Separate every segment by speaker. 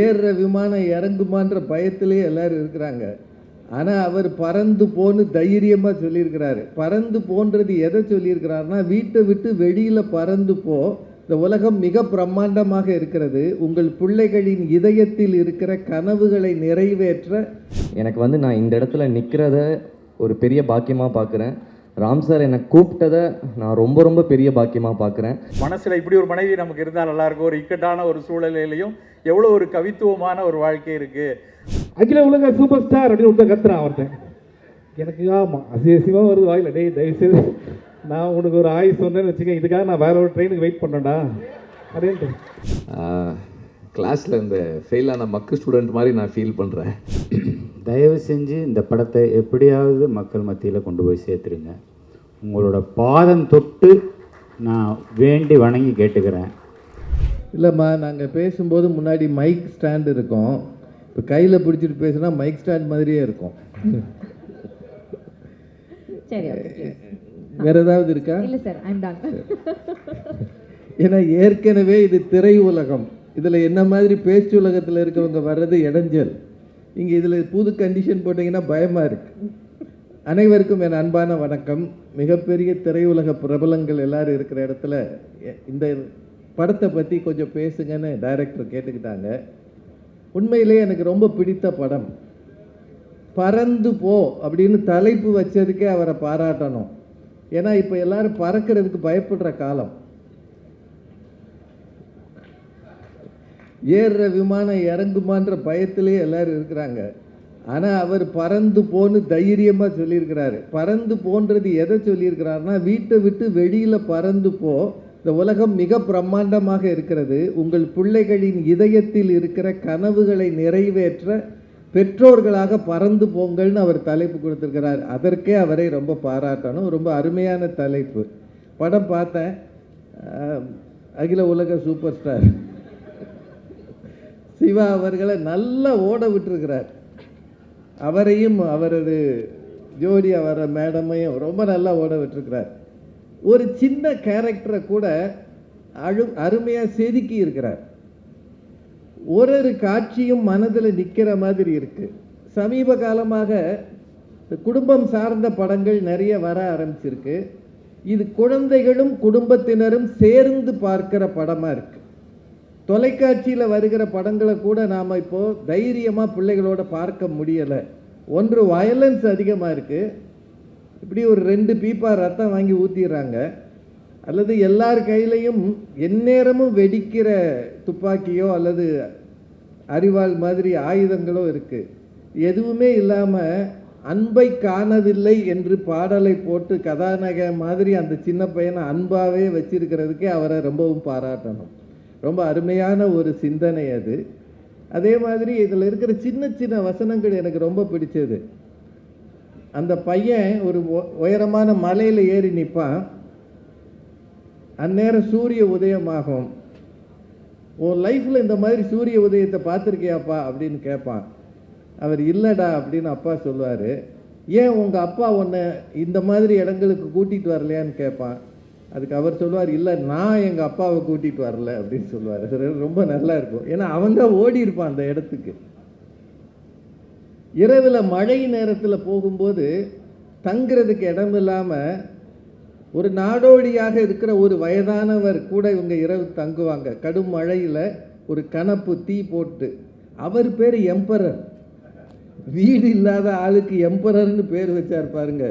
Speaker 1: ஏறுற விமானம் இறங்குமான்ற பயத்திலே எல்லாரும் இருக்கிறாங்க. ஆனால் அவர் பறந்து போன்னு தைரியமாக சொல்லியிருக்கிறாரு. பறந்து போன்றது எதை சொல்லியிருக்கிறாருன்னா, வீட்டை விட்டு வெளியில் பறந்து போ, இந்த உலகம் மிக பிரம்மாண்டமாக இருக்கிறது, உங்கள் பிள்ளைகளின் இதயத்தில் இருக்கிற கனவுகளை நிறைவேற்ற.
Speaker 2: எனக்கு நான் இந்த இடத்துல நிற்கிறத ஒரு பெரிய பாக்கியமாக பார்க்குறேன். ராம் சார் என்னை கூப்பிட்டதை நான் ரொம்ப ரொம்ப பெரிய பாக்கியமாக பார்க்குறேன்.
Speaker 3: மனசில் இப்படி ஒரு மனைவி நமக்கு இருந்தால் நல்லாயிருக்கும். ஒரு இக்கட்டான ஒரு சூழ்நிலையிலையும் எவ்வளோ ஒரு கவித்துவமான ஒரு வாழ்க்கை இருக்குது.
Speaker 4: அகில உலக சூப்பர் ஸ்டார் அப்படின்னு ஒருத்தன் கத்துறான் அவர்கிட்ட. எனக்கு ஆமாம் அசியசியமாக வருது வாயில். டேய் தயவுசெய்து நான் உனக்கு ஒரு ஆய் சொன்னேன்னு வச்சுக்கேன், இதுக்காக நான் வேற ஒரு ட்ரெயினுக்கு வெயிட் பண்ணேன்டா அப்படின்ட்டு.
Speaker 5: கிளாஸில் இந்த ஃபெயிலான மக்கு ஸ்டூடெண்ட் மாதிரி நான் ஃபீல் பண்ணுறேன்.
Speaker 6: தயவு செஞ்சு இந்த படத்தை எப்படியாவது மக்கள் மத்தியில் கொண்டு போய் சேர்த்துருங்க. உங்களோட பாதம் தொட்டு நான் வேண்டி வணங்கி கேட்டுக்கிறேன்.
Speaker 1: இல்லைம்மா, நாங்கள் பேசும்போது முன்னாடி மைக் ஸ்டாண்ட் இருக்கும். இப்போ கையில் பிடிச்சிட்டு பேசுனா மைக் ஸ்டாண்ட் மாதிரியே இருக்கும்.
Speaker 7: சரி,
Speaker 1: வேற ஏதாவது இருக்கா?
Speaker 7: இல்லை சார், ஐ அம் டன்.
Speaker 1: ஏன்னா ஏற்கனவே இது திரை உலகம். இதில் என்ன மாதிரி பேச்சு உலகத்தில் இருக்கவங்க வர்றது இடைஞ்சல். இங்கே இதில் புது கண்டிஷன் போட்டிங்கன்னா பயமாக இருக்குது. அனைவருக்கும் என் அன்பான வணக்கம். மிகப்பெரிய திரையுலக பிரபலங்கள் எல்லோரும் இருக்கிற இடத்துல இந்த படத்தை பற்றி கொஞ்சம் பேசுங்கன்னு டைரக்டர் கேட்டுக்கிட்டாங்க. உண்மையிலே எனக்கு ரொம்ப பிடித்த படம். பறந்து போ அப்படின்னு தலைப்பு வச்சதுக்கே அவரை பாராட்டணும். ஏன்னா இப்போ எல்லாரும் பறக்கிறதுக்கு பயப்படுற காலம். ஏறுற விமானம் இறங்குமான்ற பயத்திலே எல்லாரும் இருக்கிறாங்க. ஆனால் அவர் பறந்து போன்னு தைரியமாக சொல்லியிருக்கிறாரு. பறந்து போன்றது எதை சொல்லியிருக்கிறாருன்னா, வீட்டை விட்டு வெளியில் பறந்து போ, இந்த உலகம் மிக பிரம்மாண்டமாக இருக்கிறது, உங்கள் பிள்ளைகளின் இதயத்தில் இருக்கிற கனவுகளை நிறைவேற்ற பெற்றோர்களாக பறந்து போங்கள்னு அவர் தலைப்பு கொடுத்துருக்கிறார். அதற்கே அவரை ரொம்ப பாராட்டணும். ரொம்ப அருமையான தலைப்பு. படம் பார்த்தேன். அகில உலக சூப்பர் ஸ்டார் சிவா அவர்களை நல்லா ஓட விட்டுருக்கிறார். அவரையும் அவரது ஜோடி அவர மேடமையும் ரொம்ப நல்லா ஓட விட்டுருக்கிறார். ஒரு சின்ன கேரக்டரை கூட அருமையாக செதுக்கி இருக்கிறார். ஒரு காட்சியும் மனதில் நிற்கிற மாதிரி இருக்குது. சமீப காலமாக குடும்பம் சார்ந்த படங்கள் நிறைய வர ஆரம்பிச்சிருக்கு. இது குழந்தைகளும் குடும்பத்தினரும் சேர்ந்து பார்க்கிற படமாக இருக்குது. தொலைக்காட்சியில் வருகிற படங்களை கூட நாம் இப்போது தைரியமாக பிள்ளைகளோட பார்க்க முடியலை. ஒன்று, வயலன்ஸ் அதிகமாக இருக்குது. இப்படி ஒரு 2 பீப்பா ரத்தம் வாங்கி ஊற்றிடுறாங்க. அல்லது எல்லார் கையிலையும் எந்நேரமும் வெடிக்கிற துப்பாக்கியோ அல்லது அரிவாள் மாதிரி ஆயுதங்களோ இருக்குது. எதுவுமே இல்லாமல் அன்பை காணவில்லை என்று பாடலை போட்டு கதாநாயகன் மாதிரி அந்த சின்ன பையனை அன்பாகவே வச்சிருக்கிறதுக்கே அவரை ரொம்பவும் பாராட்டணும். ரொம்ப அருமையான ஒரு சிந்தனை அது. அதே மாதிரி இதில் இருக்கிற சின்ன சின்ன வசனங்கள் எனக்கு ரொம்ப பிடிச்சது. அந்த பையன் ஒரு உயரமான மலையில் ஏறி நிற்பான். அந்நேரம் சூரிய உதயமாகும். உன் லைஃப்பில் இந்த மாதிரி சூரிய உதயத்தை பார்த்துருக்கியாப்பா அப்படின்னு கேட்பான். அவர் இல்லைடா அப்படின்னு அப்பா சொல்லுவார். ஏன் உங்கள் அப்பா உன்னை இந்த மாதிரி இடங்களுக்கு கூட்டிகிட்டு வரலையான்னு கேட்பான். அதுக்கு அவர் சொல்லுவார், இல்லை நான் எங்கள் அப்பாவை கூட்டிகிட்டு வரல அப்படின்னு சொல்லுவார். அது ரொம்ப நல்லா இருக்கும். ஏன்னா அவன் தான் ஓடி இருப்பான் அந்த இடத்துக்கு. இரவில் மழை நேரத்தில் போகும்போது தங்குறதுக்கு இடம் இல்லாமல் ஒரு நாடோடியாக இருக்கிற ஒரு வயதானவர் கூட இவங்க இரவு தங்குவாங்க. கடும் மழையில் ஒரு கணப்பு தீ போட்டு. அவர் பேர் எம்பரர். வீடு இல்லாத ஆளுக்கு எம்பரர்னு பேர் வச்சார் பாருங்க.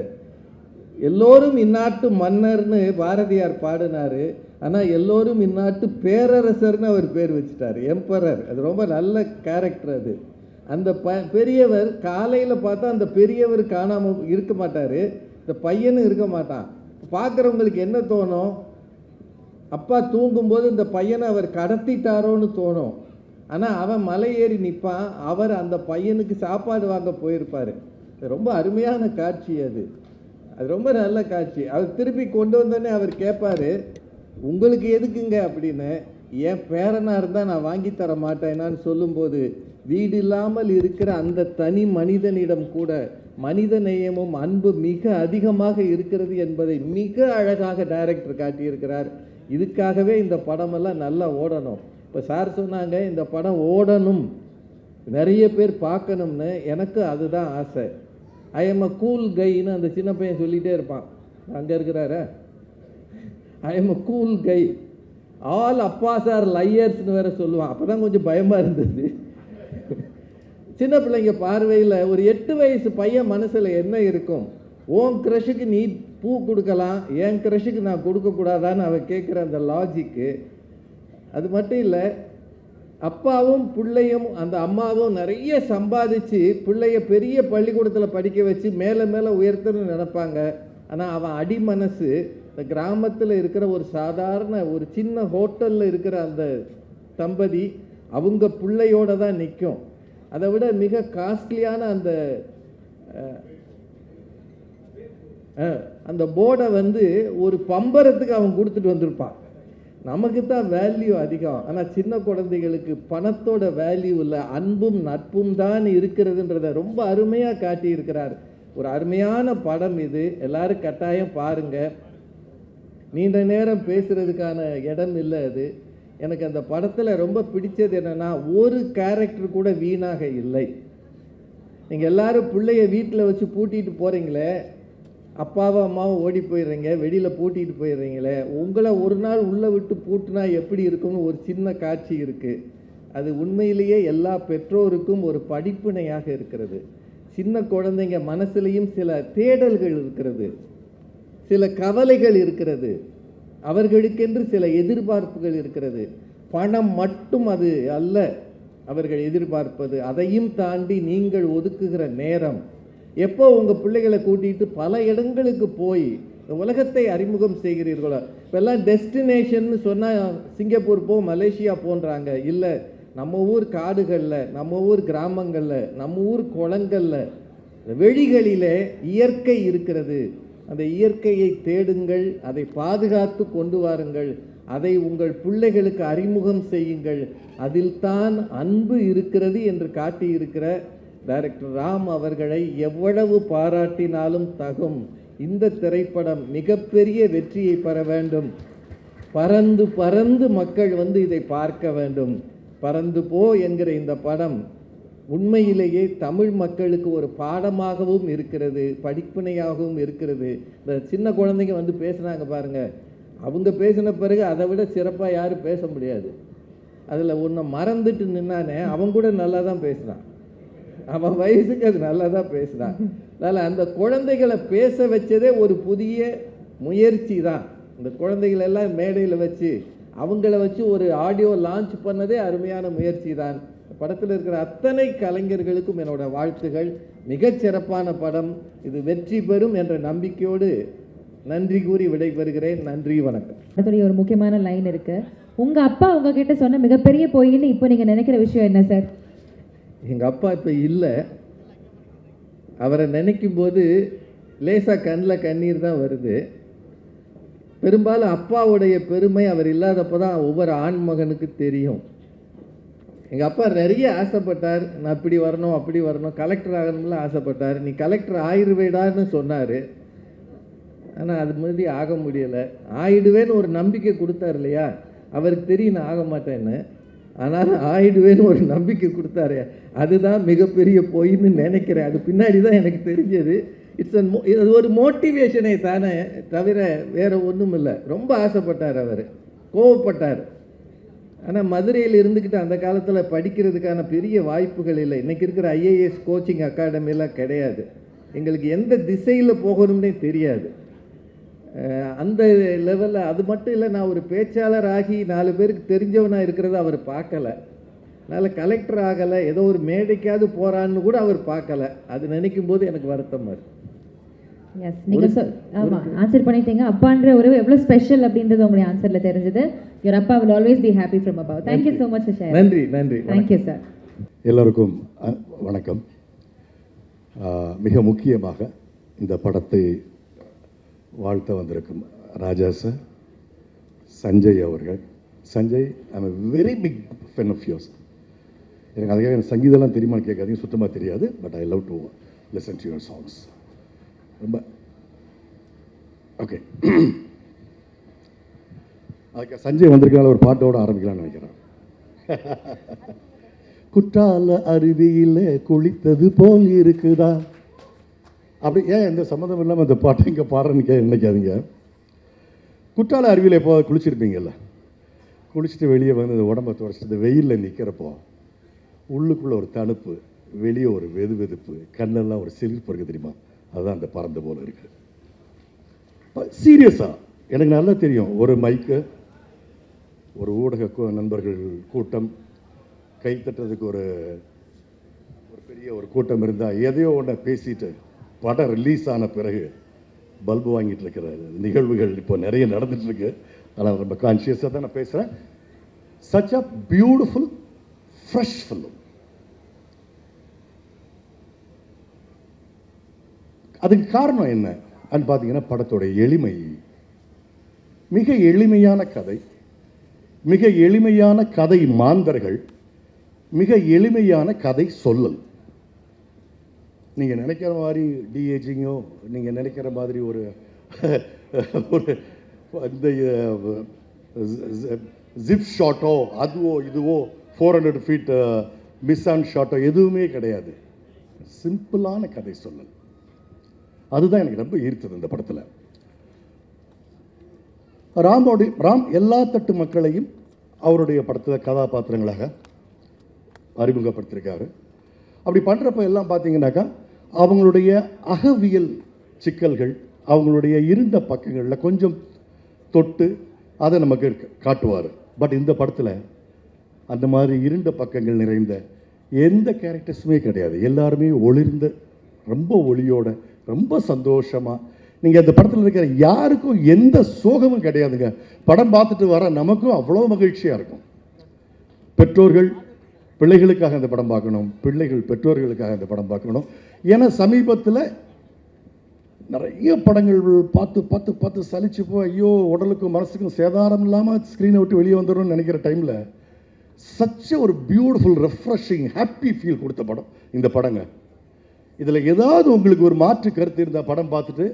Speaker 1: எல்லோரும் இந்நாட்டு மன்னர்னு பாரதியார் பாடினார். ஆனால் எல்லோரும் இந்நாட்டு பேரரசர்னு அவர் பேர் வச்சுட்டார், எம்பரர். அது ரொம்ப நல்ல கேரக்டர் அது. அந்த பெரியவர் காலையில் பார்த்தா அந்த பெரியவர் காணாமல் இருக்க மாட்டார், இந்த பையனும் இருக்க மாட்டான். பார்க்குறவங்களுக்கு என்ன தோணும்? அப்பா தூங்கும்போது இந்த பையனை அவர் கடத்திட்டாரோன்னு தோணும். ஆனால் அவன் மலை ஏறி நிற்பான். அவர் அந்த பையனுக்கு சாப்பாடு வாங்க போயிருப்பார். ரொம்ப அருமையான காட்சி அது. அது ரொம்ப நல்ல காட்சி. அவர் திருப்பி கொண்டு வந்தோடனே அவர் கேட்பார், உங்களுக்கு எதுக்குங்க அப்படின்னு. என் பேரனாக இருந்தால் நான் வாங்கி தர மாட்டேனான்னு சொல்லும்போது, வீடு இல்லாமல் இருக்கிற அந்த தனி மனிதனிடம் கூட மனித நேயமும் அன்பு மிக அதிகமாக இருக்கிறது என்பதை மிக அழகாக டைரக்டர் காட்டியிருக்கிறார். இதுக்காகவே இந்த படமெல்லாம் நல்லா ஓடணும். இப்போ சார் சொன்னாங்க இந்த படம் ஓடணும், நிறைய பேர் பார்க்கணும்னு. எனக்கு அதுதான் ஆசை. ஐ எம் அ கூல் கைன்னு அந்த சின்ன பையன் சொல்லிகிட்டே இருப்பான், அங்கே இருக்கிறார. I am a cool guy, all அப்பாஸ் ஆர் லையர்ஸ்னு வேற சொல்லுவான். அப்போ தான் கொஞ்சம் பயமாக இருந்தது. சின்ன பிள்ளைங்க பார்வையில் ஒரு 8 வயசு பையன் மனசில் என்ன இருக்கும்? உன் க்ரஷுக்கு நீ பூ கொடுக்கலாம், என் க்ரஷுக்கு நான் கொடுக்கக்கூடாதான்னு அவன் கேட்குற அந்த லாஜிக்கு. அது மட்டும் இல்லை, அப்பாவும் பிள்ளையும் அந்த அம்மாவும் நிறைய சம்பாதிச்சு பிள்ளைய பெரிய பள்ளிக்கூடத்தில் படிக்க வச்சு மேலே மேலே உயர்த்தணும்னு நினைப்பாங்க. ஆனால் அவன் அடி மனசு இந்த கிராமத்தில் இருக்கிற ஒரு சாதாரண ஒரு சின்ன ஹோட்டலில் இருக்கிற அந்த தம்பதி அவங்க பிள்ளையோடு தான் நிற்கும். அதை விட மிக காஸ்ட்லியான அந்த போர்டை வந்து ஒரு பம்பரத்துக்கு அவன் கொடுத்துட்டு வந்திருப்பான். நமக்கு தான் வேல்யூ அதிகம். ஆனால் சின்ன குழந்தைகளுக்கு பணத்தோட வேல்யூ இல்லை, அன்பும் நட்பும் தான் இருக்கிறதுன்றதை ரொம்ப அருமையாக காட்டியிருக்கிறார். ஒரு அருமையான படம் இது. எல்லாரும் கட்டாயம் பாருங்கள். நீண்ட நேரம் பேசுகிறதுக்கான இடம் இல்லை அது. எனக்கு அந்த படத்தில் ரொம்ப பிடிச்சது என்னென்னா, ஒரு கேரக்டர் கூட வீணாக இல்லை. நீங்கள் எல்லோரும் பிள்ளைய வீட்டில் வச்சு பூட்டிகிட்டு போகிறீங்களே, அப்பாவும் அம்மாவும் ஓடி போயிடுறீங்க, வெளியில் பூட்டிகிட்டு போயிடுறீங்களே, உங்களை ஒரு நாள் உள்ளே விட்டு பூட்டினா எப்படி இருக்கும்னு ஒரு சின்ன காட்சி இருக்குது. அது உண்மையிலேயே எல்லா பெற்றோருக்கும் ஒரு படிப்பினையாக இருக்கிறது. சின்ன குழந்தைங்க மனசுலேயும் சில தேடல்கள் இருக்கிறது, சில கவலைகள் இருக்கிறது, அவர்களுக்கென்று சில எதிர்பார்ப்புகள் இருக்கிறது. பணம் மட்டும் அது அல்ல அவர்கள் எதிர்பார்ப்பது. அதையும் தாண்டி நீங்கள் ஒதுக்குகிற நேரம். எப்போ உங்கள் பிள்ளைகளை கூட்டிகிட்டு பல இடங்களுக்கு போய் உலகத்தை அறிமுகம் செய்கிறீர்களோ. இப்போல்லாம் டெஸ்டினேஷன்னு சொன்னால் சிங்கப்பூர் போ, மலேசியா போன்றாங்க. இல்லை, நம்ம ஊர் காடுகளில், நம்ம ஊர் கிராமங்களில், நம்ம ஊர் குளங்களில், வெளிகளிலே இயற்கை இருக்கிறது. அந்த இயற்கையை தேடுங்கள், அதை பாதுகாத்து கொண்டு வாருங்கள், அதை உங்கள் பிள்ளைகளுக்கு அறிமுகம் செய்யுங்கள். அதில் தான் அன்பு இருக்கிறது என்று காட்டியிருக்கிற டைரக்டர் ராம் அவர்களை எவ்வளவு பாராட்டினாலும் தகும். இந்த திரைப்படம் மிகப்பெரிய வெற்றியை பெற வேண்டும். பறந்து பறந்து மக்கள் வந்து இதை பார்க்க வேண்டும். பறந்து போ என்கிற இந்த படம் உண்மையிலேயே தமிழ் மக்களுக்கு ஒரு பாடமாகவும் இருக்கிறது, படிப்பினையாகவும் இருக்கிறது. இந்த சின்ன குழந்தைங்க வந்து பேசுனாங்க பாருங்கள், அவங்க பேசின பிறகு அதை விட சிறப்பாக யாரும் பேச முடியாது. அதில் ஒன்றை மறந்துட்டு நின்னானே, அவன் கூட நல்லா தான் பேசுனான். அவன் வயசுக்கு அது நல்லா தான் பேசுனான். அதனால் அந்த குழந்தைகளை பேச வச்சதே ஒரு புதிய முயற்சி தான். இந்த குழந்தைகளெல்லாம் மேடையில் வச்சு அவங்கள வச்சு ஒரு ஆடியோ லான்ச் பண்ணதே அருமையான முயற்சி தான். படத்தில் இருக்கிற அத்தனை கலைஞர்களுக்கும் என்னோட வாழ்த்துகள். மிகச்சிறப்பான படம். இது வெற்றி பெறும் என்ற நம்பிக்கையோடு நன்றி கூறி விடைபெறுகிறேன். நன்றி, வணக்கம்.
Speaker 7: அதோடைய ஒரு முக்கியமான லைன் இருக்கு. உங்க அப்பா உங்ககிட்ட சொன்ன மிகப்பெரிய பொய்ன்னு இப்போ நீங்க நினைக்கிற விஷயம் என்ன சார்?
Speaker 1: எங்கள் அப்பா இப்போ இல்லை. அவரை நினைக்கும் போது லேசாக கண்ணில் கண்ணீர் தான் வருது. பெரும்பாலும் அப்பாவுடைய பெருமை அவர் இல்லாதப்போ தான் ஒவ்வொரு ஆண்மகனுக்கு தெரியும். எங்கள் அப்பா நிறைய ஆசைப்பட்டார், நான் இப்படி வரணும் அப்படி வரணும், கலெக்டர் ஆகணும்லாம் ஆசைப்பட்டார். நீ கலெக்டர் ஆயிடுவேடான்னு சொன்னார். ஆனால் அது மாதிரி ஆக முடியலை. ஆயிடுவேன்னு ஒரு நம்பிக்கை கொடுத்தார் இல்லையா, அவருக்கு தெரியும் நான் ஆக மாட்டேன்னு. ஆனாலும் ஆயிடுவேன்னு ஒரு நம்பிக்கை கொடுத்தாரு. அதுதான் மிகப்பெரிய பொய்ன்னு நினைக்கிறேன். அது பின்னாடி தான் எனக்கு தெரிஞ்சது. இது ஒரு மோட்டிவேஷனை தானே தவிர வேறு ஒன்றும் இல்லை. ரொம்ப ஆசைப்பட்டார், அவர் கோவப்பட்டார். ஆனால் மதுரையில் இருந்துக்கிட்டு அந்த காலத்தில் படிக்கிறதுக்கான பெரிய வாய்ப்புகள் இல்லை. இன்றைக்கி இருக்கிற IAS கோச்சிங் அகாடமிலாம் கிடையாது. எங்களுக்கு எந்த திசையில் போகணும்னே தெரியாது. அந்த லெவலில் அது மட்டும் இல்லை, நான் ஒரு பேச்சாளர் ஆகி 4 பேருக்கு தெரிஞ்சவனாக இருக்கிறத அவர் பார்க்கலை. அதனால் கலெக்டர் ஆகலை, ஏதோ ஒரு மேடைக்காவது போகிறான்னு கூட அவர் பார்க்கலை. அது நினைக்கும் போது எனக்கு வருத்தமாக இருக்குது.
Speaker 7: எஸ், நீங்கள் ஆமாம் ஆன்சர் பண்ணிட்டீங்க. அப்பான்ற உறவு எவ்வளோ ஸ்பெஷல் அப்படின்றது உங்களுடைய ஆன்சரில் தெரிஞ்சது. யுவர் அப்பா will always be happy from above. Thank you so much sir.
Speaker 1: நன்றி நன்றி.
Speaker 7: Thank you sir.
Speaker 8: எல்லோருக்கும் வணக்கம். மிக முக்கியமாக இந்த படத்தை வாழ்த்த வந்திருக்கும் ராஜா சார், சஞ்சய் அவர்கள். Sanjay, I am a very big fan of yours. எனக்கு அதுக்காக எனக்கு சங்கீதம்லாம் தெரியுமான்னு கேட்காதீங்க, சுத்தமாக தெரியாது. But I love to listen to your songs. ரொம்ப ஓகே. அதுக்கு சஞ்சய் வந்திருக்கனால ஒரு பாட்டோடு ஆரம்பிக்கலாம்னு நினைக்கிறேன். குற்றால அருவியில் குளித்தது போல் இருக்குதா. அப்படி ஏன் எந்த சம்மந்தம் இல்லாமல் இந்த பாட்டை இங்கே பாடுறேன்னு நினைக்காதீங்க. குற்றால அருவியில் எப்போ குளிச்சிருப்பீங்கல்ல, குளிச்சுட்டு வெளியே வந்து இந்த உடம்பை துடைச்சிட்டு வெயிலில் நிற்கிறப்போ உள்ளுக்குள்ளே ஒரு தணுப்பு, வெளியே ஒரு வெதுவெதுப்பு, கண்ணெல்லாம் ஒரு சிலிர்ப்பு இருக்குது தெரியுமா, அதுதான் அந்த பறந்து போல் இருக்குது. சீரியஸாக எனக்கு நல்லா தெரியும், ஒரு மைக்கு, ஒரு ஊடக நண்பர்கள் கூட்டம், கை தட்டுறதுக்கு ஒரு பெரிய ஒரு கூட்டம் இருந்தால் எதையோ ஒன்றை பேசிட்டு படம் ரிலீஸ் ஆன பிறகு பல்பு வாங்கிட்டு இருக்கிற நிகழ்வுகள் இப்போ நிறைய நடந்துட்டு இருக்கு. ஆனால் ரொம்ப கான்ஷியஸாக தான் நான் பேசுகிறேன். Such a beautiful fresh film. அதுக்கு காரணம் என்ன அப்படின்னு பார்த்தீங்கன்னா படத்தோட எளிமை. மிக எளிமையான கதை, மிக எளிமையான கதை மாந்தர்கள், மிக எளிமையான கதை சொல்லல். நீங்கள் நினைக்கிற மாதிரி டிஏஜிங்கோ, நீங்கள் நினைக்கிற மாதிரி ஒரு இந்த ஜிப் ஷாட்டோ, அதுவோ இதுவோ 400 ஃபீட் மிஸ் ஆன் ஷாட்டோ எதுவுமே கிடையாது. சிம்பிளான கதை சொல்லல். அதுதான் எனக்கு ரொம்ப ஈர்த்தது இந்த படத்தில். ராம் எல்லா தட்டு மக்களையும் அவருடைய படத்தில் கதாபாத்திரங்களாக அறிமுகப்படுத்தியிருக்காரு. அப்படி பண்ணுறப்ப எல்லாம் பார்த்தீங்கன்னாக்கா அவங்களுடைய அகவியல் சிக்கல்கள், அவங்களுடைய இருண்ட பக்கங்களில் கொஞ்சம் தொட்டு அதை நமக்கு காட்டுவார். பட் இந்த படத்தில் அந்த மாதிரி இருண்ட பக்கங்கள் நிறைந்த எந்த கேரக்டர்ஸுமே கிடையாது. எல்லாருமே ஒளிர்ந்த, ரொம்ப ஒளியோட, ரொம்ப சந்தோஷமாக. நீங்கள் அந்த படத்தில் இருக்கிற யாருக்கும் எந்த சோகமும் கிடையாதுங்க. படம் பார்த்துட்டு வர நமக்கும் அவ்வளோ மகிழ்ச்சியாக இருக்கும். பெற்றோர்கள் பிள்ளைகளுக்காக இந்த படம் பார்க்கணும், பிள்ளைகள் பெற்றோர்களுக்காக இந்த படம் பார்க்கணும். ஏன்னா சமீபத்தில் நிறைய படங்கள் பார்த்து பார்த்து பார்த்து சலிச்சு போய் ஐயோ உடலுக்கும் மனசுக்கும் சேதாரம் இல்லாமல் ஸ்க்ரீனை விட்டு வெளியே வந்துடணும்னு நினைக்கிற டைமில் சச்ச ஒரு பியூட்டிஃபுல் ரெஃப்ரெஷிங் ஹாப்பி ஃபீல் கொடுத்த படம் இந்த படங்க. இதில் ஏதாவது உங்களுக்கு ஒரு மாற்று கருத்து இருந்தால் படம் பார்த்துட்டு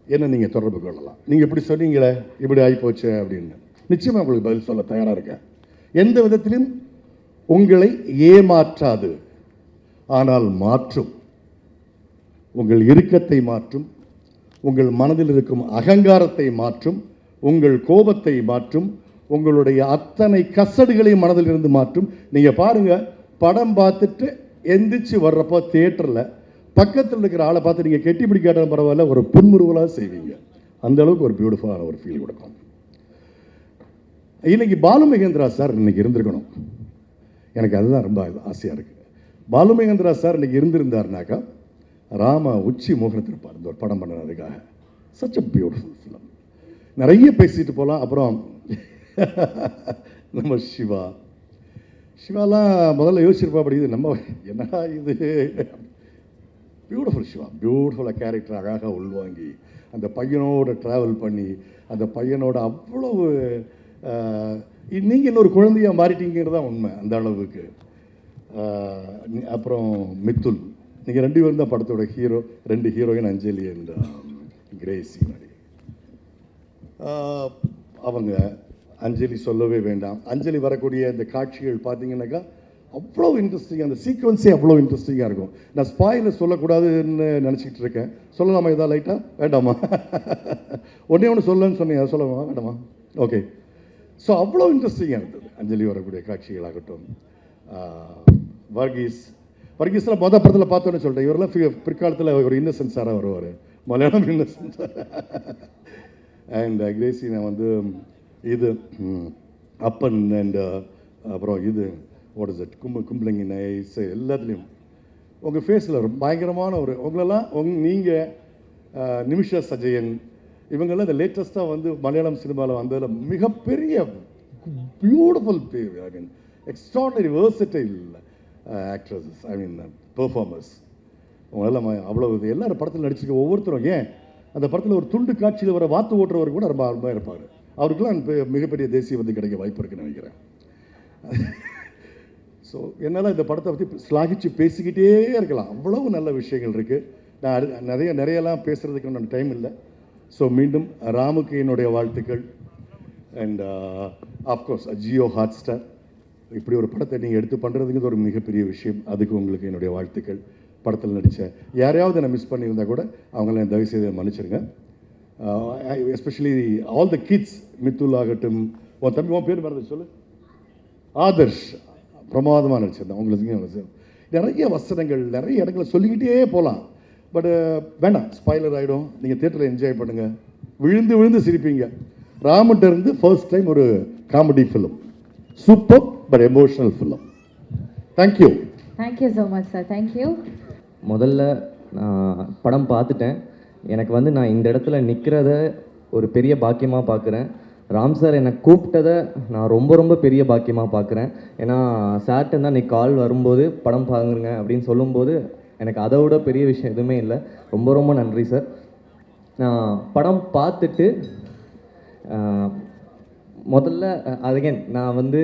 Speaker 8: என்ன நீங்கள் தொடர்பு கொள்ளலாம். நீங்கள் இப்படி சொன்னீங்களே, இப்படி ஆகிப்போச்சு அப்படின்னு நிச்சயமாக உங்களுக்கு பதில் சொல்ல தயாராக இருக்கேன். எந்த விதத்திலும் உங்களை ஏமாற்றாது, ஆனால் மாற்றும். உங்கள் இறுக்கத்தை மாற்றும், உங்கள் மனதில் இருக்கும் அகங்காரத்தை மாற்றும், உங்கள் கோபத்தை மாற்றும், உங்களுடைய அத்தனை கசடுகளையும் மனதில் இருந்து மாற்றும். நீங்கள் பாருங்கள், படம் பார்த்துட்டு எந்திரிச்சு வர்றப்போ தியேட்டரில் பக்கத்தில் இருக்கிற ஆளை பார்த்து நீங்கள் கெட்டி பிடிக்காத பரவாயில்ல, ஒரு புன்முறுவலாக செய்வீங்க. அந்த அளவுக்கு ஒரு பியூட்டிஃபுல்லான ஒரு ஃபீல் கொடுக்கும். இன்னைக்கு பாலு மகேந்திரா சார் இன்னைக்கு இருந்திருக்கணும். எனக்கு அதுதான் ரொம்ப ஆசையாக இருக்குது. பாலு மகேந்திரா சார் இன்னைக்கு இருந்திருந்தாருனாக்கா ராம உச்சி மோகனத்திருப்பார் இந்த ஒரு படம் பண்ணுறதுக்காக. Such a beautiful film. நிறைய பேசிட்டு போகலாம். அப்புறம் நம்ம சிவாலாம் முதல்ல யோசிச்சிருப்பா, அப்படி இது நம்ம என்னடா இது பியூட்டிஃபுல் சிவா, பியூட்டிஃபுல்லாக கேரக்டர் அழகாக உள்வாங்கி அந்த பையனோட ட்ராவல் பண்ணி அந்த பையனோட அவ்வளவு நீங்கள் இன்னொரு குழந்தையாக மாறிட்டீங்கிறது தான் உண்மை அந்த அளவுக்கு. அப்புறம் மித்துல், நீங்கள் 2 பேரும் தான் படத்தோட hero. 2 heroine, Anjali and Crazy. அவங்க அஞ்சலி சொல்லவே வேண்டாம். அஞ்சலி வரக்கூடிய அந்த காட்சிகள் பார்த்தீங்கன்னாக்கா அவ்வளோ இன்ட்ரெஸ்டிங்காக, அந்த சீக்வன்ஸே அவ்வளோ இன்ட்ரெஸ்டிங்காக இருக்கும். நான் ஸ்பாயில் சொல்லக்கூடாதுன்னு நினச்சிக்கிட்டு இருக்கேன். சொல்லலாமா ஏதாவது லைட்டாக? வேண்டாமா? ஒன்று சொல்லணும்னு சொன்னீங்க, அதை சொல்லலாமா வேண்டாமா? ஓகே. ஸோ அவ்வளோ இன்ட்ரெஸ்டிங்காக இருந்தது அஞ்சலி வரக்கூடிய காட்சிகளாகட்டும். வர்கீஸில் மொதல் படத்தில் பார்த்தோன்னு சொல்லிட்டேன். இவரெல்லாம் பிற்காலத்தில் ஒரு இன்னசென்ஸாராக வருவார், மலையாளம் இன்னசென்ஸ். அண்ட் கிரேசி நான் வந்து இது அப்பன் அண்ட் அப்புறம் இது வாட் இஸ் இட் கும்பலிங்கி நைஸ் எல்லாத்துலேயும் உங்கள் ஃபேஸில் ஒரு பயங்கரமான ஒரு உங்களெல்லாம் நீங்கள் நிமிஷா சஜயன் இவங்கெல்லாம் இந்த லேட்டஸ்ட்டாக வந்து மலையாளம் சினிமாவில் வந்ததில் மிகப்பெரிய beautiful I mean extraordinary versatile actresses, I mean performers. அவங்களெல்லாம் அவ்வளோ இது எல்லாரும் படத்தில் நடிச்சிருக்க ஒவ்வொருத்தரும். ஏன் அந்த படத்தில் ஒரு துண்டு காட்சியில் வர வாத்து ஓட்டுறவர் கூட ரொம்ப அருமையாக இருப்பார். அவருக்கெல்லாம் மிகப்பெரிய தேசிய விருது கிடைக்க வாய்ப்பு இருக்குன்னு நினைக்கிறேன். ஸோ என்னால் இந்த படத்தை பற்றி ஸ்லாகிச்சு பேசிக்கிட்டே இருக்கலாம், அவ்வளவு நல்ல விஷயங்கள் இருக்குது. நான் நிறையலாம் பேசுகிறதுக்கு ஒன்றும் டைம் இல்லை. ஸோ மீண்டும் ராமுக்கு என்னுடைய வாழ்த்துக்கள். அண்ட் ஆஃப்கோர்ஸ் ஜியோ ஹாட்ஸ்டார் இப்படி ஒரு படத்தை நீங்கள் எடுத்து பண்ணுறதுங்கிறது ஒரு மிகப்பெரிய விஷயம். அதுக்கு உங்களுக்கு என்னுடைய வாழ்த்துக்கள். படத்தில் நடித்த யாரையாவது நான் மிஸ் பண்ணியிருந்தா கூட அவங்களாம் தயவுசெய்து மன்னிச்சிருங்க. எஸ்பெஷலி ஆல் த கிட்ஸ், மித்துல் ஆகட்டும், உன் தம்பி உன் பேர் மறந்து சொல்லு, ஆதர்ஷ் பிரமாதமாக நடிச்சிருந்தேன். உங்களுக்கு நிறைய வசனங்கள் நிறைய இடங்களை சொல்லிக்கிட்டே போகலாம். பட் வேண்டாம், ஸ்பாய்லர் ஆகிடும். நீங்கள் தியேட்டரில் என்ஜாய் பண்ணுங்கள், விழுந்து விழுந்து சிரிப்பீங்க. ராமன்ட்ட இருந்து ஃபர்ஸ்ட் டைம் ஒரு comedy film, super but emotional film. Thank you.
Speaker 7: Thank you so much sir. Thank you.
Speaker 2: முதல்ல நான் படம் பார்த்துட்டேன். எனக்கு வந்து நான் இந்த இடத்துல நிற்கிறத ஒரு பெரிய பாக்கியமாக பார்க்குறேன். ராம் சார் என்னை கூப்பிட்டதை நான் ரொம்ப ரொம்ப பெரிய பாக்கியமாக பார்க்குறேன். ஏன்னா சார்ட்ட தான் இன்னைக்கு கால் வரும்போது படம் பாருங்க அப்படின்னு சொல்லும்போது எனக்கு அதை விட பெரிய விஷயம் எதுவுமே இல்லை. ரொம்ப ரொம்ப நன்றி சார். நான் படம் பார்த்துட்டு முதல்ல அகைன் நான் வந்து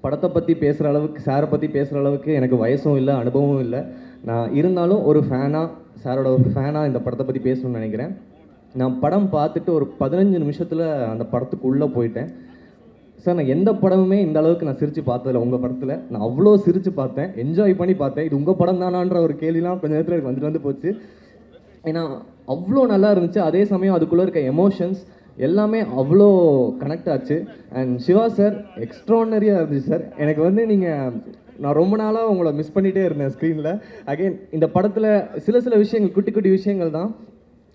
Speaker 2: படத்தை பற்றி பேசுகிற அளவுக்கு, சாரை பற்றி பேசுகிற அளவுக்கு எனக்கு வயசும் இல்லை, அனுபவமும் இல்லை. நான் இருந்தாலும் ஒரு ஃபேனாக, சாரோட ஒரு ஃபேனாக இந்த படத்தை பற்றி பேசணும்னு நினைக்கிறேன். நான் படம் பார்த்துட்டு ஒரு 15 நிமிஷத்தில் அந்த படத்துக்குள்ளே போயிட்டேன். சார், நான் எந்த படமுமே இந்த அளவுக்கு நான் சிரித்து பார்த்ததில்ல. உங்கள் படத்தில் நான் அவ்வளோ சிரித்து பார்த்தேன், என்ஜாய் பண்ணி பார்த்தேன். இது உங்கள் படம் தானான்ற ஒரு கேள்விலாம் கொஞ்சம் நேரத்தில் எனக்கு வந்து போச்சு. ஏன்னா அவ்வளோ நல்லா இருந்துச்சு. அதே சமயம் அதுக்குள்ளே இருக்க எமோஷன்ஸ் எல்லாமே அவ்வளோ கனெக்ட் ஆச்சு. அண்ட் சிவா சார் எக்ஸ்ட்ரானரியாக இருந்துச்சு சார். எனக்கு வந்து நான் ரொம்ப நாளாக உங்களை மிஸ் பண்ணிகிட்டே இருந்தேன் ஸ்க்ரீனில். அகைன் இந்த படத்தில் சில விஷயங்கள், குட்டி குட்டி விஷயங்கள் தான்.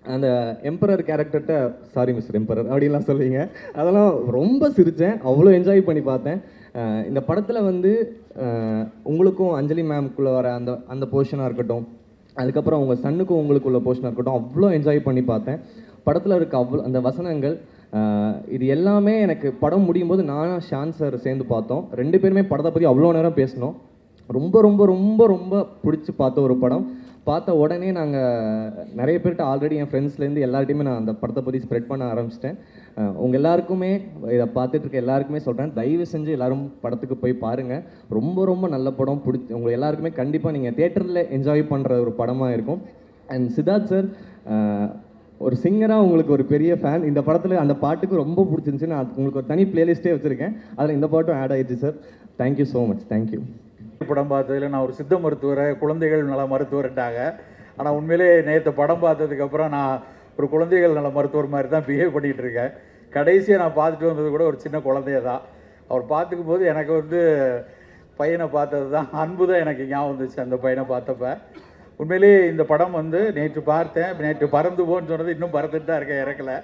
Speaker 2: அந்த எம்பரர் கேரக்டர்கிட்ட சாரி மிஸ்டர் எம்பரர் அப்படின்லாம் சொல்லுவீங்க, அதெல்லாம் ரொம்ப சிரித்தேன், அவ்வளோ என்ஜாய் பண்ணி பார்த்தேன். இந்த படத்தில் வந்து உங்களுக்கும் அஞ்சலி மேம்குள்ளே வர அந்த போர்ஷனாக இருக்கட்டும், அதுக்கப்புறம் உங்கள் சன்னுக்கும் உங்களுக்குள்ள போர்ஷனாக இருக்கட்டும், அவ்வளோ என்ஜாய் பண்ணி பார்த்தேன். படத்தில் இருக்க அந்த வசனங்கள், இது எல்லாமே எனக்கு படம் முடியும் போது நானும் ஷான் சார் சேர்ந்து பார்த்தோம். 2 பேருமே படத்தை பற்றி அவ்வளோ நேரம் பேசினோம். ரொம்ப ரொம்ப ரொம்ப ரொம்ப பிடிச்சி பார்த்த ஒரு படம். பார்த்த உடனே நாங்கள் நிறைய பேர்கிட்ட ஆல்ரெடி என் ஃப்ரெண்ட்ஸ்லேருந்து எல்லார்ட்டையுமே நான் அந்த படத்தை பற்றி ஸ்ப்ரெட் பண்ண ஆரம்பிச்சிட்டேன். உங்கள் எல்லாருக்குமே, இதை பார்த்துட்டு இருக்க எல்லாருக்குமே சொல்கிறேன், தயவு செஞ்சு எல்லோரும் படத்துக்கு போய் பாருங்கள். ரொம்ப ரொம்ப நல்ல படம். உங்களுக்கு எல்லாருக்குமே கண்டிப்பாக நீங்கள் தியேட்டரில் என்ஜாய் பண்ணுற ஒரு படமாக இருக்கும். அண்ட் சித்தார்த் சார் ஒரு சிங்கராக உங்களுக்கு ஒரு பெரிய ஃபேன். இந்த படத்தில் அந்த பாட்டுக்கு ரொம்ப பிடிச்சிருந்துச்சு. நான் உங்களுக்கு ஒரு தனி பிளேலிஸ்ட்டே வச்சுருக்கேன், அதில் இந்த பாட்டும் ஆட் ஆகிடுச்சு sir. Thank you so much. Thank you.
Speaker 3: படம் பார்த்ததில் நான் ஒரு சித்த மருத்துவரை, குழந்தைகள் நல மருத்துவர்ட்டாங்க. ஆனால் உண்மையிலே நேற்று படம் பார்த்ததுக்கப்புறம் நான் ஒரு குழந்தைகள் நல மருத்துவர் மாதிரி தான் பிஹேவ் பண்ணிகிட்டு இருக்கேன். கடைசியாக நான் பார்த்துட்டு வந்தது கூட ஒரு சின்ன குழந்தைய தான். அவர் பார்த்துக்கும் போது எனக்கு வந்து பையனை பார்த்தது தான், அன்பு தான் எனக்கு ஞாபகம் வந்துச்சு அந்த பையனை பார்த்தப்ப. உண்மையிலேயே இந்த படம் வந்து நேற்று பார்த்தேன். நேற்று பறந்து போன்னு சொன்னது இன்னும் பறந்துட்டு தான் இருக்கேன், இறக்கலை.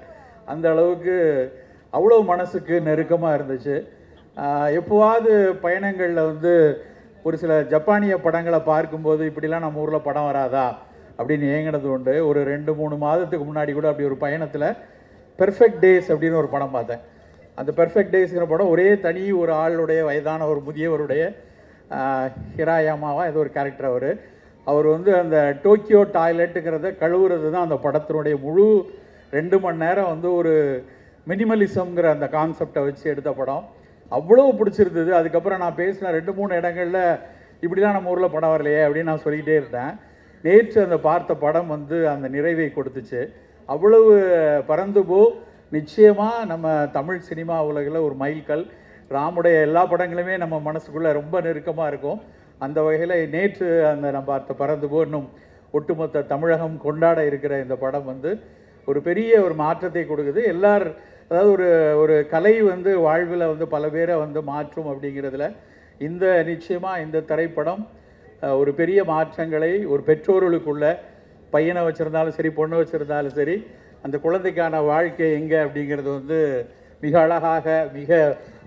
Speaker 3: அந்த அளவுக்கு அவ்வளோ மனசுக்கு நெருக்கமாக இருந்துச்சு. எப்போவாது பயணங்களில் வந்து ஒரு சில ஜப்பானிய படங்களை பார்க்கும்போது இப்படிலாம் நம்ம ஊரில் படம் வராதா அப்படின்னு ஏங்கினது உண்டு. ஒரு 2-3 மாதத்துக்கு முன்னாடி கூட அப்படி ஒரு பயணத்தில் பெர்ஃபெக்ட் டேஸ் அப்படின்னு ஒரு படம் பார்த்தேன். அந்த பெர்ஃபெக்ட் டேஸ்ங்கிற படம் ஒரே தனி ஒரு ஆளுடைய வயதான ஒரு முதியவருடைய ஹிராயாமாவா ஏதோ ஒரு கேரக்டர். அவர் வந்து அந்த டோக்கியோ டாய்லெட்டுங்கிறத கழுவுறது தான் அந்த படத்தினுடைய முழு 2 மணி நேரம் வந்து ஒரு மினிமலிசம்ங்கிற அந்த கான்செப்டை வச்சு எடுத்த படம். அவ்வளோ பிடிச்சிருந்தது. அதுக்கப்புறம் நான் பேசின 2-3 இடங்களில் இப்படிலாம் நம்ம ஊரில் படம் வரலையே அப்படின்னு நான் சொல்லிக்கிட்டே இருந்தேன். நேற்று அந்த பார்த்த படம் வந்து அந்த நிறைவை கொடுத்துச்சு. அவ்வளவு பறந்து போ நிச்சயமாக நம்ம தமிழ் சினிமா உலகில் ஒரு மைல்கல். ராமுடைய எல்லா படங்களுமே நம்ம மனசுக்குள்ளே ரொம்ப நெருக்கமாக இருக்கும். அந்த வகையில் நேற்று நான் பார்த்த பறந்து போ இன்னும் ஒட்டுமொத்த தமிழகம் கொண்டாட இருக்கிற இந்த படம் வந்து ஒரு பெரிய ஒரு மாற்றத்தை கொடுக்குது. அதாவது ஒரு கலை வந்து வாழ்வில் வந்து பல பேரை வந்து மாற்றும் அப்படிங்கிறதுல நிச்சயமாக இந்த திரைப்படம் ஒரு பெரிய மாற்றங்களை ஒரு பெற்றோர்களுக்குள்ள, பையனை வச்சுருந்தாலும் சரி பொண்ணை வச்சுருந்தாலும் சரி, அந்த குழந்தைக்கான வாழ்க்கை எங்கே அப்படிங்கிறது வந்து மிக அழகாக மிக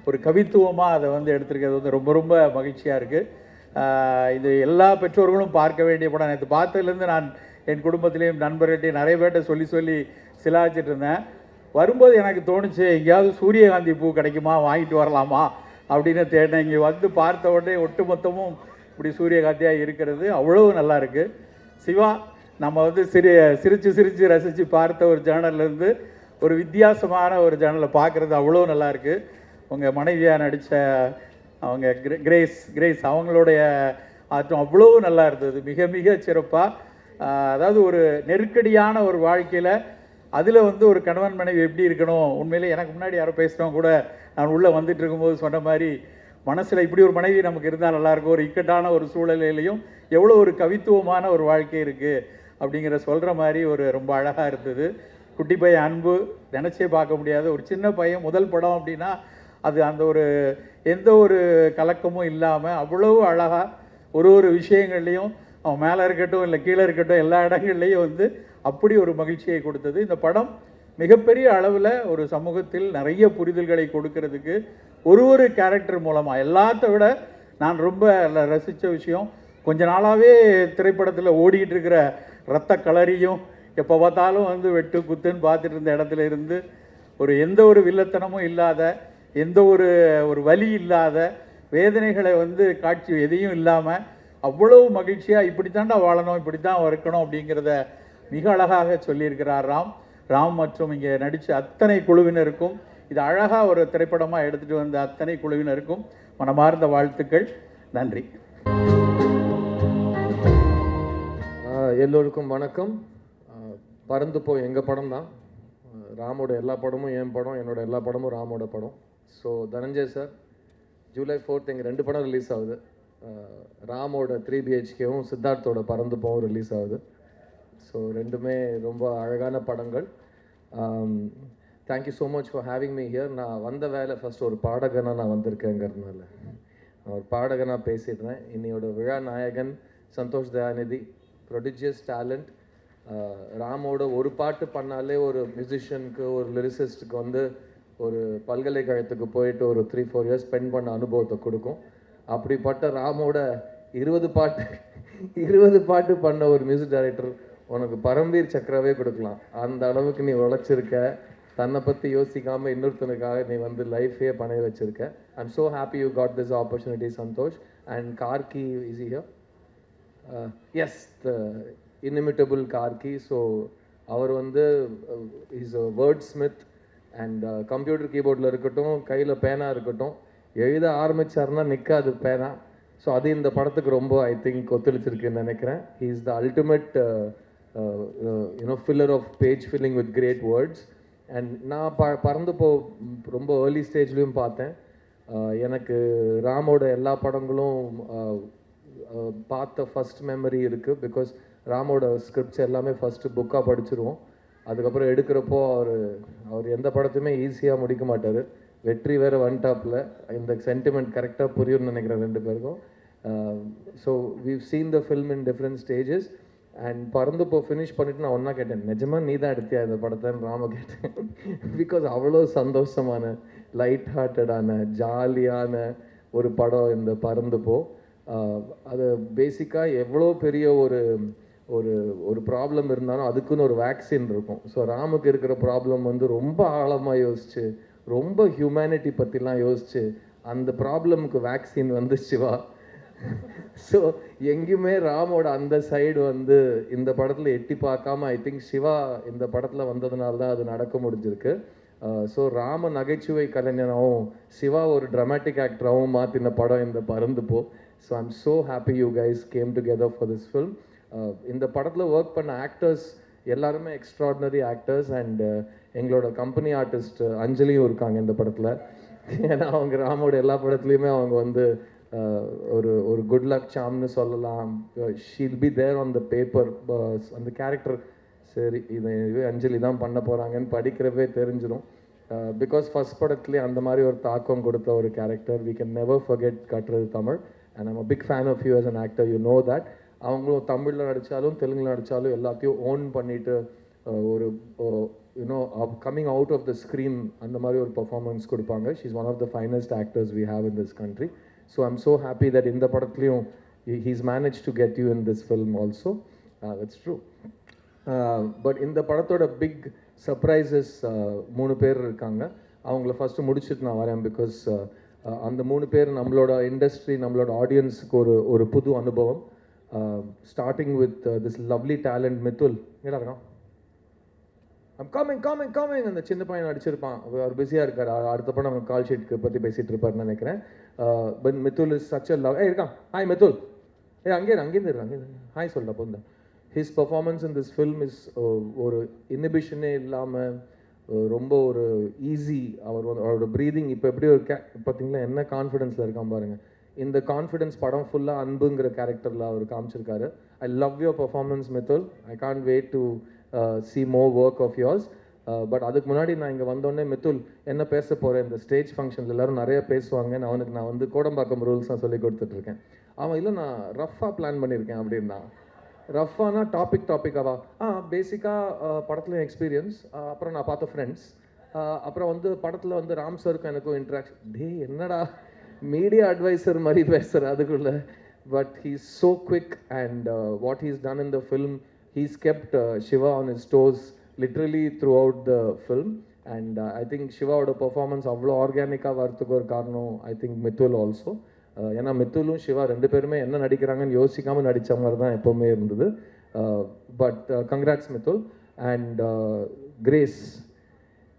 Speaker 3: ஒரு கவித்துவமாக அதை வந்து எடுத்திருக்கிறது வந்து ரொம்ப ரொம்ப மகிழ்ச்சியாக இருக்குது. இது எல்லா பெற்றோர்களும் பார்க்க வேண்டிய படம். நேற்று பார்த்ததுலேருந்து நான் என் குடும்பத்திலையும் நண்பர்கள்ட்டையும் நிறைய பேர்ட்ட சொல்லி சிலாச்சிட்டு இருந்தேன். வரும்போது எனக்கு தோணுச்சு, எங்கேயாவது சூரியகாந்தி பூ கிடைக்குமா, வாங்கிட்டு வரலாமா அப்படின்னு தேடினேன். இங்கே வந்து பார்த்த உடனே ஒட்டுமொத்தமும் இப்படி சூரியகாந்தியாக இருக்கிறது அவ்வளோ நல்லா இருக்குது. சிவா நம்ம வந்து சிரித்து ரசித்து பார்த்த ஒரு ஜேர்னல்லேருந்து ஒரு வித்தியாசமான ஒரு ஜேர்னலை பார்க்குறது அவ்வளோ நல்லா இருக்குது. உங்கள் மனைவியாக நடித்த அவங்க கிரேஸ் அவங்களுடைய ஆற்றம் அவ்வளோ நல்லா இருந்தது, மிக மிக சிறப்பாக. அதாவது ஒரு நெருக்கடியான ஒரு வாழ்க்கையில் அதில் வந்து ஒரு கணவன் மனைவி எப்படி இருக்கணும். உண்மையிலே எனக்கு முன்னாடி யாரோ பேசுகிறவங்க கூட நான் உள்ளே வந்துட்டு இருக்கும்போது சொன்ன மாதிரி மனசில் இப்படி ஒரு மனைவி நமக்கு இருந்தால் நல்லாயிருக்கும், ஒரு இக்கட்டான ஒரு சூழ்நிலையிலையும் எவ்வளோ ஒரு கவித்துவமான ஒரு வாழ்க்கை இருக்குது அப்படிங்கிற சொல்கிற மாதிரி ஒரு ரொம்ப அழகாக இருந்தது. குட்டி பையன் அன்பு நினச்சே பார்க்க முடியாத ஒரு சின்ன பையன் முதல் படம் அப்படின்னா அது அந்த ஒரு எந்த ஒரு கலக்கமும் இல்லாமல் அவ்வளவு அழகாக ஒரு விஷயங்கள்லையும் அவன் மேலே இருக்கட்டும் இல்லை கீழே இருக்கட்டும் எல்லா இடங்கள்லையும் வந்து அப்படி ஒரு மகிழ்ச்சியை கொடுத்தது. இந்த படம் மிகப்பெரிய அளவில் ஒரு சமூகத்தில் நிறைய புரிதல்களை கொடுக்கறதுக்கு ஒரு கேரக்டர் மூலமாக எல்லாத்த விட நான் ரொம்ப ரசித்த விஷயம், கொஞ்ச நாளாகவே திரைப்படத்தில் ஓடிக்கிட்டு இருக்கிற ரத்த கலரியும் எப்போ பார்த்தாலும் வந்து வெட்டு குத்துன்னு பார்த்துட்டு இருந்த இடத்துல இருந்து எந்த ஒரு வில்லத்தனமும் இல்லாத, எந்த ஒரு வலி இல்லாத, வேதனைகளை வந்து காட்சி எதையும் இல்லாமல் அவ்வளவு மகிழ்ச்சியாக இப்படித்தாண்டா வாழணும், இப்படித்தான் இருக்கணும் அப்படிங்கிறத மிக அழகாக சொல்லியிருக்கிறார் ராம் மற்றும் இங்கே நடித்த அத்தனை குழுவினருக்கும், இது அழகாக ஒரு திரைப்படமாக எடுத்துகிட்டு வந்த அத்தனை குழுவினருக்கும் மனமார்ந்த வாழ்த்துக்கள். நன்றி.
Speaker 9: எல்லோருக்கும் வணக்கம். பறந்து போ எங்கள் படம் தான். ராமோட எல்லா படமும் என் படம், என்னோட எல்லா படமும் ராமோட படம். ஸோ தனஞ்சய் சார், ஜூலை 4 எங்கள் 2 படம் ரிலீஸ் ஆகுது. ராமோட 3 BHKவும் சித்தார்த்தோட பறந்து போவும் ரிலீஸ் ஆகுது. ஸோ ரெண்டுமே ரொம்ப அழகான படங்கள். Thank you so much for having me here. நான் வந்த வேலை ஃபஸ்ட் ஒரு பாடகனாக நான் வந்திருக்கேங்கிறதுனால நான் ஒரு பாடகனாக பேசிடுறேன். இன்னையோட விழா நாயகன் சந்தோஷ் தயாநிதி, ப்ரொடிஜியஸ் டேலண்ட். ராமோட ஒரு பாட்டு பண்ணாலே ஒரு மியூசிஷியனுக்கு, ஒரு லிரிசிஸ்ட்டுக்கு வந்து ஒரு பல்கலைக்கழகத்துக்கு போயிட்டு ஒரு 3-4 இயர்ஸ் ஸ்பெண்ட் பண்ண அனுபவத்தை கொடுக்கும். அப்படிப்பட்ட ராமோட 20 பாட்டு பண்ண ஒரு மியூசிக் டைரக்டர் உனக்கு பரம்வீர் சக்கரவே கொடுக்கலாம். அந்த அளவுக்கு நீ உழைச்சிருக்க. தன்னை பற்றி யோசிக்காமல் இன்னொருத்தனுக்காக நீ வந்து லைஃபே பண்ண வச்சுருக்க. I'm so happy you got this opportunity Santhosh. And Karki is here. Yes, the inimitable Karki. So அவர் வந்து is a wordsmith. And computer கீபோர்டில் இருக்கட்டும், கையில் பேனா இருக்கட்டும், எழுத ஆரம்பித்தார்னா நிற்காது பேனா. ஸோ அது இந்த படத்துக்கு ரொம்ப ஐ திங்க் ஒத்துழைச்சிருக்குன்னு நினைக்கிறேன். He is the ultimate filler of page filling with great words. And நான் பறந்து ரொம்ப ஏர்லி ஸ்டேஜ்லேயும் பார்த்தேன். எனக்கு ராமோட எல்லா படங்களும் பார்த்த ஃபஸ்ட் மெமரி இருக்குது. பிகாஸ் ராமோட ஸ்கிரிப்ட்ஸ் எல்லாமே ஃபஸ்ட்டு புக்காக படிச்சிருவோம். அதுக்கப்புறம் எடுக்கிறப்போ அவர் எந்த படத்தையுமே ஈஸியாக முடிக்க மாட்டார். வெற்றி வேறு வந்துட்டாப்பில். இந்த சென்டிமெண்ட் கரெக்டாக புரியும்னு நினைக்கிறேன் 2 பேருக்கும். So we've seen the film in different stages. And பறந்து ஃபினிஷ் பண்ணிவிட்டு நான் ஒன்றா கேட்டேன், நிஜமாக நீ தான் எடுத்தியா இந்த படத்தைன்னு ராம கேட்டேன். பிகாஸ் அவ்வளோ சந்தோஷமான, லைட் ஹார்ட்டடான, ஜாலியான ஒரு படம் இந்த பறந்து போ. அது பேசிக்காக எவ்வளோ பெரிய ஒரு ப்ராப்ளம் இருந்தாலும் அதுக்குன்னு ஒரு வேக்சின் இருக்கும். ஸோ ராமுக்கு இருக்கிற ப்ராப்ளம் வந்து ரொம்ப ஆழமாக யோசிச்சு, ரொம்ப ஹியூமனிட்டி பற்றிலாம் யோசிச்சு அந்த ப்ராப்ளமுக்கு வேக்சின் வந்து சிவா. ஸோ எங்கேயுமே ராமோட அந்த சைடு வந்து இந்த படத்தில் எட்டி பார்க்காம ஐ திங்க் சிவா இந்த படத்தில் வந்ததுனால தான் அது நடக்க முடிஞ்சிருக்கு. ஸோ ராம நகைச்சுவை கலைஞனாகவும் சிவா ஒரு ட்ராமாட்டிக் ஆக்டராகவும் மாற்றின படம் இந்த பறந்து போ. So I'm so happy you guys game together for this film. இந்த படத்தில் ஒர்க் பண்ண ஆக்டர்ஸ் எல்லாருமே எக்ஸ்ட்ராடினரி ஆக்டர்ஸ். அண்ட் எங்களோட கம்பெனி ஆர்டிஸ்ட் அஞ்சலியும் இருக்காங்க இந்த படத்தில். ஏன்னா அவங்க ராமோட எல்லா படத்துலையுமே அவங்க வந்து ஒரு குட் லக் சாம்னு சொல்லலாம். She'll be there on the paper. அந்த கேரக்டர் சரி இது அஞ்சலி தான் பண்ண போகிறாங்கன்னு படிக்கிறவே தெரிஞ்சிடும். பிகாஸ் ஃபஸ்ட் படத்துலேயே அந்த மாதிரி ஒரு தாக்கம் கொடுத்த ஒரு character. We can never forget Kattradhu Tamil. And I'm a big fan of you as an actor, you know that. அவங்களும் தமிழில் நடித்தாலும் தெலுங்கில் நடித்தாலும் எல்லாத்தையும் ஓன் பண்ணிவிட்டு ஒரு coming out of the screen அந்த மாதிரி ஒரு பர்ஃபார்மன்ஸ் கொடுப்பாங்க. She is one of the finest actors we have in this country. So I'm so happy that இந்த படத்துலையும் he's manage to get you in this film also. It's true. But இந்த படத்தோட big surprises 3 பேர் இருக்காங்க. அவங்கள first முடிச்சுட்டு நான் வரேன். பிகாஸ் அந்த 3 பேர் நம்மளோட இண்டஸ்ட்ரி, நம்மளோட ஆடியன்ஸுக்கு ஒரு புது அனுபவம். Starting with this lovely talent Mithul. என்ன இருக்கான்? ஐம் கமிங் அந்த சின்ன பையன் நடிச்சிருப்பான். அவர் பிஸியாக இருக்கார். அடுத்த படம் அவங்க கால் ஷீட்டுக்கு பற்றி பேசிகிட்டு இருப்பார்னு நினைக்கிறேன். But Mithul is such a love. இருக்கான். ஹாய் மித்துல். அங்கேருந்து ஹாய் சொல்லிட்டா போந்த. His performance in this film is ஒரு இன்ஹிபிஷனே இல்லாமல் ரொம்ப ஒரு ஈஸி, அவரோட ப்ரீதிங் இப்போ எப்படி ஒரு பார்த்தீங்களா என்ன கான்ஃபிடென்ஸில் இருக்கான் பாருங்கள். இந்த கான்ஃபிடென்ஸ் படம் ஃபுல்லாக அன்புங்கிற கேரக்டரில் அவர் காமிச்சிருக்காரு. I love your performance Mithul. I can't wait to see more work of yours. But அதுக்கு முன்னாடி நான் இங்கே வந்தோடனே மித்துல் என்ன பேச போகிறேன், இந்த ஸ்டேஜ் ஃபங்க்ஷனில் எல்லோரும் நிறைய பேசுவாங்க, நான் வந்து கோடம்பாக்கம் ரூல்ஸ் தான் சொல்லி கொடுத்துட்ருக்கேன். அவன் இல்லை நான் ரஃப்பாக பிளான் பண்ணியிருக்கேன் அப்படின்னா. ரஃப்பானா டாப்பிக்காவா பேசிக்காக படத்தில் எக்ஸ்பீரியன்ஸ், அப்புறம் நான் பார்த்த ஃப்ரெண்ட்ஸ், அப்புறம் வந்து படத்தில் வந்து ராம் சருக்கும் எனக்கும் இன்ட்ராக்ஷன். என்னடா மீடியா அட்வைசர் மாதிரி பேசுகிற அதுக்குள்ள. But he's so quick and what he's done in the film, he's kept Siva on his toes literally throughout the film. And I think சிவாவோட பர்ஃபார்மன்ஸ் அவ்வளோ ஆர்கானிக்காக வரத்துக்கு ஒரு காரணம் ஐ திங்க் மித்துல் ஆல்சோ. ஏன்னா மித்துலும் சிவா 2 பேருமே என்ன நடிக்கிறாங்கன்னு யோசிக்காமல் நடித்த மாதிரி தான் எப்போவுமே இருந்தது. But congrats Mithul. And Grace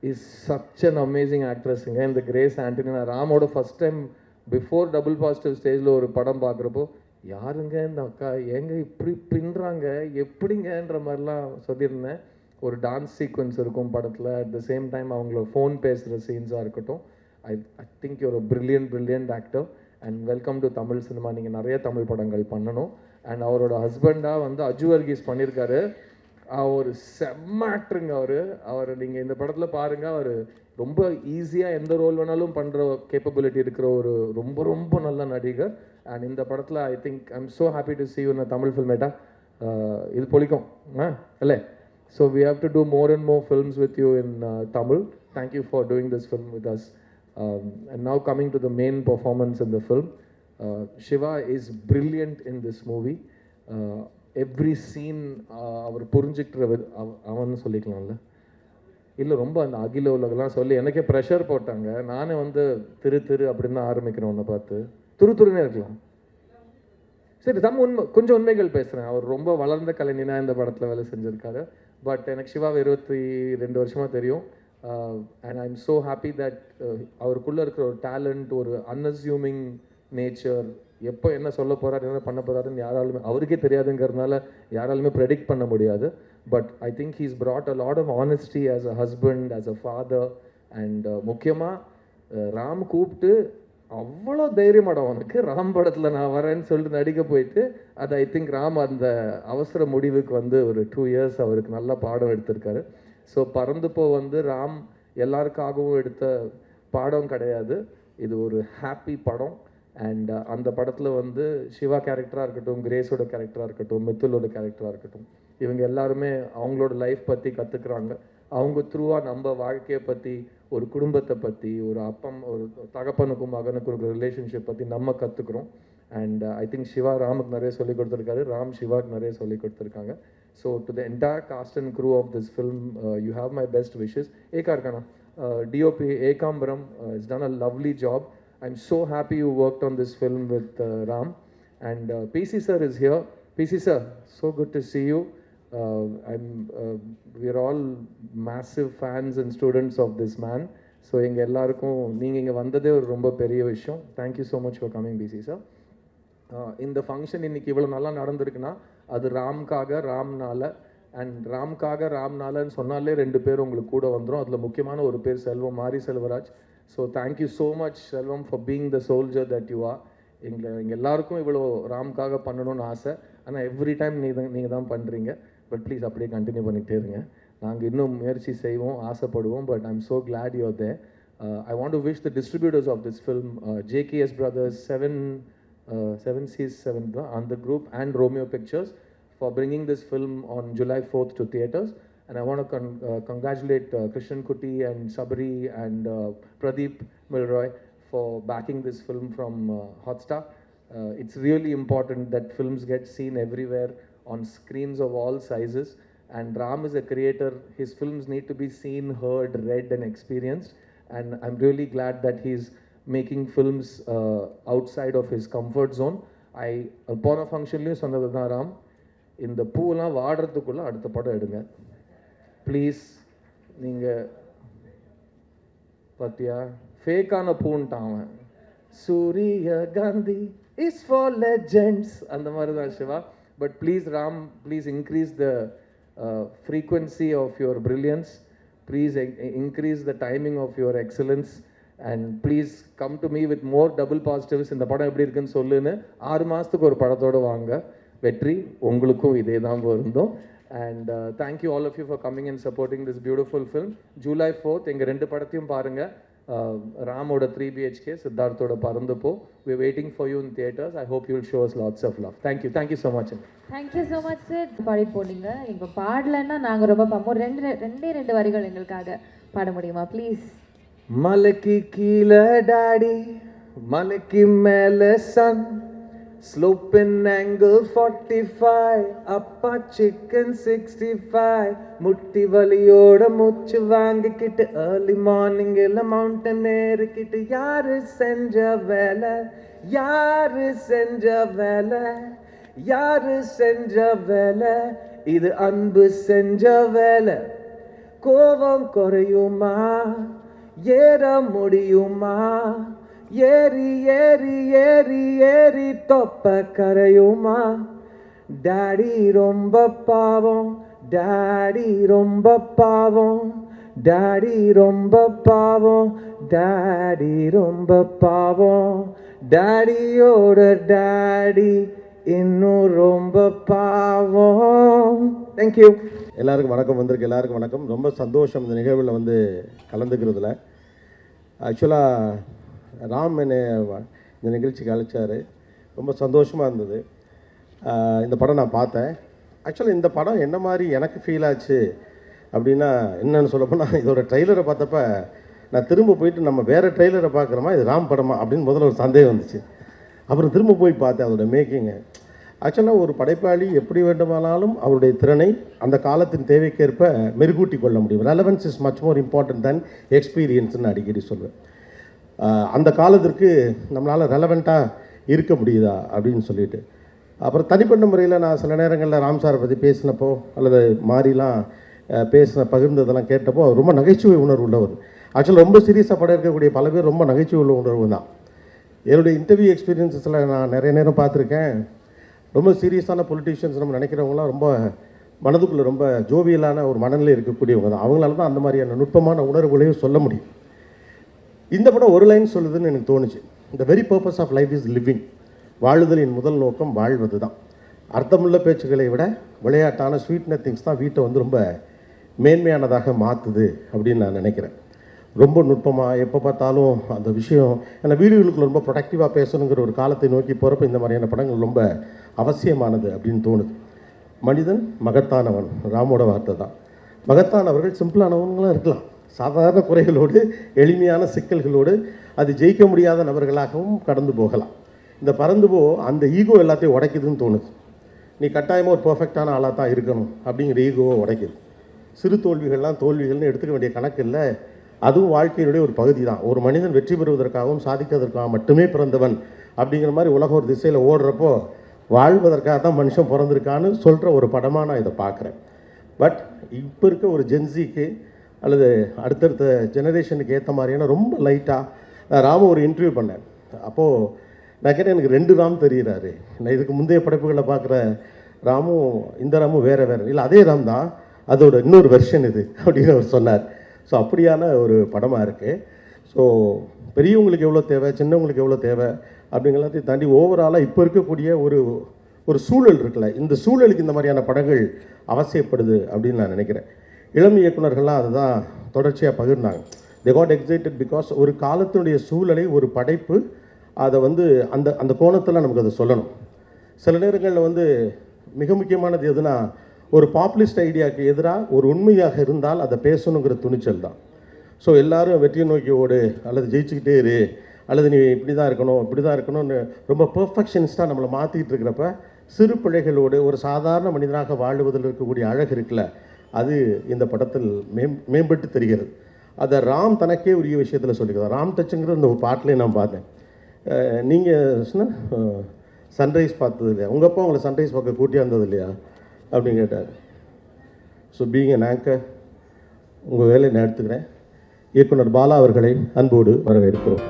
Speaker 9: is such an amazing ஆக்ட்ரஸுங்க. இந்த கிரேஸ் ஆண்டனி நான் ராமோட first time before double positive ஸ்டேஜில் ஒரு படம் பார்க்குறப்போ யாருங்க இந்த அக்கா ஏங்க இப்படி பின்னுறாங்க எப்படிங்கன்ற மாதிரிலாம் சொல்லியிருந்தேன். ஒரு டான்ஸ் சீக்வன்ஸ் இருக்கும் படத்தில். அட் த சேம் டைம் அவங்கள ஃபோன் பேசுகிற சீன்ஸாக இருக்கட்டும். I think your brilliant actor and welcome to Tamil cinema. நீங்கள் நிறைய தமிழ் படங்கள் பண்ணணும். அண்ட் அவரோட ஹஸ்பண்டாக வந்து அஜு வர்கீஸ் பண்ணியிருக்காரு. அவர் செம்ம ஆக்டருங்க. அவர் நீங்கள் இந்த படத்தில் பாருங்கள், அவர் ரொம்ப ஈஸியாக எந்த ரோல் வேணாலும் பண்ணுற கேப்பபிலிட்டி இருக்கிற ஒரு ரொம்ப நல்ல நடிகர். அண்ட் இந்த படத்தில் I think I am so happy to see you in a Tamil film. ஏட்டா இது பொழிக்கும் இல்லை? So we have to do more and more films with you in Tamil. Thank you for doing this film with us. And now coming to the main performance in the film, Shiva is brilliant in this movie. Every scene அவர் புரிஞ்சுக்கிற அவன் சொல்லிக்கலாம்ல, இல்லை ரொம்ப அந்த அகில உலகெல்லாம் சொல்லி எனக்கே pressure போட்டாங்க. நானே வந்து திரு அப்படின்னு தான் ஆரம்பிக்கிறேன். ஒன்றை பார்த்து துருன்னே இருக்கலாம். சரி கொஞ்சம் உண்மைகள் பேசுகிறேன். அவர் ரொம்ப வளர்ந்த கலைஞனாக இந்த படத்தில் வேலை செஞ்சுருக்காரு. பட் எனக்கு சிவாவை 22 வருஷமாக தெரியும். And I am so happy that அவருக்குள்ளே இருக்கிற ஒரு டேலண்ட், ஒரு அன்அஸ்யூமிங் நேச்சர், எப்போ என்ன சொல்ல போகிறார் என்ன பண்ண போகிறாருன்னு யாராலுமே அவருக்கே தெரியாதுங்கிறதுனால யாராலுமே ப்ரெடிக்ட் பண்ண முடியாது. But I think he's brought a lot of honesty as a husband, as a father. And முக்கியமாக ராம் கூப்பிட்டு அவ்வளோ தைரியமாடம் அவனுக்கு ராம் படத்தில் நான் வரேன்னு சொல்லிட்டு நடிக்க போயிட்டு அது ஐ திங்க் ராம் அந்த அவசர முடிவுக்கு வந்து ஒரு 2 years அவருக்கு நல்ல பாடம் எடுத்திருக்காரு. ஸோ பறந்துப்போ வந்து ராம் எல்லாருக்காகவும் எடுத்த பாடம் கிடையாது, இது ஒரு ஹாப்பி படம். அண்ட் அந்த படத்தில் வந்து சிவா கேரக்டராக இருக்கட்டும், கிரேஸோட கேரக்டராக இருக்கட்டும், மித்துலோட கேரக்டராக இருக்கட்டும், இவங்க எல்லாருமே அவங்களோட லைஃப் பற்றி கற்றுக்குறாங்க. அவங்க த்ரூவாக நம்ம வாழ்க்கையை பற்றி, ஒரு குடும்பத்தை பற்றி, ஒரு ஒரு தகப்பனுக்கும் மகனுக்கும் இருக்கிற ரிலேஷன்ஷிப் பற்றி நம்ம கற்றுக்குறோம். அண்ட் ஐ திங்க் சிவா ராமுக்கு நிறைய சொல்லி கொடுத்துருக்காரு, ராம் சிவாக்கு நிறைய சொல்லி கொடுத்துருக்காங்க. So to the entire cast and crew of this film you have my best wishes. ஏகார்கனா DOP Ekambaram is done a lovely job. I'm so happy you worked on this film with Ram. And PC sir is here. PC sir, so good to see you. We're all massive fans and students of this man. So எங்க எல்லாருக்கும் நீங்கள் இங்கே வந்ததே ஒரு ரொம்ப பெரிய விஷயம். Thank you so much for coming PC sir. இந்த ஃபங்க்ஷன் இன்னைக்கு இவ்வளோ நல்லா நடந்திருக்குன்னா அது ராம்காக ராம்னால. அண்ட் ராம்னாலன்னு சொன்னாலே 2 பேர் உங்களுக்கு கூட வந்துடும். அதில் முக்கியமான ஒரு பேர் செல்வம், மாரி Selvaraj. So thank you so much Selvam for being the soldier that you R. எங்கள் எல்லாருக்கும் இவ்வளோ ராம்காக பண்ணணும்னு ஆசை. ஆனால் எவ்ரி டைம் நீங்கள் தான் பண்ணுறீங்க. பட் ப்ளீஸ் அப்படியே கண்டினியூ பண்ணிகிட்டே இருங்க. நாங்கள் இன்னும் முயற்சி செய்வோம், ஆசைப்படுவோம். But I am so glad you are there. I want to wish the distributors of this film, JKS Brothers, 7 தான் அந்த group, and Romeo Pictures for bringing this film on July 4th to theatres. And I want to congratulate Krishan Kutty and Sabri and Pradeep Milroy for backing this film from Hotstar. It's really important that films get seen everywhere on screens of all sizes. And Ram is a creator. His films need to be seen, heard, read and experienced. And I'm really glad that he's making films outside of his comfort zone. போன ஃபங்க்ஷன்லேயும் சொன்னது தான், ராம் இந்த பூவெல்லாம் வாடுறதுக்குள்ளே அடுத்த படம் எடுங்க please. நீங்கள் பார்த்தியா ஃபேக்கான பூன்ட்டான் அவன். சூரிய காந்தி இஸ் ஃபார் லெஜெண்ட்ஸ் அந்த மாதிரி தான் Siva. But please Ram, please increase the frequency of your brilliance. Please increase the timing of your excellence and please come to me with more double positives. இந்த படம் எப்படி இருக்குன்னு சொல்லுன்னு 6 மாதத்துக்கு ஒரு படத்தோடு வாங்க. வெற்றி உங்களுக்கும் இதே தான் பொருந்தும். And thank you all of you for coming and supporting this beautiful film. July 4th எங்கள் 2 படத்தையும் பாருங்கள். ராமோட 3 BHK, சித்தார்த்தோட Paranthu Po. We waiting for you in theatres. I hope you will show us lots of love. Thank you so much.
Speaker 7: Thank you so much sir. பாடி போனீங்க. இப்போ பாடலைன்னா நாங்கள் ரொம்ப பார்ப்போம். ரெண்டு வரிகள் எங்களுக்காக பாட முடியுமா ப்ளீஸ்?
Speaker 9: மலைக்கு கீழே டாடி, மலைக்கு மேலே சன், ஸ்லோப்பின் ஆங்கிள் 45, அப்பா சிக்கன் 65, முட்டி வலியோட மூச்சு வாங்கிக்கிட்டு ஏர்லி மார்னிங் எல்லாம் மவுண்டன் ஏறிக்கிட்டு யாரு செஞ்ச வேலை, யாரு செஞ்ச வேலை, யாரு செஞ்ச வேலை, இது அன்பு செஞ்ச வேலை. கோபம் குறையுமா, ஏற முடியுமா, ஏறி ஏறி ஏறி ஏறி தொப்ப கரையுமா. டாடி ரொம்ப பாவம், டாடி ரொம்ப பாவம், டாடி ரொம்ப பாவம், டாடி ரொம்ப பாவம், டாடியோட டாடி இன்னும் ரொம்ப பாவம். தேங்க்யூ.
Speaker 10: எல்லாருக்கும் வணக்கம். வந்திருக்கு எல்லாருக்கும் வணக்கம். ரொம்ப சந்தோஷம் இந்த நிகழ்வில் வந்து கலந்துக்கிறதுல. ஆக்சுவலாக ராம் என்னை இந்த நிகழ்ச்சிக்கு அழைச்சார். ரொம்ப சந்தோஷமாக இருந்தது. இந்த படம் நான் பார்த்தேன். ஆக்சுவலாக இந்த படம் என்ன மாதிரி எனக்கு ஃபீல் ஆச்சு அப்படின்னா என்னென்னு சொல்லப்போனால், இதோட ட்ரெய்லரை பார்த்தப்ப நான் திரும்ப போயிட்டு நம்ம வேறு ட்ரெய்லரை பார்க்குறோமா, இது ராம் படமா அப்படின்னு முதல்ல ஒரு சந்தேகம் வந்துச்சு. அப்புறம் திரும்ப போய் பார்த்தேன் அதோட மேக்கிங்கு. ஆக்சுவலாக ஒரு படைப்பாளி எப்படி வேண்டுமானாலும் அவருடைய திறனை அந்த காலத்தின் தேவைக்கேற்ப மெருகூட்டி கொள்ள முடியும். Relevance is much more important than எக்ஸ்பீரியன்ஸ்னு அடிக்கடி சொல்லுவேன். அந்த காலத்திற்கு நம்மளால் ரெலவெண்ட்டாக இருக்க முடியுதா அப்படின்னு சொல்லிட்டு. அப்புறம் தனிப்பட்ட முறையில் நான் சில நேரங்களில் ராம் சாரை பற்றி பேசினப்போ அல்லது மாறிலாம் பகிர்ந்ததெல்லாம் கேட்டப்போ அவர் ரொம்ப நகைச்சுவை உணர்வு உள்ளவர். ஆக்சுவலாக ரொம்ப சீரியஸாக படம் இருக்கக்கூடிய பல பேர் ரொம்ப நகைச்சுவை உள்ள உணர்வு தான். என்னுடைய இன்டர்வியூ எக்ஸ்பீரியன்ஸஸில் நான் நிறைய நேரம் பார்த்துருக்கேன். ரொம்ப சீரியஸான பொலிட்டீஷியன்ஸ் நம்ம நினைக்கிறவங்களாம் ரொம்ப மனதுக்குள்ளே ரொம்ப ஜோவியலான ஒரு மனநிலை இருக்கக்கூடியவங்க தான். அவங்களால தான் அந்த மாதிரியான நுட்பமான உணர்வுகளையும் சொல்ல முடியும். இந்த படம் ஒரு லைன் சொல்லுதுன்னு எனக்கு தோணுச்சு. The very purpose of life is living. வாழுதலின் முதல் நோக்கம் வாழ்வது தான். அர்த்தமுள்ள பேச்சுக்களை விட விளையாட்டான ஸ்வீட் நத்திங்ஸ் தான் வீட்டை வந்து ரொம்ப மேன்மையானதாக மாற்றுது அப்படின்னு நான் நினைக்கிறேன். ரொம்ப நுட்பமாக எப்போ பார்த்தாலும் அந்த விஷயம், ஏன்னா வீடுகளுக்குள்ள ரொம்ப ப்ரொடக்டிவாக பேசணுங்கிற ஒரு காலத்தை நோக்கி போகிறப்ப இந்த மாதிரியான படங்கள் ரொம்ப அவசியமானது அப்படின்னு தோணுது. மனிதன் மகத்தானவன், ராமோட வார்த்தை தான். மகத்தானவர்கள் சிம்பிளானவங்களாம் இருக்கலாம், சாதாரண குறைகளோடு எளிமையான சிக்கல்களோடு அது ஜெயிக்க முடியாத நபர்களாகவும் கடந்து போகலாம். இந்த பறந்து அந்த ஈகோ எல்லாத்தையும் உடைக்குதுன்னு தோணுது. நீ கட்டாயமாக ஒரு பர்ஃபெக்டான ஆளாக தான் இருக்கணும் அப்படிங்கிற ஈகோவை உடைக்குது. சிறு தோல்விகள்லாம் தோல்விகள்னு எடுத்துக்க வேண்டிய கணக்கு இல்லை. அதுவும் வாழ்க்கையினுடைய ஒரு பகுதி தான். ஒரு மனிதன் வெற்றி பெறுவதற்காகவும் சாதிக்கிறதற்காக மட்டுமே பிறந்தவன் அப்படிங்கிற மாதிரி உலகம் ஒரு திசையில் ஓடுறப்போ வாழ்வதற்காக தான் மனுஷன் பிறந்திருக்கான்னு சொல்கிற ஒரு படமாக நான் இதை பார்க்குறேன். பட் இப்போ இருக்க ஒரு ஜென்சிக்கு அல்லது அடுத்தடுத்த ஜெனரேஷனுக்கு ஏற்ற மாதிரியான ரொம்ப லைட்டாக நான் ராம ஒரு இன்டர்வியூ பண்ணேன். அப்போது நான் கேட்டேன், எனக்கு 2 ராம் தெரிகிறாரு. நான் இதுக்கு முந்தைய படைப்புகளை பார்க்குற ராமும் இந்த ராமும் வேறு இல்லை, அதே ராம் தான், அதோட இன்னொரு வெர்ஷன் இது அப்படின்னு அவர் சொன்னார். ஸோ அப்படியான ஒரு படமாக இருக்குது. ஸோ பெரியவங்களுக்கு எவ்வளோ தேவை, சின்னவங்களுக்கு எவ்வளோ தேவை அப்படிங்கிறதையும் தாண்டி ஓவராலாக இப்போ இருக்கக்கூடிய ஒரு சூழல் இருக்குல்ல, இந்த சூழலுக்கு இந்த மாதிரியான படங்கள் அவசியப்படுது அப்படின்னு நான் நினைக்கிறேன். இளம் இயக்குனர்கள்லாம் அதுதான் தொடர்ச்சியாக பகிர்ந்தாங்க. தே காட் எக்ஸைட்டட் பிகாஸ் ஒரு காலத்தினுடைய சூழலை ஒரு படைப்பு அதை வந்து அந்த அந்த கோணத்தில் நமக்கு அதை சொல்லணும். சில நேரங்களில் மிக முக்கியமானது எதுனா, ஒரு பாப்புலிஸ்ட் ஐடியாவுக்கு எதிராக ஒரு உண்மையாக இருந்தால் அதை பேசணுங்கிற துணிச்சல் தான். ஸோ எல்லோரும் வெற்றியை நோக்கி ஓடு, அல்லது ஜெயிச்சுக்கிட்டே இரு, அல்லது நீ இப்படி தான் இருக்கணும் இப்படி தான் இருக்கணும்னு ரொம்ப பெர்ஃபெக்ஷனிஸ்ட்டாக நம்மளை மாற்றிக்கிட்டு இருக்கிறப்ப சிறு பிழைகளோடு ஒரு சாதாரண மனிதனாக வாழுவதில் இருக்கக்கூடிய அழகு இருக்குல்ல, அது இந்த படத்தில் மேம்பட்டு தெரிகிறது. அதை ராம் தனக்கே உரிய விஷயத்தில் சொல்லிக்கிறார். ராம் டச்சுங்கிற இந்த ஒரு பாட்டிலே நான் பார்த்தேன். நீங்கள் சன்ரைஸ் பார்த்தது இல்லையா, உங்கள் அப்பா உங்களை சன்ரைஸ் பார்க்க கூட்டியாக இருந்தது இல்லையா அப்படின்னு கேட்டார். ஸோ பீயிங் அன் ஆங்கர் உங்கள் வேலையை நான் எடுத்துக்கிறேன். இயக்குனர் பாலா அவர்களை அன்போடு வரவேற்கிறோம்.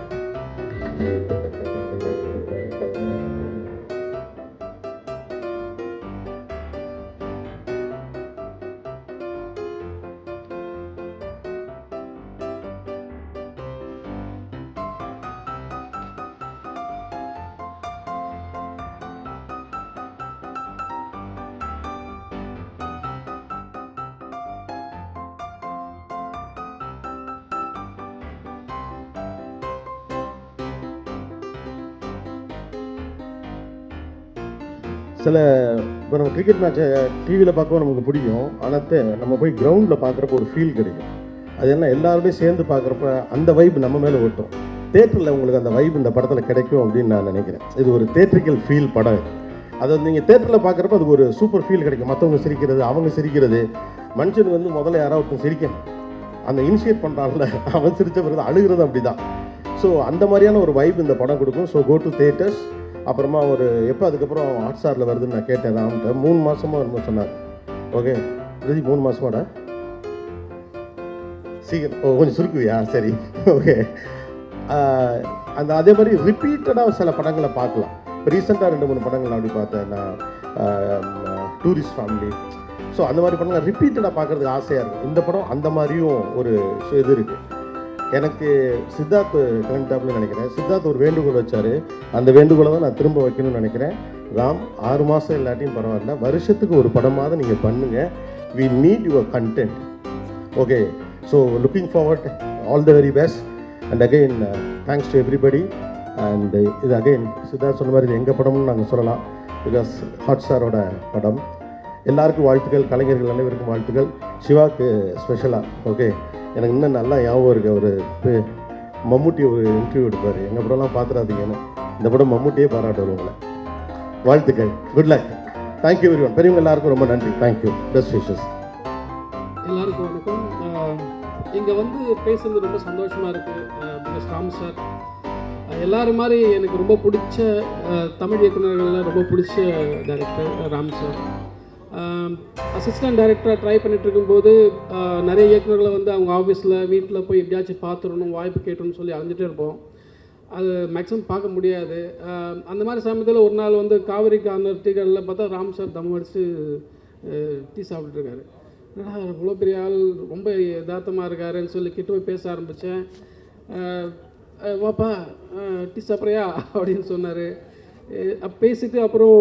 Speaker 10: சில இப்போ நம்ம கிரிக்கெட் மேட்சை டிவியில் பார்க்கவும் நமக்கு பிடிக்கும், ஆனால் நம்ம போய் கிரவுண்டில் பார்க்குறப்ப ஒரு ஃபீல் கிடைக்கும். அது என்ன எல்லாருமே சேர்ந்து பார்க்குறப்ப அந்த வைப் நம்ம மேலே ஓட்டும். தேட்டரில் உங்களுக்கு அந்த வைப் இந்த படத்தில் கிடைக்கும் அப்படின்னு நான் நினைக்கிறேன். இது ஒரு தேட்ரிக்கல் ஃபீல் படம். அதை நீங்கள் தேட்டரில் பார்க்குறப்ப அது ஒரு சூப்பர் ஃபீல் கிடைக்கும். மற்றவங்க சிரிக்கிறது, அவங்க சிரிக்கிறது, மனுஷனுக்கு வந்து முதல்ல யாராவது சிரிக்கணும், அந்த இனிஷியேட் பண்ணுறாங்கல்ல, அவன் சிரித்த பிறகு அழுகிறது அப்படி தான். ஸோ அந்த மாதிரியான ஒரு வைப் இந்த படம் கொடுக்கும். So go to theatres. அப்புறமா ஒரு எப்போ அதுக்கப்புறம் ஹாட்ஸ்டாரில் வருதுன்னு நான் கேட்டேன். அவன்கிட்ட 3 மாதமாக வரும்போது சொன்னார். ஓகே இது 3 மாதமாடா சீக்கிரம் கொஞ்சம் சுருக்குவியா? சரி ஓகே. அந்த அதே மாதிரி ரிப்பீட்டடாக சில படங்களை பார்க்கலாம். இப்போ ரீசெண்டாக 2-3 படங்கள் அப்படி பார்த்தேன் நான். டூரிஸ்ட் ஃபேமிலி, ஸோ அந்த மாதிரி படங்கள் ரிப்பீட்டடாக பார்க்குறதுக்கு ஆசையாக இருக்குது. இந்த படம் அந்த மாதிரியும் ஒரு இது இருக்குது. எனக்கு சித்தார்த் கலந்துட்டாப்புன்னு நினைக்கிறேன். சித்தார்த் ஒரு வேண்டுகோள் வச்சார், அந்த வேண்டுகோளை தான் நான் திரும்ப வைக்கணும்னு நினைக்கிறேன். ராம் 6 மாதம் இல்லாட்டியும் பரவாயில்ல, வருஷத்துக்கு ஒரு படமாவது நீங்கள் பண்ணுங்கள். We need your content. Okay, so looking forward, all the very best. And again thanks to everybody. And இது அகெயின் சித்தார்த் சொன்ன மாதிரி இது எங்கள் படம்னு நாங்கள் சொல்லலாம். பிகாஸ் ஹாட்ஸ்டாரோட படம். எல்லாருக்கும் வாழ்த்துக்கள், கலைஞர்கள் அனைவருக்கும் வாழ்த்துக்கள். சிவாக்கு ஸ்பெஷலாக ஓகே. எனக்கு இன்னும் நல்லா ஞாபகம் இருக்குது, ஒரு மம்முட்டி ஒரு இன்டர்வியூ எடுப்பார், எங்கள் படம்லாம் பார்த்துடாதீங்கன்னு. இந்த படம் மம்முட்டியே பாராட்டுவார் உங்களை. வாழ்த்துக்கள், good luck, thank you very much. பெரியவங்க எல்லாருக்கும் ரொம்ப நன்றி, தேங்க்யூ, பெஸ்ட் விஷஸ்.
Speaker 11: எல்லாருக்கும் வணக்கம். இங்கே வந்து பேசுறது ரொம்ப சந்தோஷமாக இருக்குது. பிகாஸ் ராம் சார் எல்லோரும் மாதிரி எனக்கு ரொம்ப பிடிச்ச தமிழ் இயக்குநர்களில் ரொம்ப பிடிச்ச டைரக்டர் ராம் சார். அசிஸ்டன்ட் டைரக்டராக ட்ரை பண்ணிட்டு இருக்கும்போது நிறைய இயக்குநர்களை வந்து அவங்க ஆஃபீஸில் வீட்டில் போய் எப்படியாச்சும் பார்த்துடணும், வாய்ப்பு கேட்டணும்னு சொல்லி அலைஞ்சிட்டே இருப்போம். அது மேக்ஸிமம் பார்க்க முடியாது. அந்த மாதிரி சமயத்தில் ஒரு நாள் வந்து காவேரி கார்னர் டீ கடையில் பார்த்தா ராம் சார் தம் அடித்து டீ சாப்பிட்டுருக்காரு. இவ்வளோ பெரிய ஆள், ரொம்ப யதார்த்தமாக இருக்காருன்னு சொல்லி கிட்ட போய் பேச ஆரம்பித்தேன். வாப்பா டீ சாப்பிட்றியா அப்படின்னு சொன்னார். பேசிட்டு அப்புறம்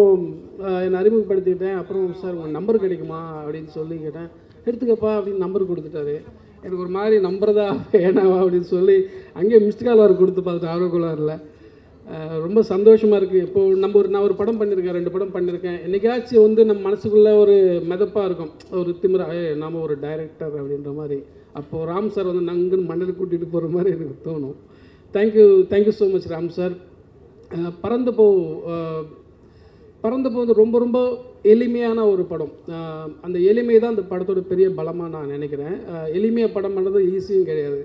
Speaker 11: என்னை அறிமுகப்படுத்திக்கிட்டேன். அப்புறம் சார் உங்கள் நம்பர் கிடைக்குமா அப்படின்னு சொல்லி கேட்டேன். எடுத்துக்கப்பா அப்படின்னு நம்பர் கொடுத்துட்டாரு. எனக்கு ஒரு மாதிரி நம்புறதா வேணாவா அப்படின்னு சொல்லி அங்கேயே மிஸ்ட் கால் வர கொடுத்து பார்த்துட்டு ஆர்வக்குள்ளாரில் ரொம்ப சந்தோஷமாக இருக்குது. இப்போது நான் ஒரு படம் பண்ணியிருக்கேன், 2 படம் பண்ணியிருக்கேன். என்றைக்காச்சும் வந்து நம்ம மனசுக்குள்ளே ஒரு மிதப்பாக இருக்கும், ஒரு திமிரா நாம் ஒரு டைரக்டர் அப்படின்ற மாதிரி. அப்போது ராம் சார் வந்து நங்குன்னு மண்ணில் கூட்டிகிட்டு போகிற மாதிரி எனக்கு தோணும். Thank you so much Ram sir. Paranthu Po வந்து ரொம்ப ரொம்ப எளிமையான ஒரு படம். அந்த எளிமை தான் அந்த படத்தோட பெரிய பலமாக நான் நினைக்கிறேன். எளிமையாக படம் பண்ணுறது ஈஸியும் கிடையாது.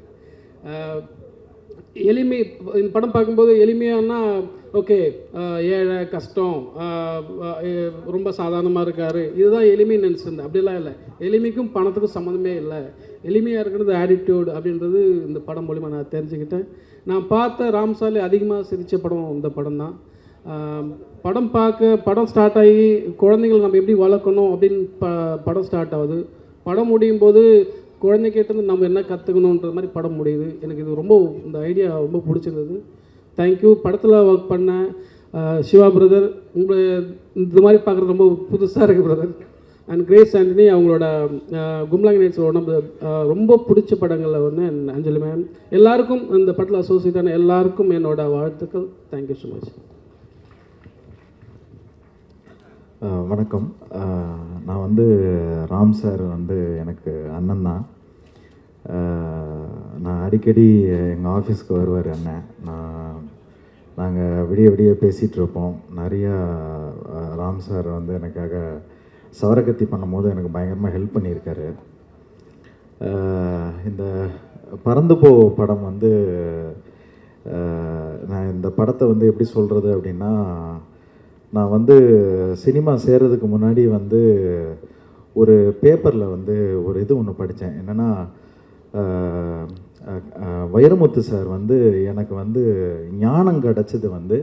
Speaker 11: எளிமை இந்த படம் பார்க்கும்போது எளிமையானா ஓகே, ஏழை, கஷ்டம், ரொம்ப சாதாரணமாக இருக்கார், இதுதான் எளிமைன்னு நினச்சிருந்தேன். அப்படிலாம் இல்லை. எளிமைக்கும் பணத்துக்கும் சம்மந்தமே இல்லை. எளிமையாக இருக்கிறது ஆட்டிடியூட் அப்படின்றது இந்த படம் மூலிமா நான் தெரிஞ்சுக்கிட்டேன். நான் பார்த்த ராம் சார்லே அதிகமாக சிரித்த படம் இந்த படம் தான். படம் ஸ்டார்ட் ஆகி குழந்தைங்களை நம்ம எப்படி வளர்க்கணும் அப்படின்னு படம் ஸ்டார்ட் ஆகுது. படம் முடியும் போது குழந்தைகிட்டேருந்து நம்ம என்ன கற்றுக்கணுன்ற மாதிரி படம் முடியுது. எனக்கு இது ரொம்ப, இந்த ஐடியா ரொம்ப பிடிச்சிருந்தது. தேங்க்யூ. படத்தில் ஒர்க் பண்ண சிவா பிரதர், உங்களை இந்த மாதிரி பார்க்குறது ரொம்ப புதுசாக இருக்குது பிரதர். அண்ட் கிரேஸ் ஆண்டனி, அவங்களோட கும்லாங் நைட்ஸ் ஒன் ஆஃப் த ரொம்ப பிடிச்ச படங்களில் ஒன்று. அஞ்சலி மேம், எல்லாருக்கும் இந்த படத்தில் அசோசியேட்டான எல்லாருக்கும் என்னோட வாழ்த்துக்கள். Thank you so much.
Speaker 12: வணக்கம். நான் வந்து ராம் சார் வந்து எனக்கு அண்ணன் தான். நான் அடிக்கடி எங்கள் ஆஃபீஸ்க்கு வருவார் அண்ணன். நாங்கள் விடிய பேசிகிட்டு இருப்போம். நிறையா ராம் சார் வந்து எனக்காக சவரக்கத்தி பண்ணும்போது எனக்கு பயங்கரமாக ஹெல்ப் பண்ணியிருக்காரு. இந்த பறந்து போ படம் வந்து நான் இந்த படத்தை வந்து எப்படி சொல்கிறது அப்படின்னா, நான் வந்து சினிமா சேர்றதுக்கு முன்னாடி வந்து ஒரு பேப்பரில் வந்து ஒரு இது ஒன்று படித்தேன். என்னென்னா, வைரமுத்து சார் வந்து எனக்கு வந்து ஞானம் கிடச்சது வந்து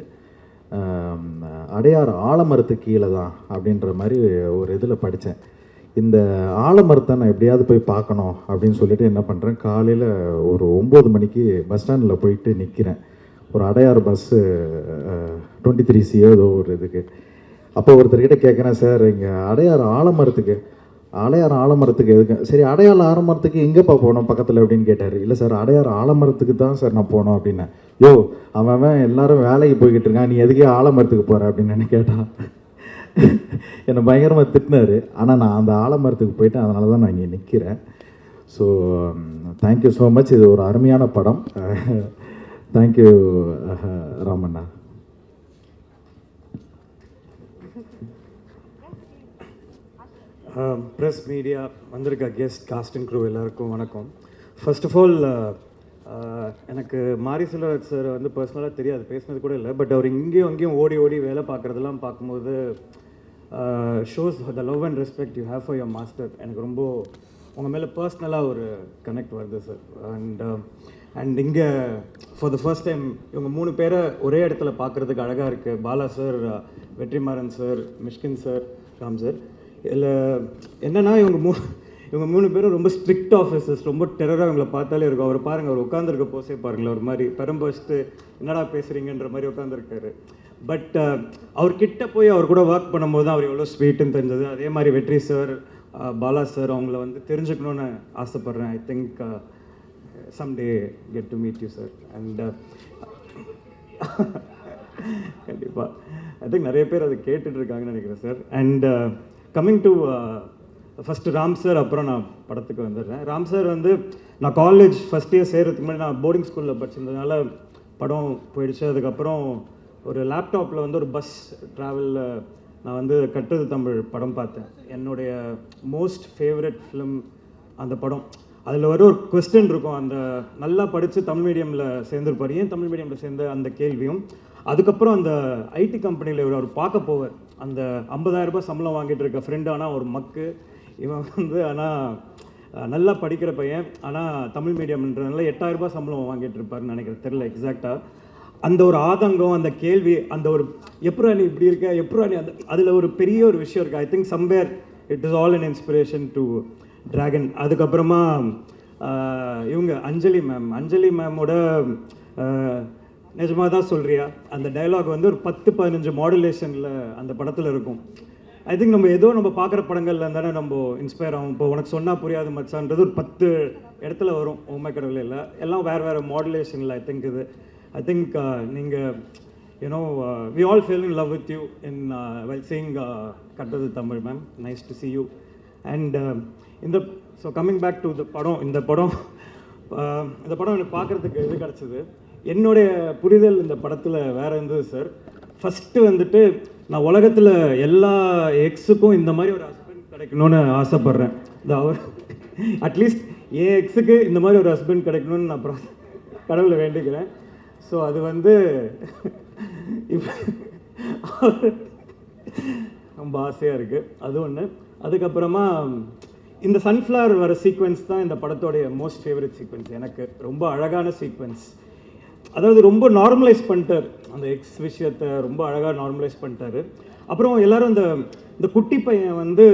Speaker 12: அடையார் ஆலமரத்துக்கு கீழே தான் அப்படின்ற மாதிரி ஒரு இதில் படித்தேன். இந்த ஆலமரத்தை நான் எப்படியாவது போய் பார்க்கணும் அப்படின்னு சொல்லிட்டு என்ன பண்ணுறேன், காலையில் ஒரு 9 மணிக்கு பஸ் ஸ்டாண்டில் போயிட்டு நிற்கிறேன். ஒரு அடையார் பஸ்ஸு 23C ஏதோ ஒரு இதுக்கு. அப்போ ஒருத்தர்கிட்ட கேட்குறேன், சார் இங்கே அடையார் ஆலமரத்துக்கு எதுக்கு? சரி, அடையார் ஆலமரத்துக்கு எங்கேப்பா போனோம் பக்கத்தில் அப்படின்னு கேட்டார். இல்லை சார், அடையார் ஆலமரத்துக்கு தான் சார் நான் போனோம் அப்படின்னேன். யோ, அவன் எல்லாரும் வேலைக்கு போய்கிட்டு இருக்கான், நீ எதுக்கே ஆலமரத்துக்கு போகிற அப்படின்னு கேட்டான். என்னை பயங்கரமாக திட்டினார். ஆனால் நான் அந்த ஆலமரத்துக்கு போயிட்டேன், அதனால தான் நான் இங்கே நிற்கிறேன். So thank you so much. இது ஒரு அருமையான படம். தேங்க்யூ ராமண்ணா.
Speaker 13: ப்ரெஸ் மீடியா வந்திருக்க கெஸ்ட் காஸ்ட் அண்ட் க்ரூ எல்லாருக்கும் வணக்கம். ஃபர்ஸ்ட் ஆஃப் ஆல் எனக்கு மாரி செல்வராஜ் சார் வந்து பர்சனலாக தெரியாது, பேசினது கூட இல்லை. பட் அவர் இங்கேயும் அங்கேயும் ஓடி ஓடி வேலை பார்க்குறதெல்லாம் பார்க்கும்போது shows the love and respect you have for your master. எனக்கு ரொம்ப உங்கள் மேலே பர்சனலாக ஒரு கனெக்ட் வருது சார். அண்ட் இங்கே ஃபார் த ஃபர்ஸ்ட் டைம் இவங்க 3 பேரை ஒரே இடத்துல பார்க்குறதுக்கு அழகாக இருக்குது. Bala sir, Vetrimaaran sir, Mysskin sir, Ram sir. இதில் என்னென்னா இவங்க 3 பேரும் ரொம்ப ஸ்ட்ரிக்ட் ஆஃபீஸர்ஸ், ரொம்ப டெரராக இவங்களை பார்த்தாலே இருக்கும். அவர் பாருங்கள், அவர் உட்காந்துருக்க போசே பாருங்களேன், ஒரு மாதிரி பெரம்பஸ்ட்டு என்னடா பேசுகிறீங்கன்ற மாதிரி உட்காந்துருக்காரு. பட் அவர்கிட்ட போய் அவர் கூட ஒர்க் பண்ணும்போது தான் அவர் எவ்வளோ ஸ்வீட்டுன்னு தெரிஞ்சது. அதே மாதிரி வெற்றி சார், பாலா சார், அவங்கள வந்து தெரிஞ்சுக்கணுன்னு ஆசைப்பட்றேன். I think someday get to meet you sir. And கண்டிப்பாக ஐ திங்க் நிறைய பேர் அதை கேட்டுட்ருக்காங்கன்னு நினைக்கிறேன் sir. And coming to first Ram sir, அப்புறம் நான் படத்துக்கு வந்துடுறேன். ராம் சார் வந்து நான் காலேஜ் ஃபஸ்ட் இயர் சேர்கிறதுக்கு முன்னாடி நான் போர்டிங் ஸ்கூலில் படிச்சிருந்ததுனால படம் போயிடுச்சு. அதுக்கப்புறம் ஒரு லேப்டாப்பில் வந்து ஒரு பஸ் ட்ராவலில் நான் வந்து கட்டுறது தமிழ் படம் பார்த்தேன். என்னுடைய மோஸ்ட் ஃபேவரட் ஃபிலிம் அந்த படம். அதில் ஒரு கொஸ்டின் இருக்கும், அந்த நல்லா படித்து தமிழ் மீடியமில் சேர்ந்துருப்பார், ஏன் தமிழ் மீடியமில் சேர்ந்த அந்த கேள்வியும். அதுக்கப்புறம் அந்த ஐடி கம்பெனியில் அவர் பார்க்க போவார், அந்த 50,000 ரூபாய் சம்பளம் வாங்கிட்டு இருக்க ஃப்ரெண்டு. ஆனால் ஒரு மக்கு இவன் வந்து, ஆனால் நல்லா படிக்கிற பையன், ஆனால் தமிழ் மீடியம்ன்றதுனால 8,000 ரூபாய் சம்பளம் வாங்கிட்டு இருப்பாருன்னு நினைக்கிறேன், தெரில எக்ஸாக்டாக. அந்த ஒரு ஆதங்கம், அந்த கேள்வி, அந்த ஒரு எப்பரா நீ இப்படி இருக்க, எப்பரா நீ அந்த, அதில் ஒரு பெரிய ஒரு விஷயம் இருக்குது. I think somewhere it is all an inspiration to dragon. அதுக்கப்புறமா இவங்க அஞ்சலி மேமோட நிஜமாக தான் சொல்கிறியா அந்த டைலாக் வந்து ஒரு 10-15 மாடுலேஷனில் அந்த படத்தில் இருக்கும். ஐ திங்க் நம்ம பார்க்குற படங்கள்ல இருந்தானே நம்ம இன்ஸ்பயர் ஆகும். இப்போ உனக்கு சொன்னால் புரியாது மச்சான்றது ஒரு 10 இடத்துல வரும் ஓமை கடவுள் இல்லை, எல்லாம் வேறு மாடுலேஷனில். ஐ திங்க் நீங்கள் you know we all fell in love with you in well seeing Kattradhu Tamil ma'am. Nice to see you. And so coming back to the படம். இந்த படம் எனக்கு பார்க்குறதுக்கு இது கிடச்சிது. என்னுடைய புரிதல் இந்த படத்தில் வேறு இருந்தது சார். ஃபஸ்ட்டு வந்துட்டு நான் உலகத்தில் எல்லா எக்ஸுக்கும் இந்த மாதிரி ஒரு ஹஸ்பண்ட் கிடைக்கணும்னு ஆசைப்பட்றேன். அட்லீஸ்ட் என் எக்ஸுக்கு இந்த மாதிரி ஒரு ஹஸ்பண்ட் கிடைக்கணும்னு நான் கடவுளை வேண்டிக்கிறேன். ஸோ அது வந்து இப்போ ரொம்ப ஆசையாக இருக்குது, அது ஒன்று. அதுக்கப்புறமா இந்த சன்ஃப்ளவர் வர சீக்வென்ஸ் தான் இந்த படத்தோடைய மோஸ்ட் ஃபேவரட் சீக்வென்ஸ். எனக்கு ரொம்ப அழகான சீக்வென்ஸ். அதாவது ரொம்ப நார்மலைஸ் பண்ணிட்டார் அந்த எக்ஸ் விஷயத்தை, ரொம்ப அழகாக நார்மலைஸ் பண்ணிட்டாரு. அப்புறம் எல்லோரும் இந்த குட்டி பையன் வந்து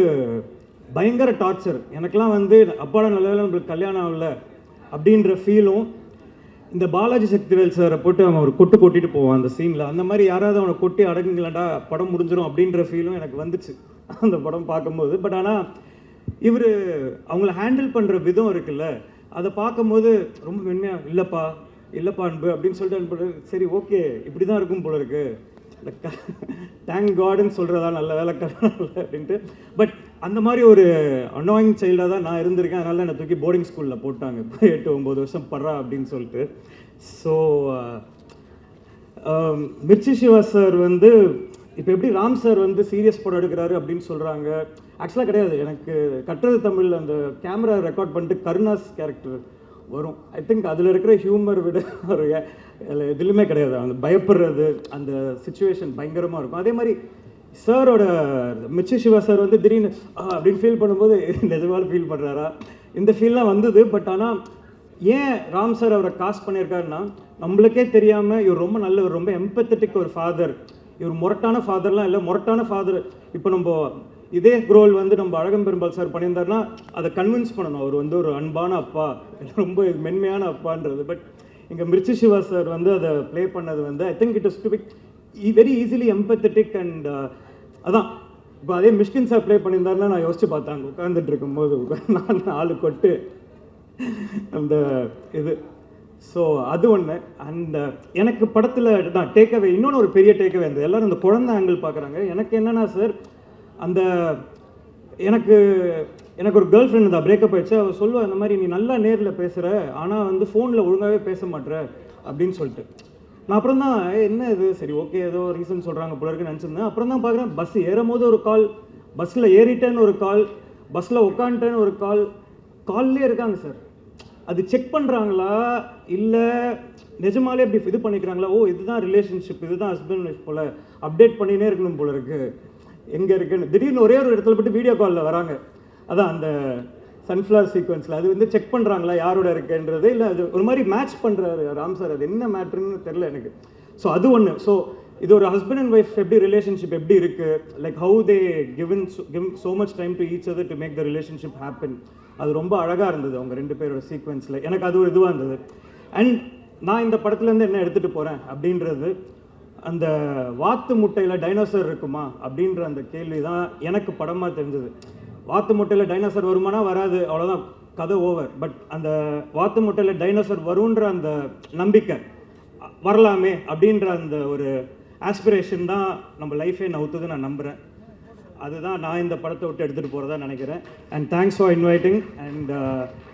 Speaker 13: பயங்கர டார்ச்சர். எனக்கெலாம் வந்து அப்பாடா நல்ல வேளை நம்மளுக்கு கல்யாணம் ஆகல அப்படின்ற ஃபீலும், இந்த பாலாஜி சக்திவேல் சாரை போட்டு அவன் ஒரு கொட்டிட்டு போவான் அந்த சீனில், அந்த மாதிரி யாராவது அவனை கொட்டி அடங்குங்களாண்டா படம் முடிஞ்சிடும் அப்படின்ற ஃபீலும் எனக்கு வந்துச்சு அந்த படம் பார்க்கும்போது. பட் ஆனால் இவர் அவங்கள ஹேண்டில் பண்ணுற விதம் இருக்குல்ல, அதை பார்க்கும்போது ரொம்ப மென்மையாக இல்லைப்பா அன்பு அப்படின்னு சொல்லிட்டு அனுப்புறது. சரி ஓகே, இப்படி தான் இருக்கும் போல இருக்கு, தேங்க் காடுன்னு சொல்கிறதா நல்ல வேலை கல்யாணம் இல்லை அப்படின்ட்டு. பட் அந்த மாதிரி ஒரு அனாயிங் சைல்டாக தான் நான் இருந்திருக்கேன். அதனால என்னை தூக்கி போர்டிங் ஸ்கூலில் போட்டாங்க 8-9 வருஷம் படுறா அப்படின்னு சொல்லிட்டு. ஸோ மிர்ச்சி சிவா சார் வந்து இப்போ எப்படி ராம் சார் வந்து சீரியஸ் படம் எடுக்கிறாரு அப்படின்னு சொல்கிறாங்க, ஆக்சுவலாக கிடையாது. எனக்கு கட்டுறது தமிழில் அந்த கேமரா ரெக்கார்ட் பண்ணிட்டு கருணாஸ் கேரக்டர் வரும். ஐ திங்க் அதில் இருக்கிற ஹியூமர் விட ஒரு எதுலையுமே கிடையாது. அந்த பயப்படுறது, அந்த சுச்சுவேஷன் பயங்கரமாக இருக்கும். அதே மாதிரி சாரோட மிர்ச்சி சிவா சார் வந்து திடீர்னு அப்படின்னு ஃபீல் பண்ணும்போது நிஜமாக ஃபீல் பண்ணுறாரா, இந்த ஃபீல்லாம் வந்தது. பட் ஆனால் ஏன் ராம் சார் அவரை காஸ்ட் பண்ணியிருக்காருன்னா, நம்மளுக்கே தெரியாமல் இவர் ரொம்ப நல்லவர், ரொம்ப எம்பத்தட்டிக் ஒரு ஃபாதர். இவர் முரட்டான ஃபாதர்லாம் இல்லை, முரட்டான ஃபாதர். இப்போ நம்ம இதே ரோல் வந்து நம்ம அழகம் பெரும்பால் சார் பண்ணியிருந்தாருன்னா அதை கன்வின்ஸ் பண்ணணும், அவர் வந்து ஒரு அன்பான அப்பா, ரொம்ப மென்மையான அப்பான்றது. பட் இங்கே மிர்ச்சி சிவா சார் வந்து அதை ப்ளே பண்ணது வந்து I think it is to be very easily empathetic. And அதான் இப்போ அதே மிஷ்கின் சார் ப்ளே பண்ணியிருந்தாருன்னா நான் யோசிச்சு பார்த்தாங்க உட்காந்துட்டு இருக்கும்போது நான் ஆளு கொட்டு அந்த இது. ஸோ அது ஒன்று. அண்ட் எனக்கு படத்தில் நான் டேக்அவே, இன்னொன்று ஒரு பெரிய டேக்அவே இருந்தது. எல்லோரும் இந்த குழந்தை ஆங்கிள் பார்க்குறாங்க. எனக்கு என்னென்னா சார், அந்த எனக்கு ஒரு கேர்ள் ஃப்ரெண்ட் தான், பிரேக்கப் ஆகிடுச்சு. அவள் சொல்லுவாள், இந்த மாதிரி நீ நல்லா நேரில் பேசுகிற, ஆனால் வந்து ஃபோனில் ஒழுங்காகவே பேச மாட்டேற அப்படின்னு சொல்லிட்டு. நான் அப்புறம் தான் என்ன இது, சரி ஓகே ஏதோ ரீசன் சொல்கிறாங்க போல இருக்குன்னு நினச்சிருந்தேன். அப்புறம் தான் பார்க்குறேன், பஸ் ஏறும் போது ஒரு கால், பஸ்ஸில் ஏறிட்டேன்னு ஒரு கால், பஸ்ஸில் உட்காந்துட்டேன்னு ஒரு கால், கால்லே இருக்காங்க சார். அது செக் பண்ணுறாங்களா இல்லை நிஜமாலே இப்படி இது பண்ணிக்கிறாங்களா? ஓ இதுதான் ரிலேஷன்ஷிப், இதுதான் ஹஸ்பண்ட் ஒய்ஃப் போல் அப்டேட் பண்ணினே இருக்கணும் போல இருக்குது, எங்கே இருக்குன்னு. திடீர்னு ஒரே ஒரு இடத்துல போட்டு வீடியோ காலில் வராங்க. அதான் அந்த சன்ஃப்ளவர் சீக்வன்ஸில் அது வந்து செக் பண்ணுறாங்களா யாரோட இருக்குன்றது, இல்லை அது ஒரு மாதிரி மேட்ச் பண்ணுறாரு ராம் சார். அது என்ன மேட்ருன்னு தெரில எனக்கு. ஸோ அது ஒன்று. ஸோ இது ஒரு ஹஸ்பண்ட் அண்ட் ஒய்ஃப் எப்படி ரிலேஷன்ஷிப் எப்படி இருக்குது, like how they give so much time to each other to make the relationship happen. அது ரொம்ப அழகாக இருந்தது அவங்க ரெண்டு பேரோட சீக்வன்ஸில். எனக்கு அது ஒரு இதுவாக இருந்தது. அண்ட் நான் இந்த படத்துலேருந்து என்ன எடுத்துகிட்டு போகிறேன் அப்படின்றது, அந்த வாத்து முட்டையில் டைனோசர் இருக்குமா அப்படின்ற அந்த கேள்வி தான் எனக்கு படமாக தெரிஞ்சது. வாத்து முட்டையில் டைனோசர் வருமானா வராது, அவ்வளோதான், கதை ஓவர். பட் அந்த வாத்து முட்டையில் டைனோசர் வருன்ற அந்த நம்பிக்கை, வரலாமே அப்படின்ற அந்த ஒரு ஆஸ்பிரேஷன் தான் நம்ம லைஃபே நவுத்துது நான் நம்புகிறேன். அதுதான் நான் இந்த படத்தை விட்டு எடுத்துகிட்டு போகிறதா நினைக்கிறேன். And thanks for inviting and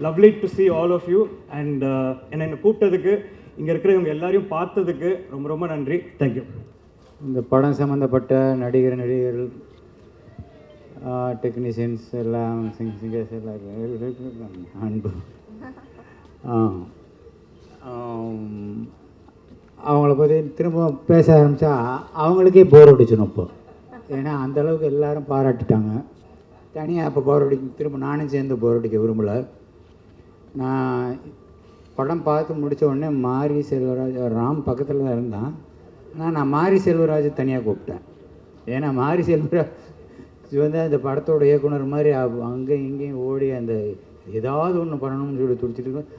Speaker 13: lovely to see all of you. And என்னை கூப்பிட்டதுக்கு, இங்கே இருக்கிறவங்க எல்லாரையும் பார்த்ததுக்கு ரொம்ப ரொம்ப நன்றி. தேங்க்யூ.
Speaker 6: இந்த படம் சம்மந்தப்பட்ட நடிகர்கள், டெக்னீஷியன்ஸ் எல்லாம், சிங்கர்ஸ் எல்லாம் அன்பு, அவங்கள பற்றி திரும்ப பேச ஆரம்பித்தா அவங்களுக்கே போர் அடிச்சிடும் இப்போ. ஏன்னா அந்தளவுக்கு எல்லாரும் பாராட்டிட்டாங்க. தனியாக இப்போ போர் அடிக்க, திரும்ப நானும் சேர்ந்து போர் அடிக்க விரும்பலை. நான் படம் பார்த்து முடித்த உடனே மாரி செல்வராஜ், ராம் பக்கத்தில் தான் இருந்தான். ஆனால் நான் மாரி செல்வராஜ் தனியாக கூப்பிட்டேன். ஏன்னா மாரி செல்வராஜ் வந்து அந்த படத்தோட இயக்குனர் மாதிரி அங்கேயும் இங்கேயும் ஓடி அந்த ஏதாவது ஒன்று பண்ணணும்னு சொல்லி துடிச்சிட்டு இருக்கோம்.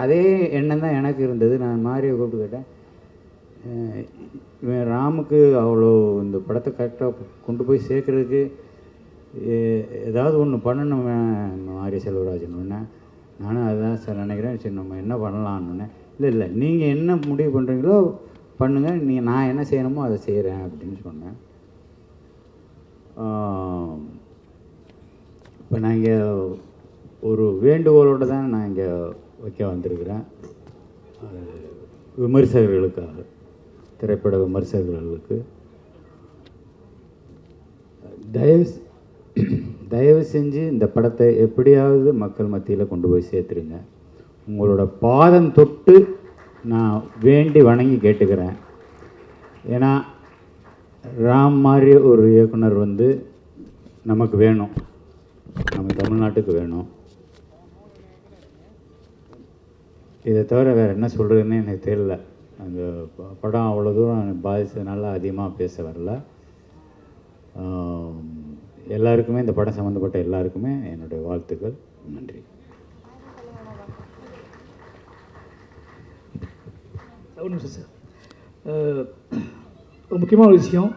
Speaker 6: அதே எண்ணம் தான் எனக்கு இருந்தது. நான் மாரியை கூப்பிட்டு கேட்டேன், இவன் ராமுக்கு அவ்வளோ இந்த படத்தை கரெக்டாக கொண்டு போய் சேர்க்குறதுக்கு ஏதாவது ஒன்று பண்ணணும் மாரி செல்வராஜன். நானும் அதுதான் சார் நினைக்கிறேன். சரி நம்ம என்ன பண்ணலான்னு. இல்லை நீங்கள் என்ன முடிவு பண்ணுறீங்களோ பண்ணுங்கள், நான் என்ன செய்யணுமோ அதை செய்கிறேன் அப்படின்னு சொன்னேன். இப்போ நான் இங்கே ஒரு வேண்டுகோளோடு தான் நான் இங்கே வைக்க வந்திருக்கிறேன். விமர்சகர்களுக்காக, திரைப்பட விமர்சகர்களுக்கு தயவு செஞ்சு இந்த படத்தை எப்படியாவது மக்கள் மத்தியில் கொண்டு போய் சேர்த்துருங்க. உங்களோட பாதம் தொட்டு நான் வேண்டி வணங்கி கேட்டுக்கிறேன். ஏன்னா ராம் மாதிரி ஒரு இயக்குனர் வந்து நமக்கு வேணும், நம்ம தமிழ்நாட்டுக்கு வேணும். இதை தவிர வேறு என்ன சொல்கிறதுன்னு எனக்கு தெரியல. அந்த படம் அவ்வளோ தூரம் பாதித்ததுனால அதிகமாக பேச வரல. எல்லாருக்குமே, இந்த படம் சம்மந்தப்பட்ட எல்லாருக்குமே என்னுடைய வாழ்த்துக்கள். நன்றி.
Speaker 4: ஒரு நிமிஷம் சார். ஒரு முக்கியமான ஒரு விஷயம்,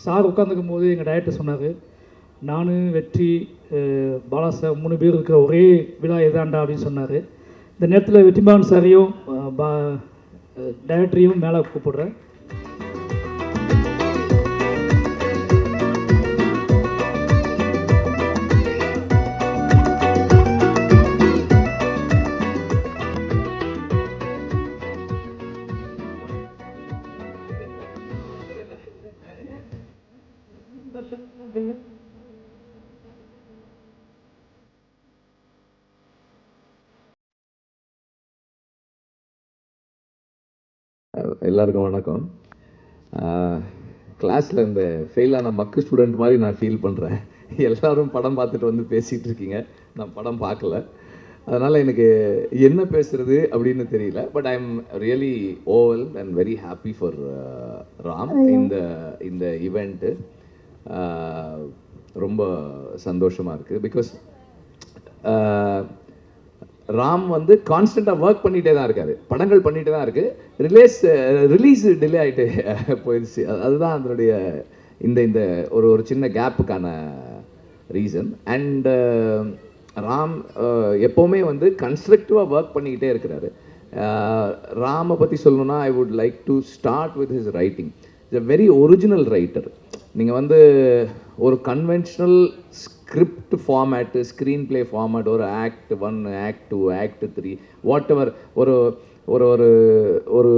Speaker 4: சார் உட்காந்துக்கும் போது எங்கள் டைரக்டர் சொன்னார், நான் வெற்றி பாலா சார் 3 பேர் இருக்கிற ஒரே விழா எதாண்டா அப்படின்னு சொன்னார். இந்த நேரத்தில் வெற்றிமாறன் சாரையும் டைரக்டரையும் மேலே கூப்பிடுறேன்.
Speaker 5: எல்லாருக்கும் வணக்கம். கிளாஸில் இந்த ஃபெயிலான மக்கு ஸ்டூடெண்ட் மாதிரி நான் ஃபீல் பண்ணுறேன். எல்லோரும் படம் பார்த்துட்டு வந்து பேசிகிட்டு இருக்கீங்க, நான் படம் பார்க்கல. அதனால் எனக்கு என்ன பேசுகிறது அப்படின்னு தெரியல. But I am really overwhelmed and very happy for Ram. இந்த ஈவெண்ட்டு ரொம்ப சந்தோஷமாக இருக்குது. பிகாஸ் ராம் வந்து கான்ஸ்டண்ட்டாக ஒர்க் பண்ணிகிட்டே தான் இருக்கார், படங்கள் பண்ணிகிட்டே தான் இருக்குது. ரிலீஸ் டிலே ஆகிட்டு போயிடுச்சு. அதுதான் அதனுடைய இந்த ஒரு சின்ன கேப்புக்கான ரீசன். அண்ட் ராம் எப்போவுமே வந்து கன்ஸ்ட்ரக்டிவாக ஒர்க் பண்ணிக்கிட்டே இருக்கிறாரு. ராமை பற்றி சொல்லணும்னா I would like to start with his writing. Is a very original writer. நீங்கள் வந்து ஒரு conventional script format, screen play format, ஒரு act 1, act 2, act 3, what ever, ஒரு ஒரு ஒரு ஒரு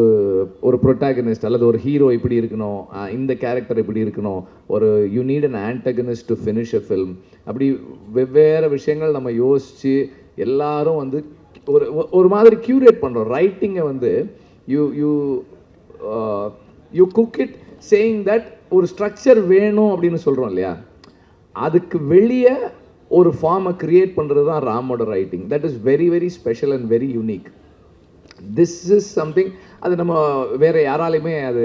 Speaker 5: ஒரு ப்ரொட்டாகனிஸ்ட் அல்லது ஒரு ஹீரோ இப்படி இருக்கணும், இந்த கேரக்டர் இப்படி இருக்கணும், ஒரு you need an antagonist to finish a film, அப்படி வெவ்வேறு விஷயங்கள் நம்ம யோசித்து எல்லாரும் வந்து ஒரு ஒரு மாதிரி க்யூரேட் பண்ணுறோம். ரைட்டிங்கை வந்து you you you cook it saying that ஒரு ஸ்ட்ரக்சர் வேணும் அப்படின்னு சொல்கிறோம் இல்லையா, அதுக்கு வெளியே ஒரு ஃபார்மை க்ரியேட் பண்ணுறது தான் ராமோட writing. That is very very special and very unique. This is something அது நம்ம வேறு யாராலையுமே அது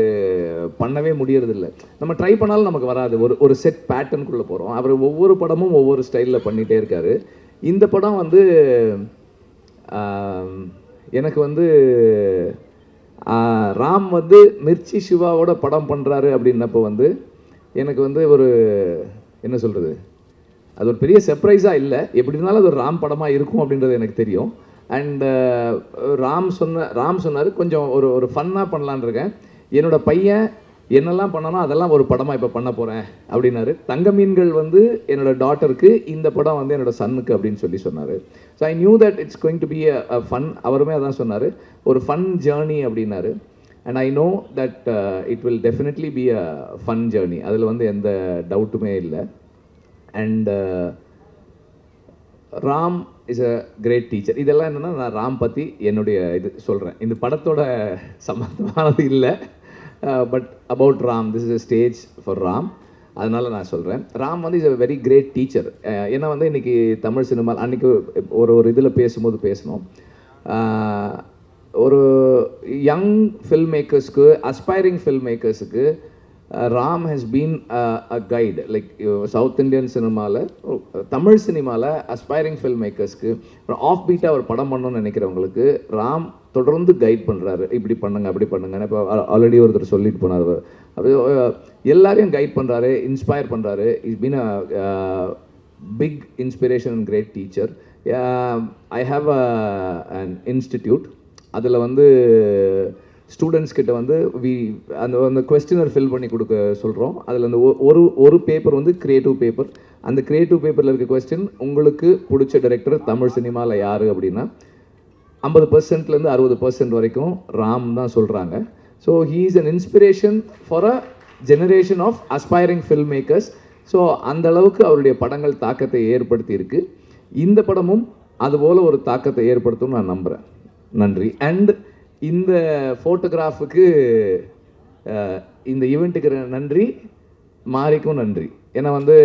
Speaker 5: பண்ணவே முடியறதில்ல. நம்ம ட்ரை பண்ணாலும் நமக்கு வராது. ஒரு செட் பேட்டர்னுக்குள்ளே போகிறோம். அவர் ஒவ்வொரு படமும் ஒவ்வொரு ஸ்டைலில் பண்ணிகிட்டே இருக்கார். இந்த படம் வந்து எனக்கு வந்து ராம் வந்து மிர்ச்சி சிவாவோட படம் பண்ணுறாரு அப்படின்னப்போ வந்து எனக்கு வந்து ஒரு என்ன சொல்கிறது, அது ஒரு பெரிய சர்ப்ரைஸாக இல்லை. எப்படி இருந்தாலும் அது ஒரு ராம் படமாக இருக்கும் அப்படின்றது எனக்கு தெரியும். அண்ட் ராம் சொன்னார் கொஞ்சம் ஒரு ஃபன்னாக பண்ணலான் இருக்கேன், என்னோடய பையன் என்னெல்லாம் பண்ணனோ அதெல்லாம் ஒரு படமாக இப்போ பண்ண போகிறேன் அப்படின்னாரு. தங்க மீன்கள் வந்து என்னோடய டாட்டருக்கு, இந்த படம் வந்து என்னோடய சன்னுக்கு அப்படின்னு சொன்னார். So I knew that it's going to be a fun. அவருமே அதான் சொன்னார், ஒரு ஃபன் ஜேர்னி அப்படின்னாரு. And I know that it will definitely be a fun journey. அதில் வந்து எந்த டவுட்டுமே இல்லை. And Ram is a great teacher. இதெல்லாம் என்னென்னா நான் ராம் பற்றி என்னுடைய இது சொல்கிறேன். இந்த படத்தோட சம்மந்தமானது இல்லை, but about Ram, this is a stage for Ram. அதனால் நான் சொல்கிறேன், ராம் வந்து is a very great teacher. ஏன்னா வந்து இன்றைக்கி தமிழ் சினிமா அன்றைக்கி ஒரு இதில் பேசும்போது பேசணும், ஒரு யங் ஃபில்ம் மேக்கர்ஸ்க்கு, அஸ்பைரிங் ஃபில்ம் மேக்கர்ஸுக்கு Ram has been a guide. Like South Indian சினிமாவில், தமிழ் சினிமாவில் அஸ்பைரிங் ஃபில்ம் மேக்கர்ஸ்க்கு ஆஃப் பீட்டாக ஒரு படம் பண்ணணும்னு நினைக்கிறவங்களுக்கு ராம் தொடர்ந்து கைட் பண்ணுறாரு. இப்படி பண்ணுங்க, அப்படி பண்ணுங்க. இப்போ ஆல்ரெடி ஒருத்தர் சொல்லிட்டு போனார், அப்படி எல்லாரையும் கைட் பண்ணுறாரு, இன்ஸ்பயர் பண்ணுறாரு. Is been a big inspiration and great teacher. I have an institute. அதில் வந்து ஸ்டூடெண்ட்ஸ் கிட்ட வந்து அந்த கொஸ்டினர் ஃபில் பண்ணி கொடுக்க சொல்கிறோம். அதில் அந்த ஒரு பேப்பர் வந்து க்ரியேட்டிவ் பேப்பர். அந்த க்ரியேட்டிவ் பேப்பரில் இருக்க கொஸ்டின், உங்களுக்கு பிடிச்ச டைரக்டர் தமிழ் சினிமாவில் யார் அப்படின்னா 50%லேருந்து 60% வரைக்கும் ராம் தான் சொல்கிறாங்க. So he is an inspiration for a generation of aspiring film makers. So அந்த அளவுக்கு அவருடைய படங்கள் தாக்கத்தை ஏற்படுத்தி இருக்கு. இந்த படமும் அதுபோல் ஒரு தாக்கத்தை ஏற்படுத்தும் நான் நம்புகிறேன். நன்றி. அண்ட் இந்த ஃபோட்டோகிராஃபுக்கு, இந்த ஈவெண்ட்டுக்கு நன்றி, மாரிக்கும் நன்றி. ஏன்னா வந்து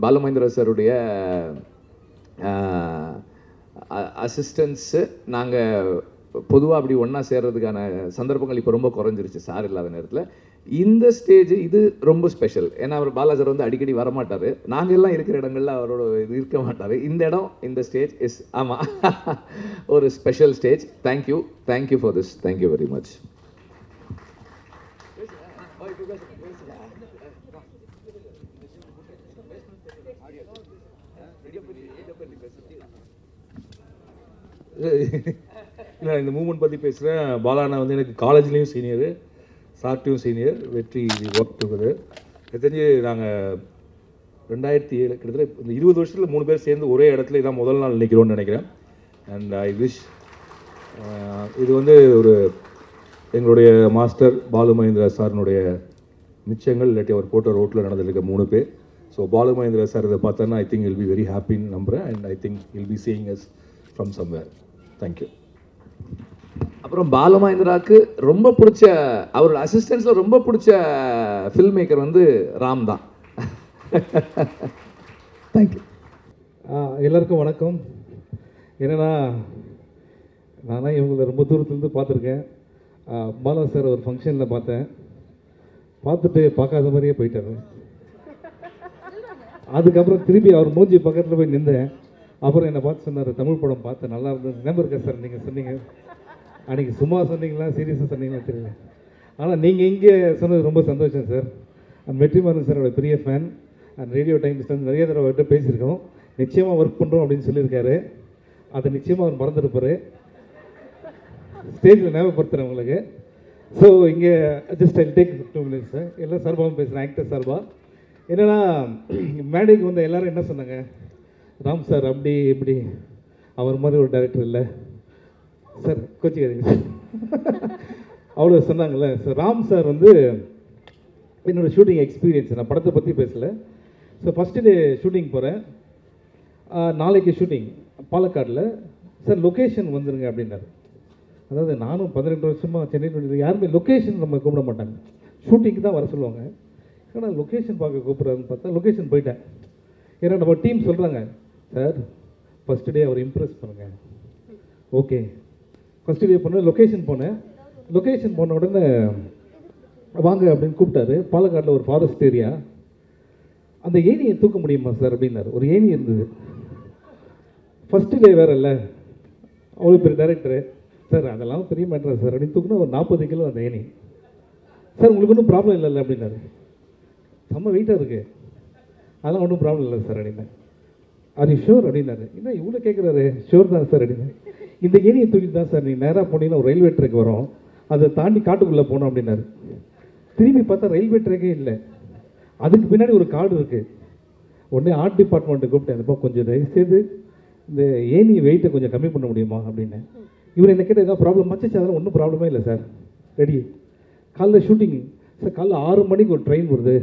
Speaker 5: பாலுமகேந்திர சாருடைய அசிஸ்டன்ஸு நாங்கள் பொதுவாக அப்படி ஒன்றா சேர்றதுக்கான சந்தர்ப்பங்கள் இப்போ ரொம்ப குறைஞ்சிருச்சு சார் இல்லாத நேரத்தில். இந்த ஸ்டேஜ் இது ரொம்ப ஸ்பெஷல். ஏன்னா அவர் பாலாஜர் வந்து அடிக்கடி வரமாட்டார், நாங்கள் எல்லாம் இருக்கிற இடங்கள்ல அவரோட இது இருக்க மாட்டார். இந்த இடம், இந்த ஸ்டேஜ் இஸ் ஆமாம் ஒரு special stage. Thank you for this. Thank you very much.
Speaker 14: இல்லை, இந்த மூமெண்ட் பற்றி பேசுகிறேன். பாலாண்ணா வந்து எனக்கு காலேஜ்லேயும் சீனியரு, சார்ட்டையும் சீனியர், வெற்றி ஒர்க் டுகெதர். எனக்கு தெரிஞ்சு நாங்கள் 2007 கிட்டத்தட்ட இந்த 20 வருஷத்தில் 3 பேர் சேர்ந்து ஒரே இடத்துல இதான் முதல் நாள் நிற்கிறோன்னு நினைக்கிறேன். அண்ட் ஐ விஷ் இது வந்து ஒரு எங்களுடைய மாஸ்டர் பாலுமகேந்திரா சாரினுடைய மிச்சங்கள், இல்லாட்டி அவர் போட்ட ரோட்டில் நடந்திருக்க 3 பேர். ஸோ பாலுமகேந்திரா சார் இதை பார்த்தோன்னா I think will be very ஹாப்பின்னு நம்புகிறேன். And I think will be seeing us from somewhere. Thank you.
Speaker 5: அப்புறம் பாலுமகேந்திராவுக்கு ரொம்ப பிடிச்ச, அவரோட அசிஸ்டன்ஸில் ரொம்ப பிடிச்ச ஃபில்ம் மேக்கர் வந்து ராம் தான். தேங்க்யூ.
Speaker 4: எல்லாருக்கும் வணக்கம். என்னென்னா, நானாக இவங்களை ரொம்ப தூரத்துலேருந்து பார்த்துருக்கேன். பாலா சார் ஒரு ஃபங்க்ஷனில் பார்த்தேன், பார்த்துட்டு பார்க்காத மாதிரியே போயிட்டாரு. அதுக்கப்புறம் திருப்பி அவர் மூஞ்சி பக்கத்தில் போய் நின்றேன். அப்புறம் என்னை பார்த்து சொன்னார், தமிழ் படம் பார்த்து நல்லா இருந்தது. ஞாபகம் இருக்கா சார் நீங்கள் சொன்னீங்க அன்றைக்கி, சும்மா சொன்னீங்களா சீரியஸாக சொன்னீங்களா தெரியல, ஆனால் நீங்கள் இங்கே சொன்னது ரொம்ப சந்தோஷம் சார். அண்ட் வெற்றிமாறன் சாரோட பெரிய ஃபேன். அண்ட் ரேடியோ டைம்ஸ் வந்து நிறைய தடவை அவர்கிட்ட பேசியிருக்கோம். நிச்சயமாக ஒர்க் பண்ணுறோம் அப்படின்னு சொல்லியிருக்காரு. அதை நிச்சயமாக அவர் மறந்துருப்பார். ஸ்டேஜில் ஞாபகப்படுத்துகிறேன் உங்களுக்கு. ஸோ இங்கே just I take 2 minutes sir. எல்லாம் சார்பாகவும் பேசுகிறேன், ஆக்டர் சார்பா. என்னென்னா மேடைக்கு வந்து எல்லோரும் என்ன சொன்னாங்க, ராம் சார் அப்படி இப்படி அவர் மாதிரி ஒரு டைரக்டர் இல்லை சார், கோச்சிக்காதீங்க சார் அவ்வளோ சொன்னாங்கல்ல. ஸோ ராம் சார் வந்து என்னோடய ஷூட்டிங் எக்ஸ்பீரியன்ஸ், நான் படத்தை பற்றி பேசலை. ஸோ ஃபஸ்ட்டு டே ஷூட்டிங் போகிறேன், நாளைக்கு ஷூட்டிங் பாலக்காடில். சார் லொக்கேஷன் வந்துருங்க அப்படின்னாரு. அதாவது நானும் 18 வருஷமாக சென்னையில் யாருமே லொக்கேஷன் நம்ம கூப்பிட மாட்டாங்க, ஷூட்டிங்க்கு தான் வர சொல்லுவாங்க. ஏன்னா லொக்கேஷன் பார்க்க கூப்பிட்றாருன்னு பார்த்தா லொக்கேஷன் போயிட்டேன். ஏன்னா நம்ம டீம் சொல்கிறாங்க, சார் ஃபஸ்ட்டு டே அவர் இம்ப்ரெஸ் பண்ணுங்கள். ஓகே, ஃபஸ்ட்டு டே போனேன், லொக்கேஷன் போனேன். லொக்கேஷன் போன உடனே வாங்க அப்படின்னு கூப்பிட்டாரு. பாலக்காடில் ஒரு ஃபாரஸ்ட் ஏரியா, அந்த ஏணியை தூக்க முடியுமா சார் அப்படின்னாரு. ஒரு ஏணி இருந்தது. ஃபஸ்ட்டு டே வேறு இல்லை, அவ்வளோ பெரிய டைரக்டரு. சார் அதெல்லாம் பெரிய மேட்டரா சார் அப்படின்னு தூக்குனா ஒரு 40 கிலோ அந்த ஏணி. சார் உங்களுக்கு ஒன்றும் ப்ராப்ளம் இல்லைல்ல அப்படின்னாரு. செம்ம வெயிட்டாக இருக்குது, அதெல்லாம் ஒன்றும் ப்ராப்ளம் இல்லை சார் அப்படின்னேன். அது ஷோர் அப்படின்னாரு. என்ன இவ்வளோ கேட்குறாரு, ஷோர் தான் சார் அப்படின்னு. இந்த ஏணியை தூக்கிட்டு தான் சார் நீங்கள் நேராக போனீங்கன்னா ஒரு ரயில்வே ட்ராக் வரும், அதை தாண்டி காட்டுக்குள்ளே போனோம் அப்படின்னாரு. திரும்பி பார்த்தா ரயில்வே ட்ராக்கே இல்லை, அதுக்கு பின்னாடி ஒரு காடு இருக்குது. உடனே ஆர்ட் டிபார்ட்மெண்ட்டை கூப்பிட்டேன், அந்த கொஞ்சம் தயவுசெய்து இந்த ஏணி வெயிட்டை கொஞ்சம் கம்மி பண்ண முடியுமா அப்படின்னு. இவர் என்ன கேட்டால் ஏதாவது ப்ராப்ளம் ஆச்சு, அதெல்லாம் ஒன்றும் ப்ராப்ளமே இல்லை சார், ரெடி. காலைல ஷூட்டிங் சார், காலைல 6 மணிக்கு ஒரு ட்ரெயின் வருது,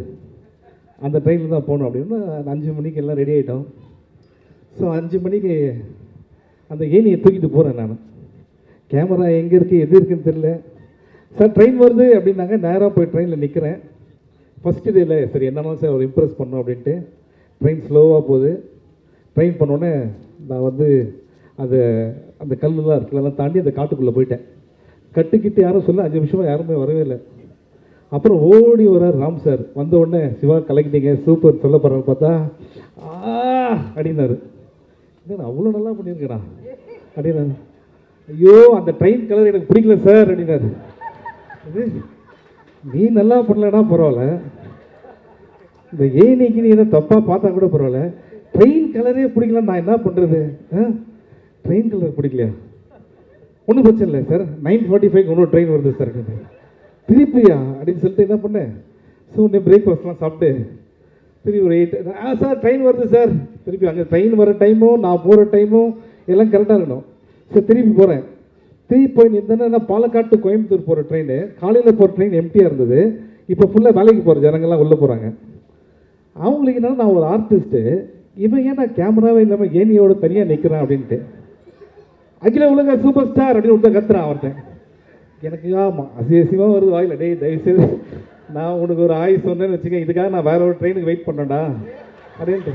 Speaker 4: அந்த ட்ரெயினில் தான் போகணும் அப்படின்னா 5 மணிக்கு எல்லாம் ரெடி ஆகிட்டோம். ஸோ 5 மணிக்கு அந்த ஏணியை தூக்கிட்டு போகிறேன் நான். கேமரா எங்கே இருக்குது எது இருக்குதுன்னு தெரியல. சார் ட்ரெயின் வருது அப்படின்னாங்க, நேராக போய் ட்ரெயினில் நிற்கிறேன். ஃபஸ்ட்டு டேயில் சரி என்னன்னா சார் அவர் இம்ப்ரெஸ் பண்ணோம் அப்படின்ட்டு ட்ரெயின் ஸ்லோவாக போகுது. ட்ரெயின் பண்ணோடனே நான் வந்து அந்த கல்லுலாம் இருக்குல்லாம் தாண்டி அந்த காட்டுக்குள்ளே போயிட்டேன். கட்டுக்கிட்டு யாரும் சொல்ல 5 நிமிஷமாக யாருமே வரவே இல்லை. அப்புறம் ஓடி வரார் ராம் சார். வந்த உடனே சிவா கலக்கிட்டீங்க சூப்பர் சொல்ல போகிறான்னு பார்த்தா அப்படின்னாரு. என்ன அவ்வளோ நல்லா பண்ணியிருக்கேடா அப்படின்னாரு. ஐயோ அந்த ட்ரெயின் கலர் எனக்கு பிடிக்கல சார் அப்படின்னாரு. நீ நல்லா பண்ணலன்னா பரவாயில்ல, இந்த ஏணிக்கு நீ எதை தப்பாக பார்த்தா கூட பரவாயில்ல, ட்ரெயின் கலரே பிடிக்கல, நான் என்ன பண்ணுறது? ட்ரெயின் கலர் பிடிக்கலையா, ஒன்றும் பிரச்சனை இல்லை சார், 9:45 இன்னொரு ட்ரெயின் வருது சார் அப்படின்னு. திருப்பியா அப்படின்னு சொல்லிட்டு என்ன பண்ணேன், ஸோ உடனே பிரேக்ஃபாஸ்ட்லாம் சாப்பிட்டு திருப்பி ஒரு 8 சார் ட்ரெயின் வருது சார். திருப்பி அங்கே ட்ரெயின் வர டைமும் நான் போகிற டைமும் எல்லாம் கரெக்டாக இருக்கணும். சார் திருப்பி போகிறேன். திருப்பி போய் நின்றேன்னா பாலக்காடு to கோயம்புத்தூர் போகிற ட்ரெயின், காலையில் போகிற ட்ரெயின் எம்டியாக இருந்தது. இப்போ ஃபுல்லாக வேலைக்கு போகிற ஜனங்கள்லாம் உள்ளே போகிறாங்க. அவங்களுக்கு என்னன்னா நான் ஒரு ஆர்டிஸ்ட்டு, இவன் ஏன்னா கேமராவே இல்லாமல் ஏனியோட தனியாக நிற்கிறான் அப்படின்ட்டு. அகில உலக சூப்பர் ஸ்டார் அப்படின்னு ஒருத்தன் கத்துறான் அவர்கிட்ட. எனக்கு ஆமாம் அசியசியமாக வருது வாயில், டே தயவுசெய்து நான் உனக்கு ஒரு ஆய் சொன்னேன்னு வச்சுக்கேன், இதுக்காக நான் வேற ஒரு ட்ரெயினுக்கு வெயிட் பண்ணேன்டா அப்படின்ட்டு.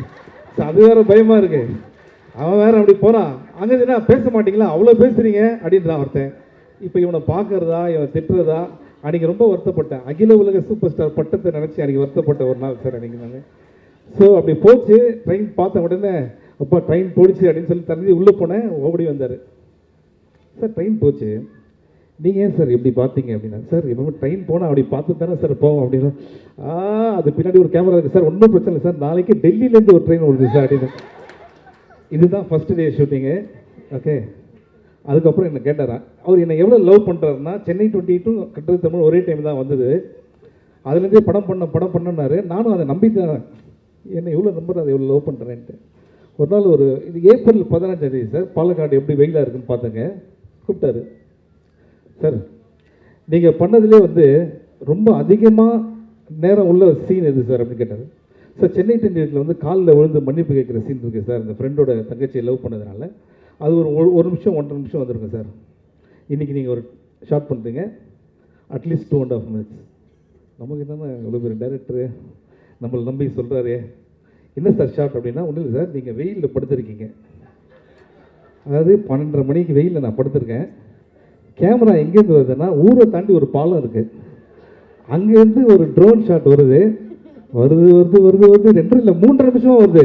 Speaker 4: அது வேறு பயமாக இருக்குது. அவன் வேறு அப்படி போகிறான். அங்கே என்ன பேச மாட்டிங்களா, அவ்வளோ பேசுகிறீங்க அப்படின்றான் ஒருத்தன். இப்போ இவனை பார்க்குறதா இவன் திட்டுறதா அன்றைக்கி ரொம்ப வருத்தப்பட்டேன். அகில உலக சூப்பர் ஸ்டார் பட்டத்தை நினச்சி அன்றைக்கி வருத்தப்பட்ட ஒரு நாள் சார் அன்றைக்கி நான். ஸோ அப்படி போச்சு. ட்ரெயின் பார்த்த உடனே அப்பா ட்ரெயின் போயிடுச்சு அப்படின்னு சொல்லி தந்து உள்ளே போனேன். ஓடி வந்தார். சார் ட்ரெயின் போச்சு, நீங்கள் ஏன் சார் எப்படி பார்த்தீங்க அப்படின்னா. சார் எப்பவுமே ட்ரெயின் போனால் அப்படி பார்த்து தானே சார் போவோம் அப்படின்னா. அது பின்னாடி ஒரு கேமரா இருக்குது சார், ஒன்றும் பிரச்சனை இல்லை சார், நாளைக்கு டெல்லியிலேருந்து ஒரு ட்ரெயின் வருது சார் அப்படின்னு. இதுதான் ஃபஸ்ட்டு டே ஷூட்டிங்கு. ஓகே, அதுக்கப்புறம் என்ன கேட்டாரா, அவர் என்னை எவ்வளோ லவ் பண்ணுறாருன்னா, சென்னை 22 கட்டுரை தமிழ் ஒரே டைம் தான் வந்தது. அதுலேருந்தே படம் பண்ணனாரு. நானும் அதை நம்பிட்டேன், என்னை எவ்வளோ நம்புற அதை எவ்வளோ லவ் பண்ணுறேன்ட்டு. ஒரு நாள் இது ஏப்ரல் 15 சார், பாலக்காடு எப்படி வெயிலாக இருக்குன்னு பார்த்தேங்க. கூப்பிட்டாரு, சார் நீங்கள் பண்ணதுலேயே ரொம்ப அதிகமாக நேரம் உள்ள சீன் எது சார் அப்படின்னு கேட்டார். சார் சென்னை 28 காலில் விழுந்து மன்னிப்பு கேட்குற சீன் இருக்குது சார், இந்த ஃப்ரெண்டோட தங்கச்சியை லவ் பண்ணதுனால. அது ஒரு நிமிஷம் 1.5 நிமிஷம் வந்துருங்க சார். இன்றைக்கி நீங்கள் ஒரு ஷார்ட் பண்ணுறீங்க, அட்லீஸ்ட் 2.5 minutes. நமக்கு என்னென்னா இவ்வளோ பெரிய டைரக்டரு நம்மளை நம்பி சொல்கிறாரே, என்ன சார் ஷார்ட் அப்படின்னா. ஒன்றும் இல்லை சார், நீங்கள் வெயிலில் படுத்துருக்கீங்க, அதாவது 12:30 மணிக்கு வெயிலில் நான் படுத்திருக்கேன். கேமரா எங்கேருந்து வருதுன்னா ஊரை தாண்டி ஒரு பாலம் இருக்குது, அங்கேருந்து ஒரு ட்ரோன் ஷாட் வருது வருது வருது வருது வருது 2 இல்லை 3.5 நிமிஷமாக வருது.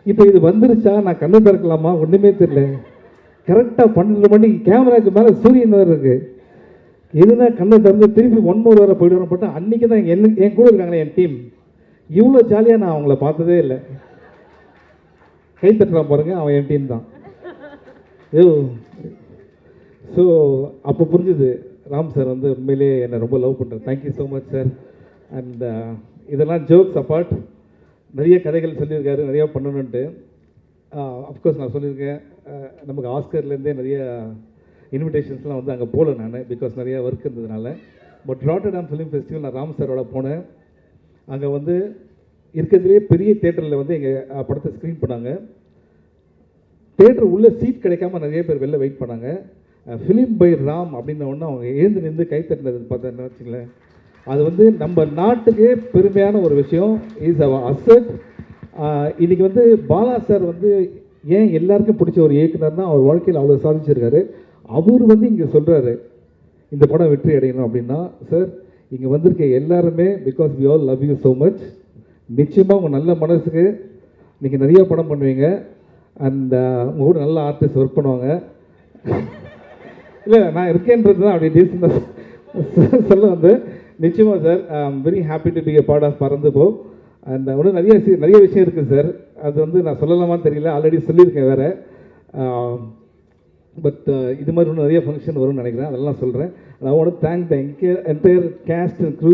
Speaker 4: இப்போ இது வந்துருச்சா, நான் கண்ணு திறக்கலாமா, ஒன்றுமே தெரியல. கரெக்டாக 12 மணிக்கு கேமராவுக்கு மேலே சூரியன் வேறு இருக்குது. எதுனா கண்ணை திறந்து திருப்பி 1 more வேறு போய்ட்டு போட்டு. அன்றைக்கி தான் என் கூட இருக்காங்களே என் டீம், இவ்வளோ ஜாலியாக நான் அவங்கள பார்த்ததே இல்லை. கை தட்டுறான் பாருங்க, அவன் என் டீம் தான். ஸோ அப்போ புரிஞ்சுது ராம் சார் வந்து உண்மையிலேயே என்னை ரொம்ப லவ் பண்ணுறேன். Thank you so much sir. And இதெல்லாம் ஜோக்ஸ் அப்பார்ட், நிறைய கதைகள் சொல்லியிருக்காரு, நிறையா பண்ணணுன்ட்டு. அஃப்கோர்ஸ் நான் சொல்லியிருக்கேன், நமக்கு ஆஸ்கர்லேருந்தே நிறைய இன்விடேஷன்ஸ்லாம் வந்து அங்கே போகல நான், பிகாஸ் நிறைய ஒர்க் இருந்ததுனால. பட் ராட்டர்டாம் ஃபிலிம் ஃபெஸ்டிவல் நான் ராம் சாரோட போனேன். அங்கே வந்து இருக்கிறதுலே பெரிய தேட்டரில் வந்து எங்கள் படத்தை ஸ்க்ரீன் பண்ணாங்க. தேட்டர் உள்ள சீட் கிடைக்காம நிறைய பேர் வெளில வெயிட் பண்ணாங்க. ஃபிலிம் பை ராம் அப்படின்ன உடனே அவங்க எழுந்து நின்று கை தட்டினது பார்த்தேன்னு வச்சுங்களேன். அது வந்து நம்ம நாட்டுக்கே பெருமையான ஒரு விஷயம். இஸ் அவர் அசட். இன்றைக்கி வந்து பாலா சார் வந்து ஏன் எல்லாருக்கும் பிடிச்ச ஒரு இயக்குனர்னா அவர் வாழ்க்கையில் அவ்வளோ சாதிச்சிருக்காரு. அவர் வந்து இங்கே சொல்கிறாரு இந்த படம் வெற்றி அடையணும் அப்படின்னா, சார் இங்கே வந்திருக்க எல்லாருமே because we all love you so much. நிச்சயமாக உங்கள் நல்ல மனசுக்கு நீங்கள் நிறைய படம் பண்ணுவீங்க. அண்ட் உங்கள் கூட நல்ல ஆர்டிஸ்ட் ஒர்க் பண்ணுவாங்க. இல்லை நான் இருக்கேன்றது தான் அப்படி டீசெண்டாக சொல்ல வந்து. நிச்சயமாக sir, I am very happy to be a part of Parandhu Po. And இன்னும் நிறைய விஷயம் இருக்குது சார். அது வந்து நான் சொல்லலாமான்னு தெரியல, ஆல்ரெடி சொல்லியிருக்கேன் வேறு. பட் இது மாதிரி இன்னும் நிறைய ஃபங்க்ஷன் வரும்னு நினைக்கிறேன், அதெல்லாம் சொல்கிறேன். I want to thank the entire cast and crew.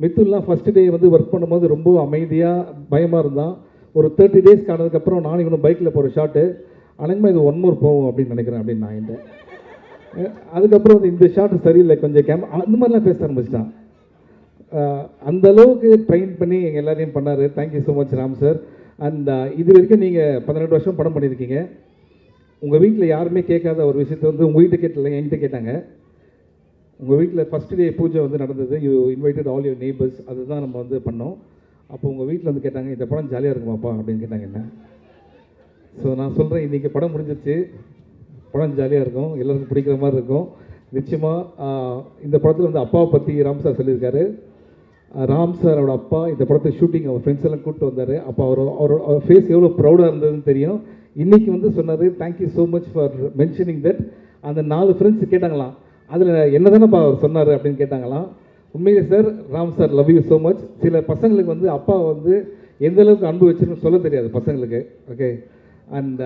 Speaker 4: மித்துல்லாம் ஃபஸ்ட்டு டே வந்து ஒர்க் பண்ணும்போது ரொம்ப அமைதியாக பயமாக இருந்தான். ஒரு 30 டேஸ்க்கு ஆனதுக்கப்புறம் நானும் இவனும் பைக்கில் போகிற ஷாட்டு அனங்கமாக இது 1 more போகும் அப்படின்னு நினைக்கிறேன் அப்படின்னு நான் இந்த அதுக்கப்புறம் வந்து இந்த ஷாட்டு சரியில்லை கொஞ்சம் அந்த மாதிரிலாம் பேச ஆரம்பிச்சிட்டான். அந்த அளவுக்கு ட்ரெயின் பண்ணி எங்கள் எல்லாரையும் பண்ணார். Thank you so much Ram sir. And இது வரைக்கும் நீங்கள் 18 வருஷம் படம் பண்ணியிருக்கீங்க. உங்கள் வீட்டில் யாருமே கேட்காத ஒரு விஷயத்தை வந்து உங்கள் வீட்டை கேட்டல என்கிட்ட கேட்டாங்க. உங்கள் வீட்டில் ஃபஸ்ட் டே பூஜை வந்து நடந்தது, you invited all your neighbours, அதுதான் நம்ம வந்து பண்ணோம். அப்போ உங்கள் வீட்டில் வந்து கேட்டாங்க இந்த படம் ஜாலியாக இருக்குமாப்பா அப்படின்னு கேட்டாங்க என்ன. ஸோ நான் சொல்கிறேன், இன்றைக்கி படம் முடிஞ்சிருச்சு, படம் ஜாலியாக இருக்கும், எல்லாருக்கும் பிடிக்கிற மாதிரி இருக்கும். நிச்சயமாக இந்த படத்தில் வந்து அப்பாவை பற்றி ராம் சார் சொல்லியிருக்காரு. ராம் சாரோட அப்பா இந்த படத்தை ஷூட்டிங் அவர் ஃப்ரெண்ட்ஸ் எல்லாம் கூப்பிட்டு வந்தார். அப்போ அவர் ஃபேஸ் எவ்வளோ ப்ரௌடாக இருந்ததுன்னு தெரியும். இன்றைக்கி வந்து சொன்னார், thank you so much for mentioning that. அந்த 4 ஃப்ரெண்ட்ஸ் கேட்டாங்களாம், அதில் என்ன தானேப்பா அவர் சொன்னார் அப்படின்னு கேட்டாங்களாம். உண்மையிலே sir, Ram sir love you so much. சில பசங்களுக்கு வந்து அப்பா வந்து எந்த அளவுக்கு அன்பு வச்சுருன்னு சொல்ல தெரியாது பசங்களுக்கு. ஓகே. அண்ட்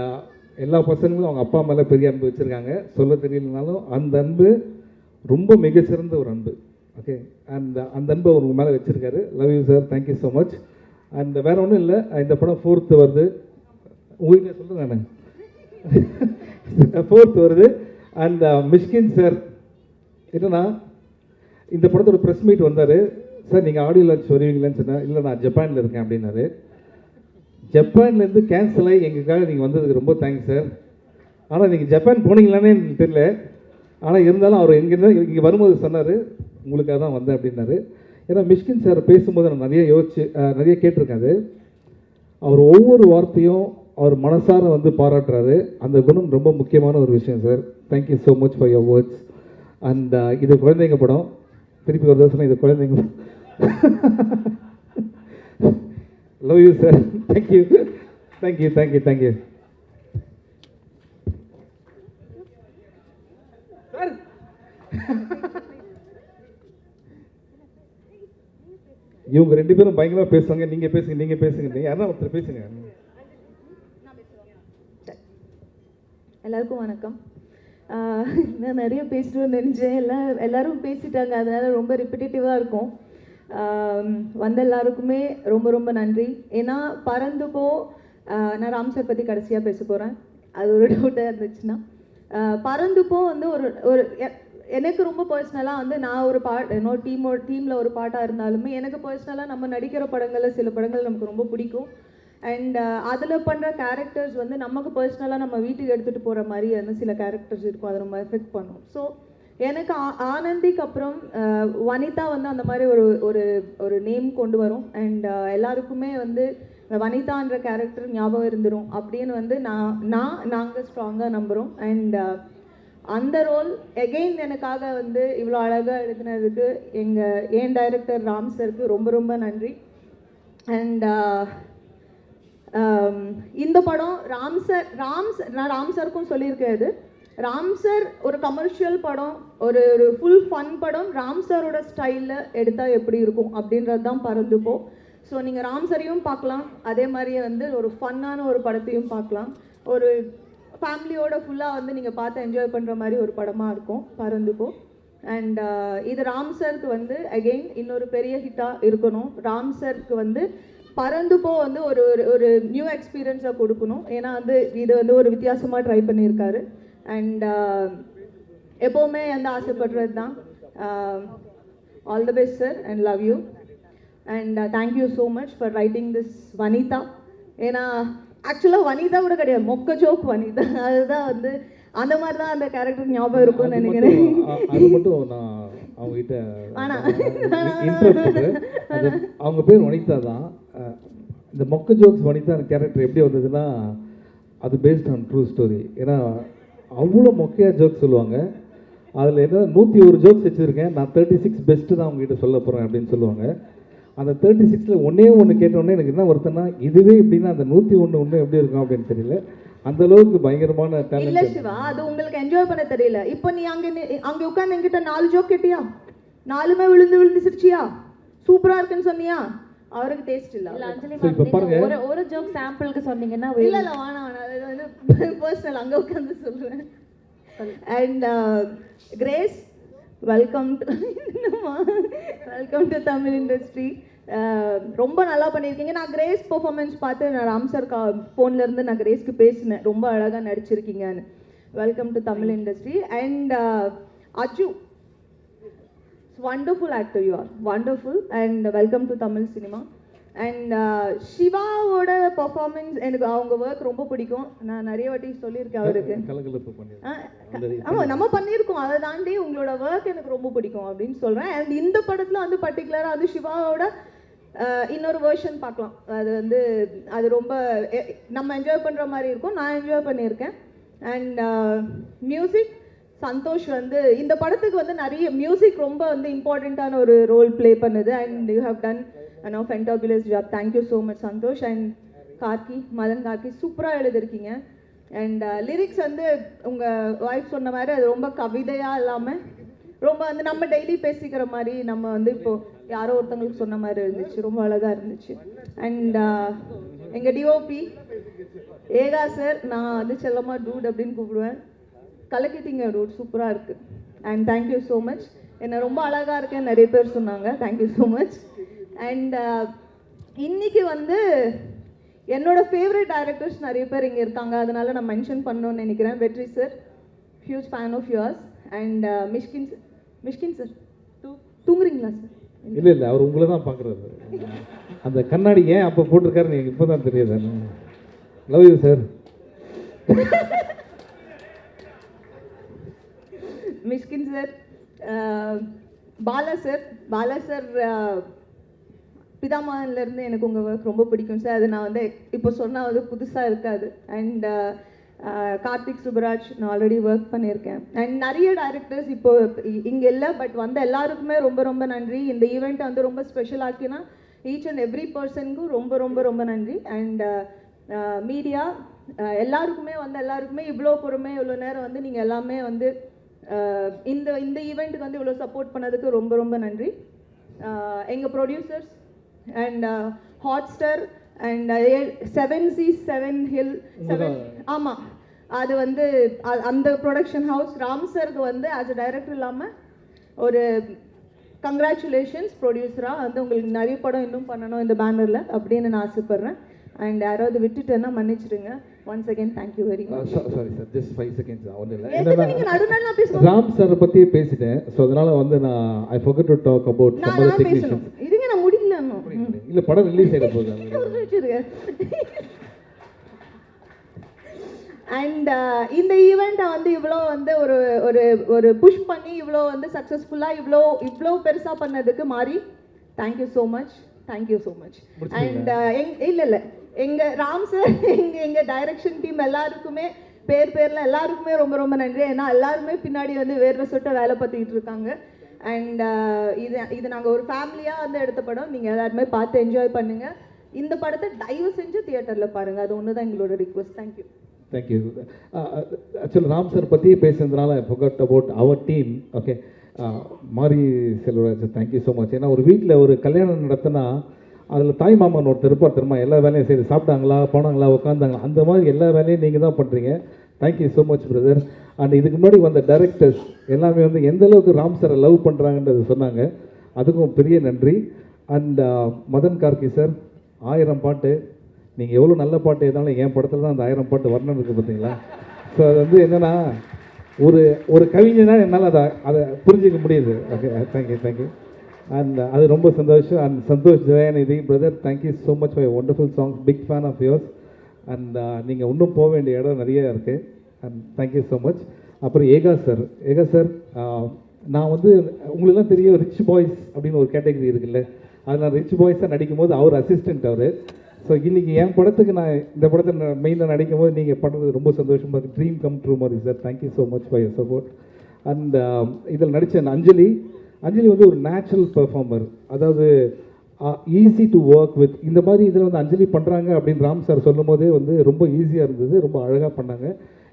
Speaker 4: எல்லா பசங்களும் அவங்க அப்பா மேலே பெரிய அன்பு வச்சுருக்காங்க, சொல்ல தெரியலனாலும் அந்த அன்பு ரொம்ப மிகச்சிறந்த ஒரு அன்பு. ஓகே. அண்ட் அந்த அன்பு அவர் உங்கள் மேலே வச்சுருக்காரு. Love you sir, thank you so much. And வேறு ஒன்றும் இல்லை, இந்த படம் 4th வருது. உங்களுக்கு சொல்கிறேன் நான் 4th வருது. அண்ட் மிஷ்கின் சார் என்னன்னா, இந்த படத்தோட ப்ரெஸ் மீட் வந்தார். சார் நீங்கள் ஆடியோ லான்ச் வருவீங்களான்னு சொன்னேன். இல்லை நான் ஜப்பானில் இருக்கேன் அப்படின்னாரு. ஜப்பான்லேருந்து கேன்சல் ஆகி எங்களுக்காக நீங்கள் வந்ததுக்கு ரொம்ப தேங்க்ஸ் சார். ஆனால் நீங்கள் ஜப்பான் போனீங்களானே எனக்கு தெரியல. ஆனால் இருந்தாலும் அவர் எங்கேருந்து இங்கே வரும்போது சொன்னார் உங்களுக்காக தான் வந்தேன் அப்படின்னாரு. ஏன்னா மிஷ்கின் சார் பேசும்போது நான் நிறைய கேட்டிருக்கேன். அது அவர் ஒவ்வொரு வார்த்தையும் அவர் மனசார வந்து பாராட்டுறாரு. அந்த குணம் ரொம்ப முக்கியமான ஒரு விஷயம் sir. Thank you so much for your words. And இது குழந்தைங்க படம், திருப்பி ஒரு தடவை இது குழந்தைங்க. Love you sir. Thank you thank you thank you thank you sir. இவங்க 2 பேரும் பயங்கரமாக பேசுவாங்க. நீங்கள் பேசுங்க யாரா ஒருத்தர் பேசுங்க.
Speaker 15: எல்லாருக்கும் வணக்கம். நான் நிறைய பேசிட்டு நினைச்சேன், எல்லாரும் பேசிட்டாங்க, அதனால ரொம்ப ரிப்பிட்டேட்டிவாக இருக்கும். வந்த எல்லாருக்குமே ரொம்ப ரொம்ப நன்றி. ஏன்னா பறந்து போ, நான் ராம் சார் பற்றி கடைசியாக பேச போகிறேன், அது ஒரு டவுட்டாக இருந்துச்சுன்னா. பறந்து போ வந்து ஒரு எனக்கு ரொம்ப பர்சனலாக வந்து நான் ஒரு டீமில் ஒரு பாட்டாக இருந்தாலுமே எனக்கு பர்சனலாக நம்ம நடிக்கிற படங்களில் சில படங்கள் நமக்கு ரொம்ப பிடிக்கும். அண்ட் அதில் பண்ணுற கேரக்டர்ஸ் வந்து நமக்கு பர்சனலாக நம்ம வீட்டுக்கு எடுத்துகிட்டு போகிற மாதிரி வந்து சில கேரக்டர்ஸ் இருக்கும், அதை நம்ம எஃபெக்ட் பண்ணும். ஸோ எனக்கு ஆனந்திக்கு அப்புறம் வனிதா வந்து அந்த மாதிரி ஒரு நேம் கொண்டு வரும். அண்ட் எல்லாருக்குமே வந்து வனிதான்ற கேரக்டர் ஞாபகம் இருந்துடும் அப்படின்னு வந்து நாங்கள் ஸ்ட்ராங்காக நம்புகிறோம். அண்ட் அந்த ரோல் எகெயின் எனக்காக வந்து இவ்வளோ அழகாக எழுதினதுக்கு என் டைரக்டர் ராம் சருக்கு ரொம்ப ரொம்ப நன்றி. அண்ட் இந்த படம் நான் ராம் சருக்கும் சொல்லியிருக்கேன், இது ராம் சார் ஒரு கமர்ஷியல் படம், ஒரு ஃபுல் ஃபன் படம் ராம் சாரோட ஸ்டைலில் எடுத்தால் எப்படி இருக்கும் அப்படின்றது தான் பறந்துப்போ. ஸோ நீங்கள் ராம் சரையும் பார்க்கலாம், அதே மாதிரியே வந்து ஒரு ஃபன்னான ஒரு படத்தையும் பார்க்கலாம். ஒரு ஃபேமிலியோட ஃபுல்லாக வந்து நீங்கள் பார்த்து என்ஜாய் பண்ணுற மாதிரி ஒரு படமாக இருக்கும் பறந்து போ. அண்ட் இது ராம் சருக்கு வந்து அகெயின் இன்னொரு பெரிய ஹிட்டாக இருக்கணும். ராம் சருக்கு வந்து பறந்து போ வந்து ஒரு ஒரு நியூ எக்ஸ்பீரியன்ஸாக கொடுக்கணும். ஏன்னா வந்து இது வந்து ஒரு வித்தியாசமாக ட்ரை பண்ணியிருக்காரு. அண்ட் எப்போவுமே வந்து ஆசைப்படுறது தான். All the best sir and love you and thank you so much for writing this Vanitha. ஏன்னா ஆக்சுவலாக வனிதா கூட கிடையாது, மொக்க ஜோக் வனிதா. அதுதான் வந்து அந்த மாதிரி தான் அந்த கேரக்டர் ஞாபகம் இருக்கும்னு நினைக்கிறேன்.
Speaker 4: அது மட்டும் நான் அவங்ககிட்ட அவங்க பேர் வனிதா தான். இந்த மொக்க ஜோக்ஸ் வனிதா கேரக்டர் எப்படி வந்ததுன்னா அது பேஸ்ட் ஆன் ட்ரூ ஸ்டோரி. ஏன்னா அவ்வளோ மொக்கையாக ஜோக்ஸ் சொல்லுவாங்க. அதில் என்ன 101 ஜோக்ஸ் வச்சுருக்கேன், நான் 36 பெஸ்ட்டு தான் அவங்ககிட்ட சொல்ல போகிறேன் அப்படின்னு சொல்லுவாங்க. அந்த 36ல் ஒன்று கேட்டோடனே எனக்கு என்ன வருத்தம்னா, இதுவே இப்படின்னா அந்த 101 எப்படி இருக்கும் அப்படின்னு தெரியல. அந்த அளவுக்கு பயங்கரமான
Speaker 15: இல்ல
Speaker 4: டேலண்ட்.
Speaker 15: சிவா, அது உங்களுக்கு என்ஜாய் பண்ண தெரியல. இப்போ நீ அங்க உட்கார்ந்து என்கிட்ட 4 ஜோக் கேட்டியா, 4மே விழுந்து சிரிச்சியா, சூப்பரா இருக்குன்னு சொன்னியா, அவருக்கு டேஸ்ட் இல்ல.
Speaker 7: ஒரு ஜோக் சாம்பிளுக்கு சொன்னீங்கன்னா
Speaker 15: இல்ல வேணாம், அது வந்து பர்சனல், அங்க உட்கார்ந்து சொல்றேன். And grace, welcome to Tamil industry. ரொம்ப நல்லா பண்ணியிருக்கீங்க. நான் கிரேஸ் பெர்ஃபார்மன்ஸ் பார்த்து நான் ராம் சார் ஃபோன்ல இருந்து நான் கிரேஸ்க்கு பேசினேன், ரொம்ப அழகாக நடிச்சிருக்கீங்கன்னு. Welcome to Tamil industry. And Aju, wonderful actor, you are wonderful. And welcome to Tamil cinema. And சிவாவோட பெர்ஃபார்மன்ஸ் எனக்கு அவங்க ஒர்க் ரொம்ப பிடிக்கும். நான் நிறைய வாட்டி சொல்லியிருக்கேன் அவருக்கு. ஆமாம், நம்ம பண்ணியிருக்கோம். அதை தாண்டி உங்களோட ஒர்க் எனக்கு ரொம்ப பிடிக்கும் அப்படின்னு சொல்கிறேன். அண்ட் இந்த படத்தில் வந்து பர்டிகுலராக வந்து சிவாவோட இன்னொரு வேர்ஷன் பார்க்கலாம். அது வந்து அது ரொம்ப நம்ம என்ஜாய் பண்ணுற மாதிரி இருக்கும். நான் என்ஜாய் பண்ணியிருக்கேன். அண்ட் மியூசிக், சந்தோஷ் வந்து இந்த படத்துக்கு வந்து நிறைய மியூசிக் ரொம்ப வந்து இம்பார்ட்டண்ட்டான ஒரு ரோல் ப்ளே பண்ணுது. And you have done a fantabulous job. Thank you so much Santosh. And Karky, Madan Karky சூப்பராக எழுதிருக்கீங்க. அண்ட் லிரிக்ஸ் வந்து உங்கள் ஒய்ஃப் சொன்ன மாதிரி அது ரொம்ப கவிதையாக இல்லாமல் ரொம்ப வந்து நம்ம டெய்லி பேசிக்கிற மாதிரி, நம்ம வந்து இப்போது யாரோ ஒருத்தவங்களுக்கு சொன்ன மாதிரி இருந்துச்சு. ரொம்ப அழகாக இருந்துச்சு. அண்ட் எங்கள் டிஓபி ஏகா சார், நான் வந்து செல்லம்மா டூட் அப்படின்னு கூப்பிடுவேன். கலக்கிட்டீங்க டூட், சூப்பராக இருக்குது. And thank you so much. என்ன ரொம்ப அழகாக இருக்கேன் நிறைய பேர் சொன்னாங்க. Thank you so much. அண்ட் இன்னைக்கு வந்து என்னோட ஃபேவரட் டைரக்டர்ஸ் நிறைய பேர் இங்கே இருக்காங்க, அதனால நான் மென்ஷன் பண்ணணும்னு நினைக்கிறேன். Vetri sir, huge fan of yours. And Mysskin sir, தூங்குறீங்களா சார்?
Speaker 4: இல்லை அவர் உங்களை தான் பார்க்குறாரு. அந்த கண்ணாடி ஏன் அப்போ போட்டிருக்காரு நீங்கள் இப்போ தான் தெரியுது. Love you sir.
Speaker 15: Mysskin sir, Bala sir பிதாமகன்லேருந்து எனக்கு உங்கள் ஒர்க் ரொம்ப பிடிக்கும் சார். அது நான் வந்து இப்போ சொன்னால் வந்து புதுசாக இருக்காது. அண்ட் கார்த்திக் சுப்ராஜ் நான் ஆல்ரெடி ஒர்க் பண்ணியிருக்கேன். அண்ட் நிறைய டைரக்டர்ஸ் இப்போ இங்கே இல்லை, பட் வந்து எல்லாருக்குமே ரொம்ப ரொம்ப நன்றி. இந்த ஈவெண்ட்டை வந்து ரொம்ப ஸ்பெஷல் ஆக்கினா ஈச் அண்ட் எவ்ரி பர்சனுக்கும் ரொம்ப ரொம்ப ரொம்ப நன்றி. அண்ட் மீடியா எல்லாருக்குமே இவ்வளோ பொறுமை, இவ்வளோ நேரம் வந்து நீங்கள் எல்லாமே வந்து இந்த ஈவெண்ட்டுக்கு வந்து இவ்வளோ சப்போர்ட் பண்ணதுக்கு ரொம்ப ரொம்ப நன்றி. எங்கள் producers and Hotstar and 7 Seas 7 Hill 7, ஆமாம், அது வந்து அந்த ப்ரொடக்ஷன் ஹவுஸ். ராம் சருக்கு வந்து ஆஸ் அ டைரக்டர் இல்லாமல் ஒரு கங்க்ராச்சுலேஷன்ஸ் ப்ரொடியூசராக வந்து உங்களுக்கு நிறைய படம் இன்னும் பண்ணணும் இந்த பேனரில் அப்படின்னு நான் ஆசைப்பட்றேன். அண்ட் யாராவது விட்டுட்டேன்னா மன்னிச்சிடுங்க. Once again thank you very much.
Speaker 4: Sorry sir, just 5 seconds. ஒன்றும் இல்லை,
Speaker 15: ராம்
Speaker 4: சாரை பற்றியே பேசிட்டேன். ஸோ அதனால் வந்து நான் I forgot to talk about some other technicians.
Speaker 15: இதுங்க நான் முடியல.
Speaker 4: இல்லை, படம் ரிலீஸ் ஆகிட போகுது.
Speaker 15: அண்ட் இந்த ஈவெண்ட்டை வந்து இவ்வளோ வந்து ஒரு ஒரு ஒரு புஷ் பண்ணி இவ்வளோ வந்து சக்ஸஸ்ஃபுல்லாக இவ்வளோ பெருசாக பண்ணதுக்கு மாறி thank you so much. Thank you so much. And இல்லை எங்கள் ராம் சார், எங்கள் டைரக்ஷன் டீம் எல்லாருக்குமே பேரில் எல்லாருக்குமே ரொம்ப ரொம்ப நன்றி. ஏன்னா எல்லாருமே பின்னாடி வந்து வேர்வை சொட்ட வேலை பார்த்துக்கிட்டு இருக்காங்க. அண்ட் இது நாங்கள் ஒரு ஃபேமிலியாக வந்து எடுத்த படம். நீங்கள் எல்லாருமே பார்த்து என்ஜாய் பண்ணுங்கள். இந்த படத்தை தயவு செஞ்சு தியேட்டரில் பாருங்கள். அது ஒன்று தான் எங்களோட request. Thank you.
Speaker 4: Thank you. Actually Ram sir பற்றி பேசுனதுனால I forgot about our team. Okay, Mari Selvaraj, thank you so much. ஏன்னா ஒரு வீட்டில் ஒரு கல்யாணம் நடத்தினா அதில் தாய் மாமன் ஒருத்தர் இருப்பார் தெரியுமா, எல்லா வேலையும் செய்து சாப்பிட்டாங்களா, போனாங்களா, உட்காந்தாங்களா, அந்த மாதிரி எல்லா வேலையும் நீங்கள் தான் பண்ணுறீங்க. Thank you so much brother. And இதுக்கு முன்னாடி வந்த டைரக்டர்ஸ் எல்லாமே வந்து எந்த அளவுக்கு ராம் சாரை லவ் பண்ணுறாங்கன்றது சொன்னாங்க, அதுக்கும் பெரிய நன்றி. அண்ட் மதன் கார்கி சார், 1000 பாட்டு, நீங்கள் எவ்வளோ நல்ல பாட்டு எதாலும் என் படத்தில் தான் அந்த 1000 பாட்டு வரணும் இருக்குது பார்த்தீங்களா. ஸோ அது வந்து என்னென்னா ஒரு கவிஞனா என்னால் அதை புரிஞ்சிக்க முடியுது. Okay, thank you. அண்ட் அது ரொம்ப சந்தோஷம். And Santhosh Jayanidhi brother, thank you so much for wonderful songs, big fan of yours. And நீங்கள் இன்னும் போக வேண்டிய இடம் நிறைய இருக்குது. And thank you so much. அப்புறம் ஏகா சார், நான் வந்து உங்களுக்குலாம் தெரியும் ரிச் பாய்ஸ் அப்படின்னு ஒரு கேட்டகரி இருக்குல்ல, அதில் நான் ரிச் பாய்ஸாக நடிக்கும் போது அவர் அசிஸ்டண்ட் அவர். ஸோ இன்றைக்கி என் படத்துக்கு நான் இந்த படத்தை மெயினாக நடிக்கும் போது நீங்கள் பண்ணுறது ரொம்ப சந்தோஷமாக இருக்குது. ட்ரீம் கம் ட்ரூ மாதிரி sir, thank you so much for your support. And இதில் நடித்த அஞ்சலி வந்து ஒரு நேச்சுரல் பெர்ஃபார்மர், அதாவது ஈஸி டு ஒர்க் வித். இந்த மாதிரி இதில் வந்து அஞ்சலி பண்ணுறாங்க அப்படின்னு ராம் சார் சொல்லும் போதே வந்து ரொம்ப ஈஸியாக இருந்தது, ரொம்ப அழகாக பண்ணாங்க.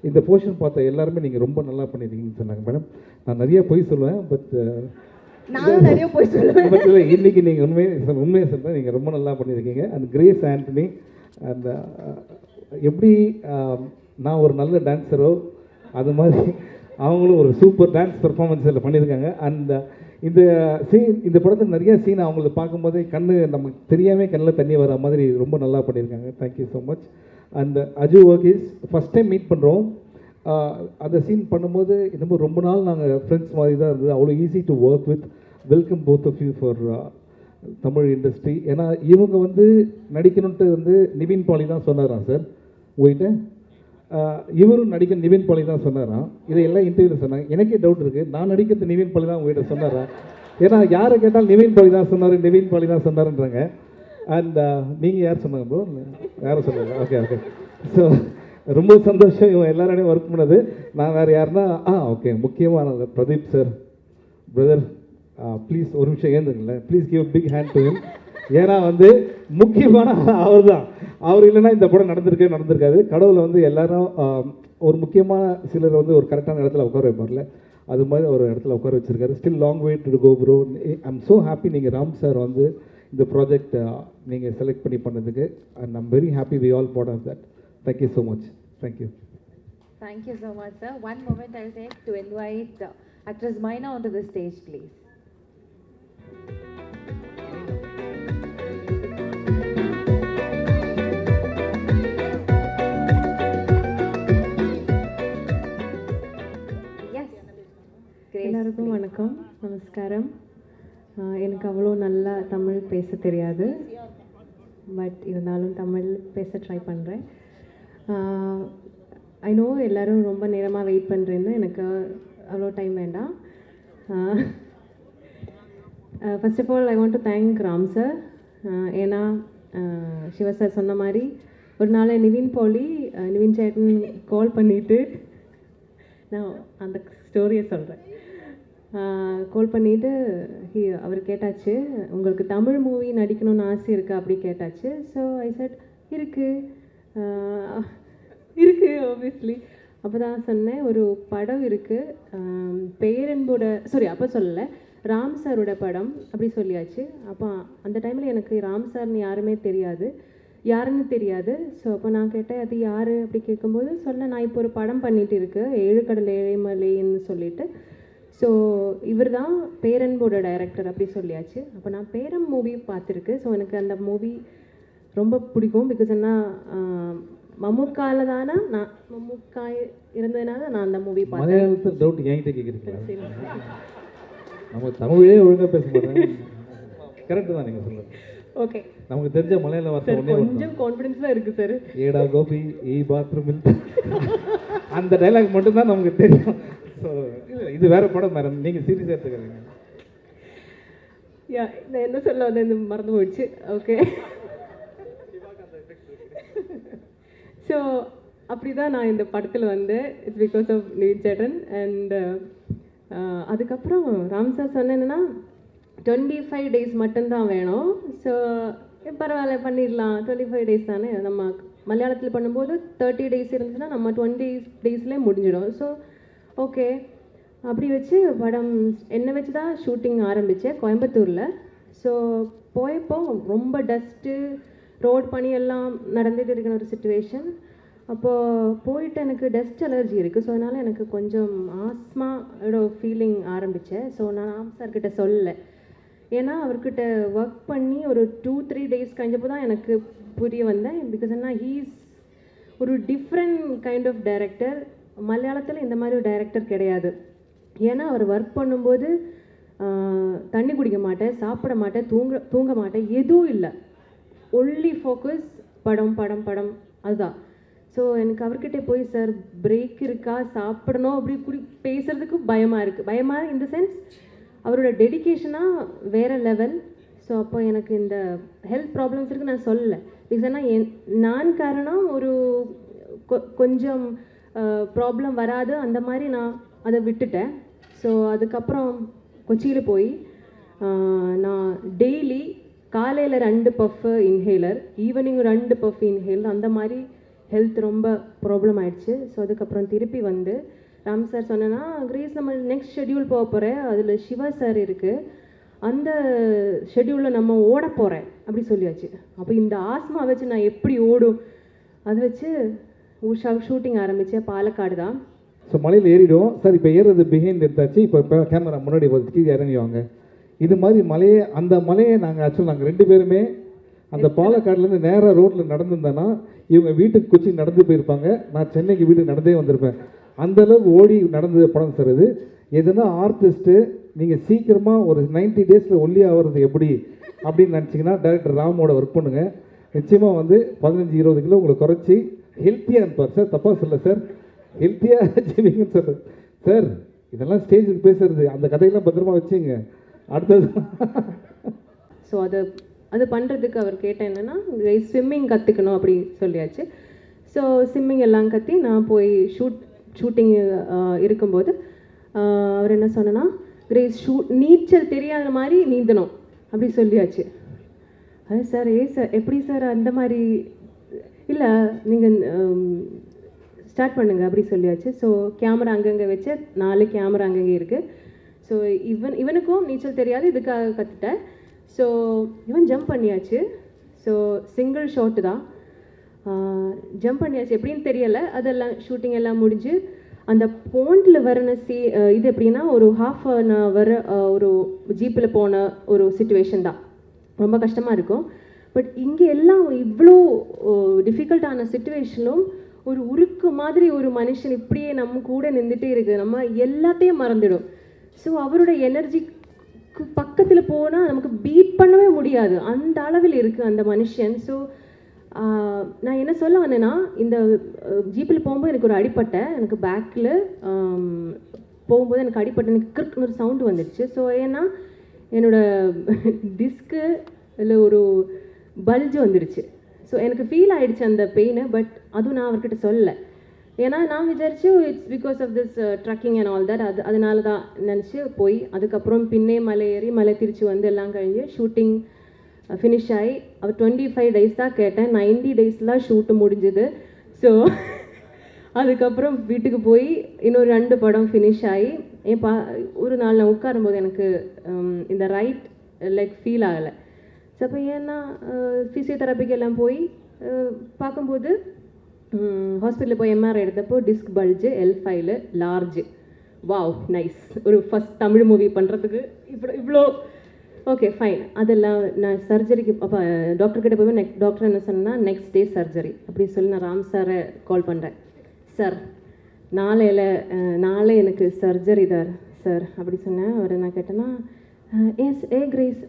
Speaker 4: இந்த போர்ஷன் பார்த்த எல்லாருமே நீங்கள் ரொம்ப நல்லா பண்ணியிருக்கீங்கன்னு சொன்னாங்க. மேடம், நான் நிறைய பொய் சொல்லுவேன், பட்
Speaker 15: நிறைய பொய் சொல்லுவேன்.
Speaker 4: பட் இல்லை, இன்றைக்கி நீங்கள் உண்மையை சொல்கிறேன், நீங்கள் ரொம்ப நல்லா பண்ணியிருக்கீங்க. அண்ட் கிரேஸ் ஆண்டனி, அந்த எப்படி நான் ஒரு நல்ல டான்ஸரோ அது மாதிரி அவங்களும் ஒரு சூப்பர் டான்ஸ் பெர்ஃபார்மன்ஸ் இதில் பண்ணியிருக்காங்க. அண்ட் இந்த படத்தில் நிறைய சீன் அவங்கள பார்க்கும்போதே நமக்கு தெரியாமல் கண்ணில் தண்ணி வர மாதிரி ரொம்ப நல்லா பண்ணியிருக்காங்க. Thank you so much. And Aju Varghese first time meet பண்ணுறோம். அந்த சீன் பண்ணும்போது இந்த ரொம்ப நாள் நாங்கள் ஃப்ரெண்ட்ஸ் மாதிரி தான் இருந்தது. அவ்வளோ easy to work with. Welcome both of you for Tamil industry. ஏன்னா இவங்க வந்து நடிக்கணுன்ட்டு வந்து நிவின் பாலி தான் சொன்னாராம் சார் உங்கள்கிட்ட. இவரும் நடிக்க நிவின் பாலி தான் சொன்னாராம். இதை எல்லாம் இன்டர்வியூவில் சொன்னாங்க. எனக்கே டவுட் இருக்குது, நான் நடிக்கிறது நிவின் பாலி தான் உங்கள்கிட்ட சொன்னாரா? ஏன்னா யாரை கேட்டால் நிவின் பாலி தான் சொன்னாருன்றாங்க. அண்ட் நீங்கள் யார் சொன்னாங்க ப்ரோ? யாரும் சொன்னாங்க? ஓகே. ஸோ ரொம்ப சந்தோஷம் இவங்க எல்லாரோடையும் ஒர்க் பண்ணது. நான் வேறு யாருன்னா ஓகே, முக்கியமான பிரதீப் சார் பிரதர், ப்ளீஸ் ஒரு நிமிஷம் ஏந்துங்களேன், please give big hand to him. ஏன்னா வந்து முக்கியமான அவர் தான். அவர் இல்லைன்னா இந்த படம் நடந்திருக்காது. கடவுளை வந்து எல்லாரும் ஒரு முக்கியமான சிலர் வந்து ஒரு கரெக்டான இடத்துல உட்கார வைப்பார்ல, அது மாதிரி ஒரு இடத்துல உட்கார வச்சிருக்காரு. Still long way to go bro. I'm so happy நீங்கள் ராம் சார் வந்து இந்த ப்ராஜெக்ட் நீங்கள் செலக்ட் பண்ணதுக்கு. And I'm very happy we all part of that. Thank you so much. Thank you.
Speaker 16: Thank you so much, sir. One moment I'll take to invite actress Maina onto the stage, please.
Speaker 17: எல்லாருக்கும் வணக்கம், நமஸ்காரம். எனக்கு அவ்வளோ நல்லா தமிழ் பேச தெரியாது, but இருந்தாலும் தமிழ் பேச ட்ரை பண்ணுறேன். ஐ நோ எல்லோரும் ரொம்ப நேரமாக வெயிட் பண்ணுறேன்னு, எனக்கு அவ்வளோ டைம் வேண்டாம். First of all I want to thank Ram sir. ஏன்னா சிவா சார் சொன்ன மாதிரி ஒரு நாள் நிவின் சேட்டன் கால் பண்ணிவிட்டு, நான் அந்த ஸ்டோரியை சொல்கிறேன். கால் பண்ணிவிட்டு அவர் கேட்டாச்சு, உங்களுக்கு தமிழ் மூவி நடிக்கணும்னு ஆசை இருக்கா அப்படி கேட்டாச்சு. ஸோ ஐ செட் இருக்குது ஆப்வியஸ்லி. அப்போ தான் சொன்னேன், ஒரு படம் இருக்குது பேரன்போட, அப்போ சொல்லலை, ராம் சாரோட படம் அப்படி சொல்லியாச்சு. அப்போ அந்த டைமில் எனக்கு ராம் சார்னு யாருன்னு தெரியாது. ஸோ அப்போ நான் கேட்டேன், அது யார் அப்படி கேட்கும்போது சொன்னேன், நான் இப்போ ஒரு படம் பண்ணிகிட்டு இருக்கு, 7 கடல் ஏழைமலைன்னு சொல்லிட்டு. ஸோ இவர் தான் பேரன்போட டைரக்டர் அப்படி சொல்லியாச்சு. அப்போ நான் பேரம் மூவி பார்த்துருக்கு. ஸோ எனக்கு அந்த மூவி ரொம்ப பிடிக்கும். பிகாஸ் என்ன மம்முக்கால தானே, நான் மம்முக்கா இருந்ததுனால நான் அந்த மூவி பார்த்தேன்.
Speaker 4: மலையாளத்தில் டவுட் என்கிட்ட கேட்குறீங்களா? நம்ம தமிழே ஒழுங்காக பேச மாட்டேன். கரெக்டு தான் நீங்கள் சொல்லுங்கள்.
Speaker 17: ஓகே,
Speaker 4: நமக்கு தெரிஞ்ச மலையாள வார்த்தை
Speaker 17: கொஞ்சம் கான்ஃபிடென்ஸ் தான் இருக்குது சார்.
Speaker 4: ஏடா கோபி ஈ பாத்ரூம் அந்த டைலாக் மட்டும்தான் நமக்கு தெரியும். ஸோ இது வேறு படம் மேடம், நீங்கள் சீரியஸாக எடுத்துக்கிறீங்க.
Speaker 17: நான் என்ன சொல்ல வந்து மறந்து போயிடுச்சு. ஓகே, ஸோ அப்படி தான் நான் இந்த படத்தில் வந்து it's because of Nivin chettan. And அதுக்கப்புறம் ராம் சார் சொன்னேன்னா 25 days மட்டும்தான் வேணும். ஸோ பரவாயில்ல பண்ணிடலாம், 25 days தானே. நம்ம மலையாளத்தில் பண்ணும்போது 30 days இருந்துச்சுன்னா நம்ம 20 daysலேயே முடிஞ்சிடும். ஸோ ஓகே, அப்படி வச்சு படம் என்னை வச்சு தான் ஷூட்டிங் ஆரம்பித்தேன் கோயம்புத்தூரில். ஸோ போயப்போ ரொம்ப டஸ்ட்டு, ரோட் பனி எல்லாம் நடந்துகிட்டு இருக்கிற ஒரு சுச்சுவேஷன். அப்போது போயிட்டு எனக்கு டஸ்ட் அலர்ஜி இருக்குது. ஸோ அதனால் எனக்கு கொஞ்சம் ஆஸ்மாவோட ஃபீலிங் ஆரம்பித்தேன். ஸோ நான் ராம் சார்கிட்ட சொல்லலை. ஏன்னா அவர்கிட்ட ஒர்க் பண்ணி ஒரு 2-3 டேஸ் கழிஞ்சப்போ தான் எனக்கு புரிய வந்தேன். பிகாஸ் என்ன ஹீஸ் ஒரு டிஃப்ரெண்ட் கைண்ட் ஆஃப் டைரக்டர். மலையாளத்தில் இந்த மாதிரி ஒரு டைரக்டர் கிடையாது. ஏன்னா அவர் ஒர்க் பண்ணும்போது தண்ணி குடிக்க மாட்டேன், சாப்பிட மாட்டேன், தூங்க மாட்டேன், எதுவும் இல்லை. ஒன்லி ஃபோக்கஸ் படம் படம் படம் அதுதான். ஸோ எனக்கு அவர்கிட்ட போய் சார் பிரேக் இருக்கா, சாப்பிடணும் அப்படி பேசுகிறதுக்கு பயமாக இருக்குது. பயமாக இந்த சென்ஸ் அவரோட டெடிக்கேஷனாக வேறு லெவல். ஸோ அப்போ எனக்கு இந்த ஹெல்த் ப்ராப்ளம்ஸ் இருக்குது நான் சொல்லலை. பிகாஸ்னா நான் காரணம் ஒரு கொஞ்சம் ப்ராப்ளம் வராது அந்த மாதிரி நான் அதை விட்டுட்டேன். ஸோ அதுக்கப்புறம் கொச்சியில் போய் நான் டெய்லி காலையில் 2 puff inhaler, evening 2 puff inhaler, அந்த மாதிரி ஹெல்த் ரொம்ப ப்ராப்ளம் ஆயிடுச்சு. ஸோ அதுக்கப்புறம் திருப்பி வந்து ராம் சார் சொன்னேன்னா கிரேஸ் நம்ம நெக்ஸ்ட் ஷெட்யூல் போக போகிறேன், அதில் சிவா சார் இருக்குது, அந்த ஷெட்யூலில் நம்ம ஓட போகிறேன் அப்படி சொல்லியாச்சு. அப்போ இந்த ஆஸ்மா வச்சு நான் எப்படி ஓடும், அதை வச்சு ஷூட்டிங் ஆரம்பித்தேன். பாலக்காடு தான்.
Speaker 4: ஸோ மலையில் ஏறிடுவோம் சார். இப்போ ஏறுறது பிஹைண்ட் எடுத்தாச்சு. இப்போ கேமரா முன்னாடி வச்சுட்டு இறங்கிவாங்க. இது மாதிரி அந்த மலையை நாங்கள் ஆக்சுவலாக நாங்கள் 2 பேருமே அந்த பாலக்காடுலேருந்து நேராக ரோட்டில் நடந்துருந்தேன்னா இவங்க வீட்டுக்கு கொச்சி நடந்து போயிருப்பாங்க, நான் சென்னைக்கு வீட்டுக்கு நடந்தே வந்திருப்பேன். அந்தளவுக்கு ஓடி நடந்த படம் சார் இது. எதுனா ஆர்டிஸ்ட்டு நீங்கள் சீக்கிரமாக ஒரு 90 டேஸில் ஒல்லி ஆகிறது எப்படி அப்படின்னு நினச்சிங்கன்னா டைரக்டர் ராமோட ஒர்க் பண்ணுங்கள். நிச்சயமாக வந்து 15-20 கிலோ உங்களை குறைச்சி ஹெல்த்தியாக இருப்பார் சார். தப்பாக சொல்ல சார், ஹெல்த்தியாக ஜீவிங்கன்னு சொல்ல சார். இதெல்லாம் ஸ்டேஜுக்கு பேசுறது, அந்த கதையெல்லாம் பத்திரமா வச்சுங்க. அடுத்தது
Speaker 17: ஸோ அது பண்ணுறதுக்கு அவர் கேட்டேன் என்னென்னா ஸ்விம்மிங் கற்றுக்கணும் அப்படி சொல்லியாச்சு. ஸோ ஸ்விம்மிங் எல்லாம் கற்றி நான் போய் ஷூட்டிங் இருக்கும்போது அவர் என்ன சொன்னேன்னா கிரேஸ் நீச்சல் தெரியாத மாதிரி நீந்தணும் அப்படி சொல்லியாச்சு. அது சார் சார் எப்படி சார் அந்த மாதிரி இல்லை, நீங்கள் ஸ்டார்ட் பண்ணுங்கள் அப்படி சொல்லியாச்சு. ஸோ கேமரா அங்கங்கே வச்சு 4 கேமரா அங்கங்கே இருக்குது. ஸோ இவனுக்கும் நீச்சல் தெரியாது, இதுக்காக கற்றுட்டேன். ஸோ இவன் ஜம்ப் பண்ணியாச்சு. ஸோ சிங்கிள் ஷாட்டு தான், ஜம்ப் பண்ணியாச்சு. எப்படின்னு தெரியலை. அதெல்லாம் ஷூட்டிங் எல்லாம் முடிஞ்சு அந்த பாண்டில் வரன இது எப்படின்னா ஒரு ½ an hour ஒரு ஜீப்பில் போன ஒரு சிச்சுவேஷன் தான். ரொம்ப கஷ்டமாக இருக்கும். பட் இங்கே எல்லாம் இவ்வளோ டிஃபிகல்ட்டான சிச்சுவேஷனும் ஒரு உருக்கு மாதிரி ஒரு மனுஷன் இப்படியே நம்ம கூட நின்றுட்டே இருக்குது, நம்ம எல்லாத்தையும் மறந்துடும். ஸோ அவரோட எனர்ஜிக்கு பக்கத்தில் போனால் நமக்கு பீட் பண்ணவே முடியாது, அந்த அளவில் இருக்குது அந்த மனுஷன். ஸோ நான் என்ன சொல்ல வந்தேன்னா இந்த ஜீப்பில் போகும்போது எனக்கு ஒரு அடிப்பட்டை, எனக்கு பேக்கில் போகும்போது எனக்கு அடிப்பட்டை, எனக்கு கிறுக்குன்னு ஒரு சவுண்டு வந்துடுச்சு. ஸோ ஏன்னா என்னோடய டிஸ்க்கு இல்லை ஒரு பல்ஜ் வந்துடுச்சு. ஸோ எனக்கு ஃபீல் ஆகிடுச்சு அந்த பெயினை. பட் அதுவும் நான் அவர்கிட்ட சொல்லலை. ஏன்னா நான் விசாரிச்சு it's because of this trekking and all that, அதனால தான் நினச்சி போய் அதுக்கப்புறம் பின்னே மலை ஏறி மலை திருச்சி வந்து எல்லாம் கழிஞ்சு ஷூட்டிங் ஃபினிஷ் ஆகி அவர் 25 days தான் கேட்டேன், 90 daysலாம் ஷூட்டு முடிஞ்சுது. ஸோ அதுக்கப்புறம் வீட்டுக்கு போய் இன்னொரு 2 படம் ஃபினிஷ் ஆகி ஒரு நாள் நான் உட்காரும்போது எனக்கு இந்த ரைட் லெக் ஃபீல் ஆகலை. ஸோ அப்போ ஏன்னா ஃபிசியோதெரப்பிக்கு எல்லாம் போய் பார்க்கும்போது ஹாஸ்பிட்டலில் போய் எம்ஆர்ஐ எடுத்தப்போ disc bulge L5 large. Wow nice, ஒரு ஃபஸ்ட் தமிழ் மூவி பண்ணுறதுக்கு இவ்வளோ ஓகே ஃபைன். அதெல்லாம் நான் சர்ஜரிக்கு அப்போ டாக்டர்கிட்ட போய் டாக்டர் என்ன சொன்னா நெக்ஸ்ட் டே சர்ஜரி அப்படி சொல்லி நான் ராம் சாரை கால் பண்ணுறேன். சார் நாளை எனக்கு சர்ஜரி தான் சார் அப்படி சொன்னேன். அவர் என்ன கேட்டேன்னா கிரேஸ்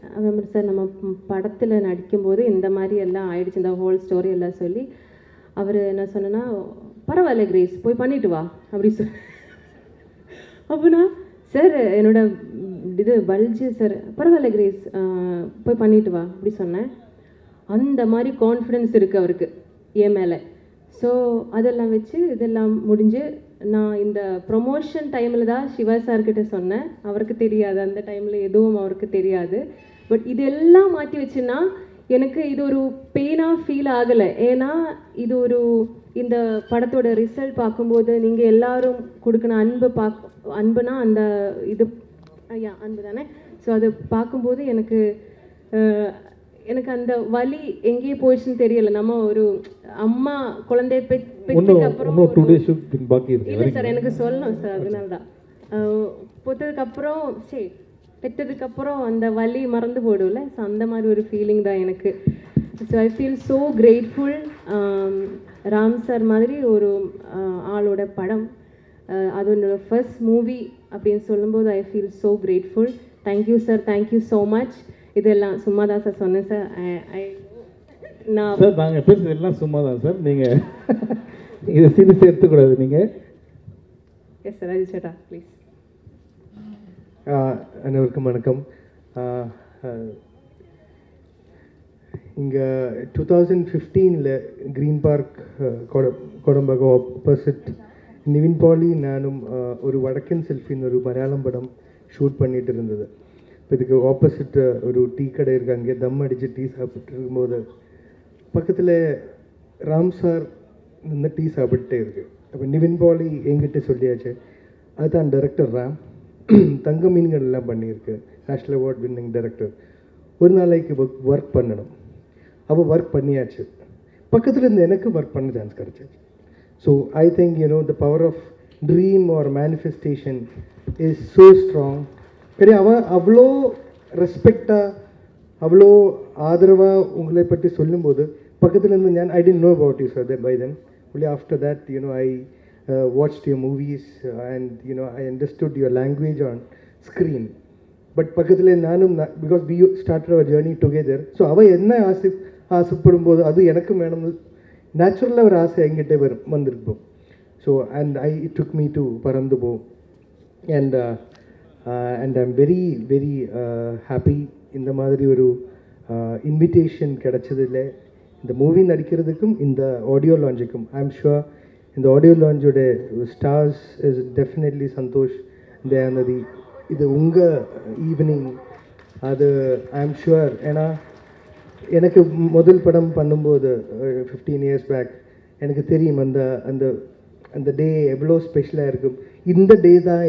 Speaker 17: சார் நம்ம படத்தில் நடிக்கும்போது இந்த மாதிரி எல்லாம் ஆயிடுச்சு, இந்த ஹோல் ஸ்டோரி எல்லாம் சொல்லி அவர் என்ன சொன்னேன்னா பரவாயில்ல கிரேஸ் போய் பண்ணிட்டு வா அப்படி சொல். அப்படின்னா சார் என்னோட இது பல்ஜு சார், பரவாயில்ல கிரேஸ் போய் பண்ணிட்டு வா அப்படி சொன்னேன். அந்த மாதிரி கான்ஃபிடென்ஸ் இருக்குது அவருக்கு என் மேலே. ஸோ அதெல்லாம் வச்சு இதெல்லாம் முடிஞ்சு நான் இந்த ப்ரொமோஷன் டைமில் தான் சிவா சார்கிட்ட சொன்னேன். அவருக்கு தெரியாது, அந்த டைமில் எதுவும் அவருக்கு தெரியாது. பட் இதெல்லாம் மாற்றி வச்சுன்னா எனக்கு இது ஒரு பெயினாக ஃபீல் ஆகலை. ஏன்னா இது ஒரு இந்த படத்தோட ரிசல்ட் பார்க்கும்போது நீங்கள் எல்லாரும் கொடுக்கணும் அன்புனா அந்த இது ஐயா அன்பு தானே. ஸோ அதை பார்க்கும்போது எனக்கு எனக்கு அந்த வலி எங்கேயே போயிடுச்சுன்னு தெரியல. நம்ம ஒரு அம்மா குழந்தைய பெற்றதுக்கு
Speaker 4: இன்னும்
Speaker 17: அப்புறம்
Speaker 4: 2 days ஷூட்டிங் பாக்கி இருக்கு.
Speaker 17: இல்லை சார், எனக்கு சொல்லணும் சார், அதனால தான். பொத்ததுக்கப்புறம் சரி பெற்றதுக்கப்புறம் அந்த வலி மறந்து போயிடும்ல, ஸோ அந்த மாதிரி ஒரு ஃபீலிங் தான் எனக்கு. So I feel so grateful. Ram sir மாதிரி ஒரு ஆளோட படம், அது என்னோட ஃபர்ஸ்ட் மூவி அப்படின்னு சொல்லும்போது I feel so grateful. Thank you sir, thank you so much. இதெல்லாம் சும்மா தான் சார் சொன்னேன் சார். நான்
Speaker 4: சார் நாங்கள் பேசுறது எல்லாம் சும்மா தான் சார், நீங்கள் இதை சீரியஸாக எடுத்துக்கூடாது நீங்கள்.
Speaker 17: எஸ் சார், ராஜேஷ் சேட்டா ப்ளீஸ்.
Speaker 18: அனைவருக்கும் வணக்கம். இங்கே 2015 green park Kodambakkam opposite Nivin Pauly நானும் ஒரு வடக்கன் செல்ஃபின்னு ஒரு மலையாளம் படம் ஷூட் பண்ணிட்டு இருந்தது. இப்போ இதுக்கு ஆப்போசிட் ஒரு டீ கடை இருக்குது, அங்கே தம் அடித்து டீ சாப்பிட்டு இருக்கும்போது பக்கத்தில் ராம் சார் இந்த டீ சாப்பிட்டே இருக்குது. அப்போ நிவின் பாலி என்கிட்ட சொல்லியாச்சு, அதுதான் டைரக்டர் ராம், தங்க மீன்கள் எல்லாம் பண்ணியிருக்கு, நேஷ்னல் அவார்ட் வின்னிங் டைரக்டர், ஒரு நாளைக்கு ஒர்க் பண்ணணும். அப்போ ஒர்க் பண்ணியாச்சு, பக்கத்தில் இருந்து எனக்கு ஒர்க் பண்ண சான்ஸ் கிடச்சிச்சு. So I think the power of dream or manifestation is so strong. சரி, அவன் அவ்வளோ ரெஸ்பெக்டாக அவ்வளோ ஆதரவாக உங்களை பற்றி சொல்லும்போது பக்கத்தில் இருந்து நான் I didn't know about you sir by then. only after that I watched your movies and I understood your language on screen. But பக்கத்தில் நானும் because we started our journey together. So அவள் என்ன ஆசைப்படும் போது அது எனக்கு வேணும், நேச்சுரலாக ஒரு ஆசை எங்கிட்டே வந்திருப்போம். So and it took me to பறந்துபோ. and I'm very very happy இந்த மாதிரி ஒரு இன்விடேஷன் கிடைச்சதில்ல. இந்த மூவி நடிக்கிறதுக்கும் இந்த ஆடியோ லான்ச்சுக்கும் ஐ எம் ஷுர் இந்த ஆடியோ லான்ச்சோட stars is definitely Santhosh Dhayanidhi. இது உங்கள் ஈவினிங், அது ஐ எம் ஷுர். ஏன்னா எனக்கு முதல் படம் பண்ணும்போது 15 years பேக் எனக்கு தெரியும் அந்த அந்த அந்த டே எவ்வளோ ஸ்பெஷலாக இருக்கும். இந்த டே தான்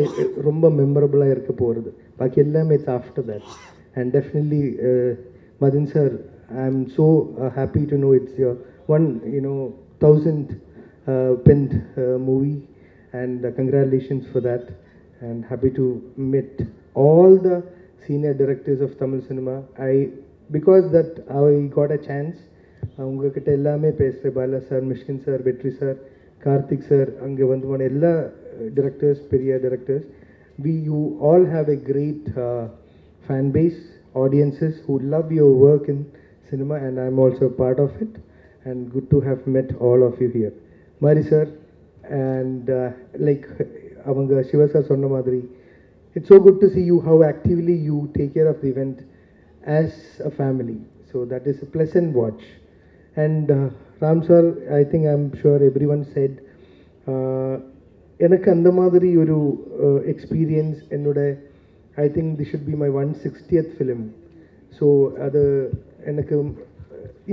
Speaker 18: ரொம்ப மெமரபுளாக இருக்க போகிறது, பாக்கி எல்லாமே it's after that. And definitely Madan sir, I'm so happy to know it's your 1000th penned movie, and congratulations for that. And happy to meet all the senior directors of Tamil cinema. Because that I got a chance, உங்ககிட்ட எல்லாமே பேசுகிறேன், Bala sir, Mysskin sir, வெற்றி sir, Karthik sir, அங்கே வந்து போன எல்லா directors, பெரிய directors, you all have a great fan base, audiences who love your work in cinema, and I'm also part of it, and good to have met all of you here. Mari sir, and like avanga Shiva sir sonna madri, it's so good to see you how actively you take care of the event as a family. So that is a pleasant watch. And Ram sir, I think I'm sure everyone said எனக்கு அந்த மாதிரி ஒரு experience என்னோட, I think this should be my 160th film. So அது எனக்கு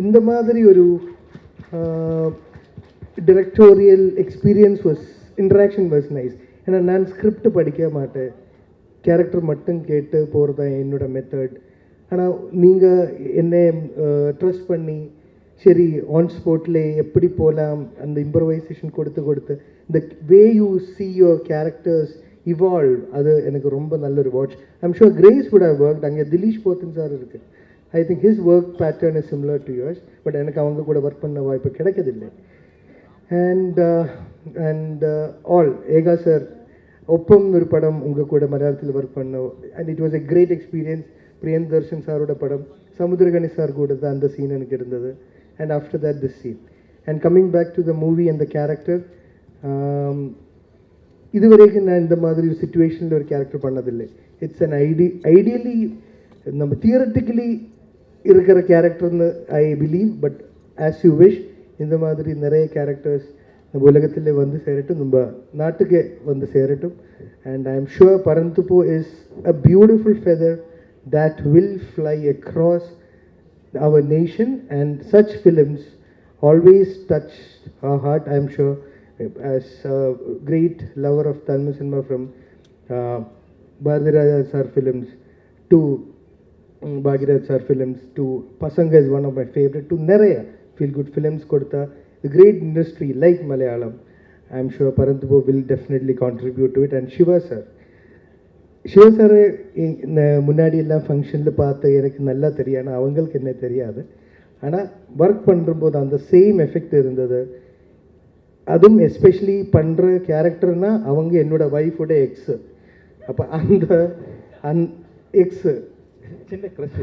Speaker 18: இந்த மாதிரி ஒரு directorial experience interaction was nice. ஏன்னா நான் ஸ்கிரிப்ட் படிக்க மாட்டேன், கேரக்டர் மட்டும் கேட்டு போகிறது தான் என்னோட மெத்தட். ஆனால் நீங்கள் என்னை ட்ரஸ்ட் பண்ணி சரி ஆன் ஸ்பாட்டில் எப்படி போகலாம் அந்த இம்ப்ரவைசேஷன் கொடுத்து இந்த way you see your characters evolve, அது எனக்கு ரொம்ப நல்ல ஒரு watch. I'm sure Grace would have work. அங்கே திலீஷ் போத்தன் சார் இருக்குது, I think his work pattern is similar to yours, but எனக்கு அவங்க கூட ஒர்க் பண்ண வாய்ப்பு கிடைக்கதில்லை. அண்ட் ஆல் ஏகா சார் ஒப்பம் ஒரு படம் உங்கள் கூட மலையாளத்தில் ஒர்க் பண்ணோம், and it was a great experience. Priyadarshan சாரோட படம் சமுத்திரகனி சார் கூட தான் அந்த சீன் எனக்கு இருந்தது. And after that this scene. And coming back to the movie and the character, இதுவரைக்கும் நான் இந்த மாதிரி ஒரு சுச்சுவேஷனில் ஒரு கேரக்டர் பண்ணதில்லை. இட்ஸ் அன் ஐடியலி நம்ம தியரட்டிக்கலி இருக்கிற கேரக்டர்னு I believe, but as you wish இந்த மாதிரி நிறைய கேரக்டர்ஸ் நம்ம உலகத்தில் வந்து சேரட்டும், நம்ம நாட்டுக்கு வந்து சேரட்டும். And I am sure Paranthu Po is a beautiful feather that will fly across our nation, and such films always touch our heart. I am sure, as a great lover of Tamil cinema from Bharadiraja sir films to Bhagirath sir films to Pasanga is one of my favorite to நிறைய feel good films கொடுத்த the great industry like Malayalam. I am sure Parantubo will definitely contribute to it, and Shiva sir முன்னாடி எல்லாம் ஃபங்க்ஷனில் பார்த்து எனக்கு நல்லா தெரியும், ஆனால் அவங்களுக்கு என்ன தெரியாது. ஆனால் ஒர்க் பண்ணும்போது அந்த சேம் எஃபெக்ட் இருந்தது. அதுவும் எஸ்பெஷலி பண்ணுற கேரக்டர்னால் அவங்க என்னோடய ஒய்ஃபோட எக்ஸு. அப்போ அந்த எக்ஸு சின்ன க்ரஷ்.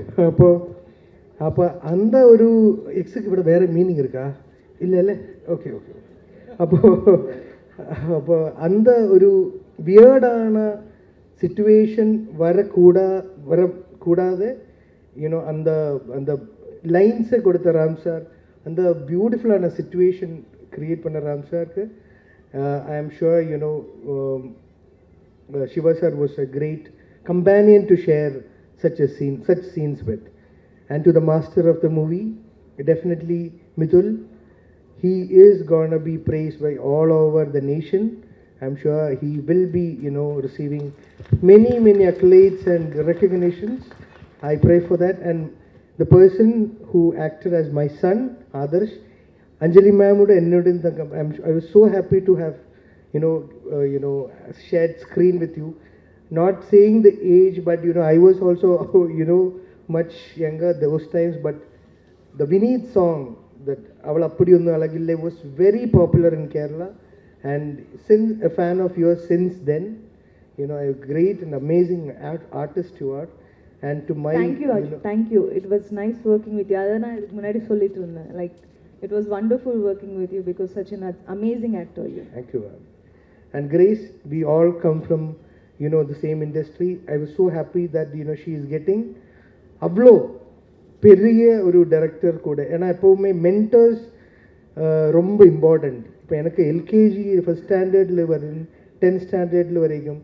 Speaker 18: அப்போ அந்த ஒரு எக்ஸுக்கு விட வேறு மீனிங் இருக்கா? இல்லை ஓகே. அப்போ அந்த ஒரு வியர்டான சிச்சுவேஷன் வரக்கூடாது. யூனோ அந்த லைன்ஸை கொடுத்த ராம் சார், அந்த பியூட்டிஃபுல்லான சிச்சுவேஷன் க்ரியேட் பண்ண ராம் சாருக்கு ஐ ஆம் sure you know Shiva sir was a great companion to share such scenes with. And to the master of the movie, definitely Mithul, he is gonna be praised by all over the nation. I'm sure he will be, receiving many accolades and recognitions. I pray for that. And the person who acted as my son, Adarsh, Anjali ma'am, I was so happy to have, shared screen with you. Not saying the age, but, I was also, much younger those times. But the Vineet song, that Avala Appudiyonnu Alagille, was very popular in Kerala. And since a fan of yours since then, a great and amazing artist you are. And to my
Speaker 15: thank you. It was nice working with you. Adana munadi sollitu irundha, like it was wonderful working with you because such an amazing actor you.
Speaker 18: Thank you. And Grace, we all come from the same industry. I was so happy that she is getting avlo பெரிய ஒரு director கூட. ஏன்னா எப்போவுமே mentors ரொம்ப important. இப்போ எனக்கு LKG first ஸ்டாண்டர்டில் 10th ஸ்டாண்டர்டில் வரைக்கும்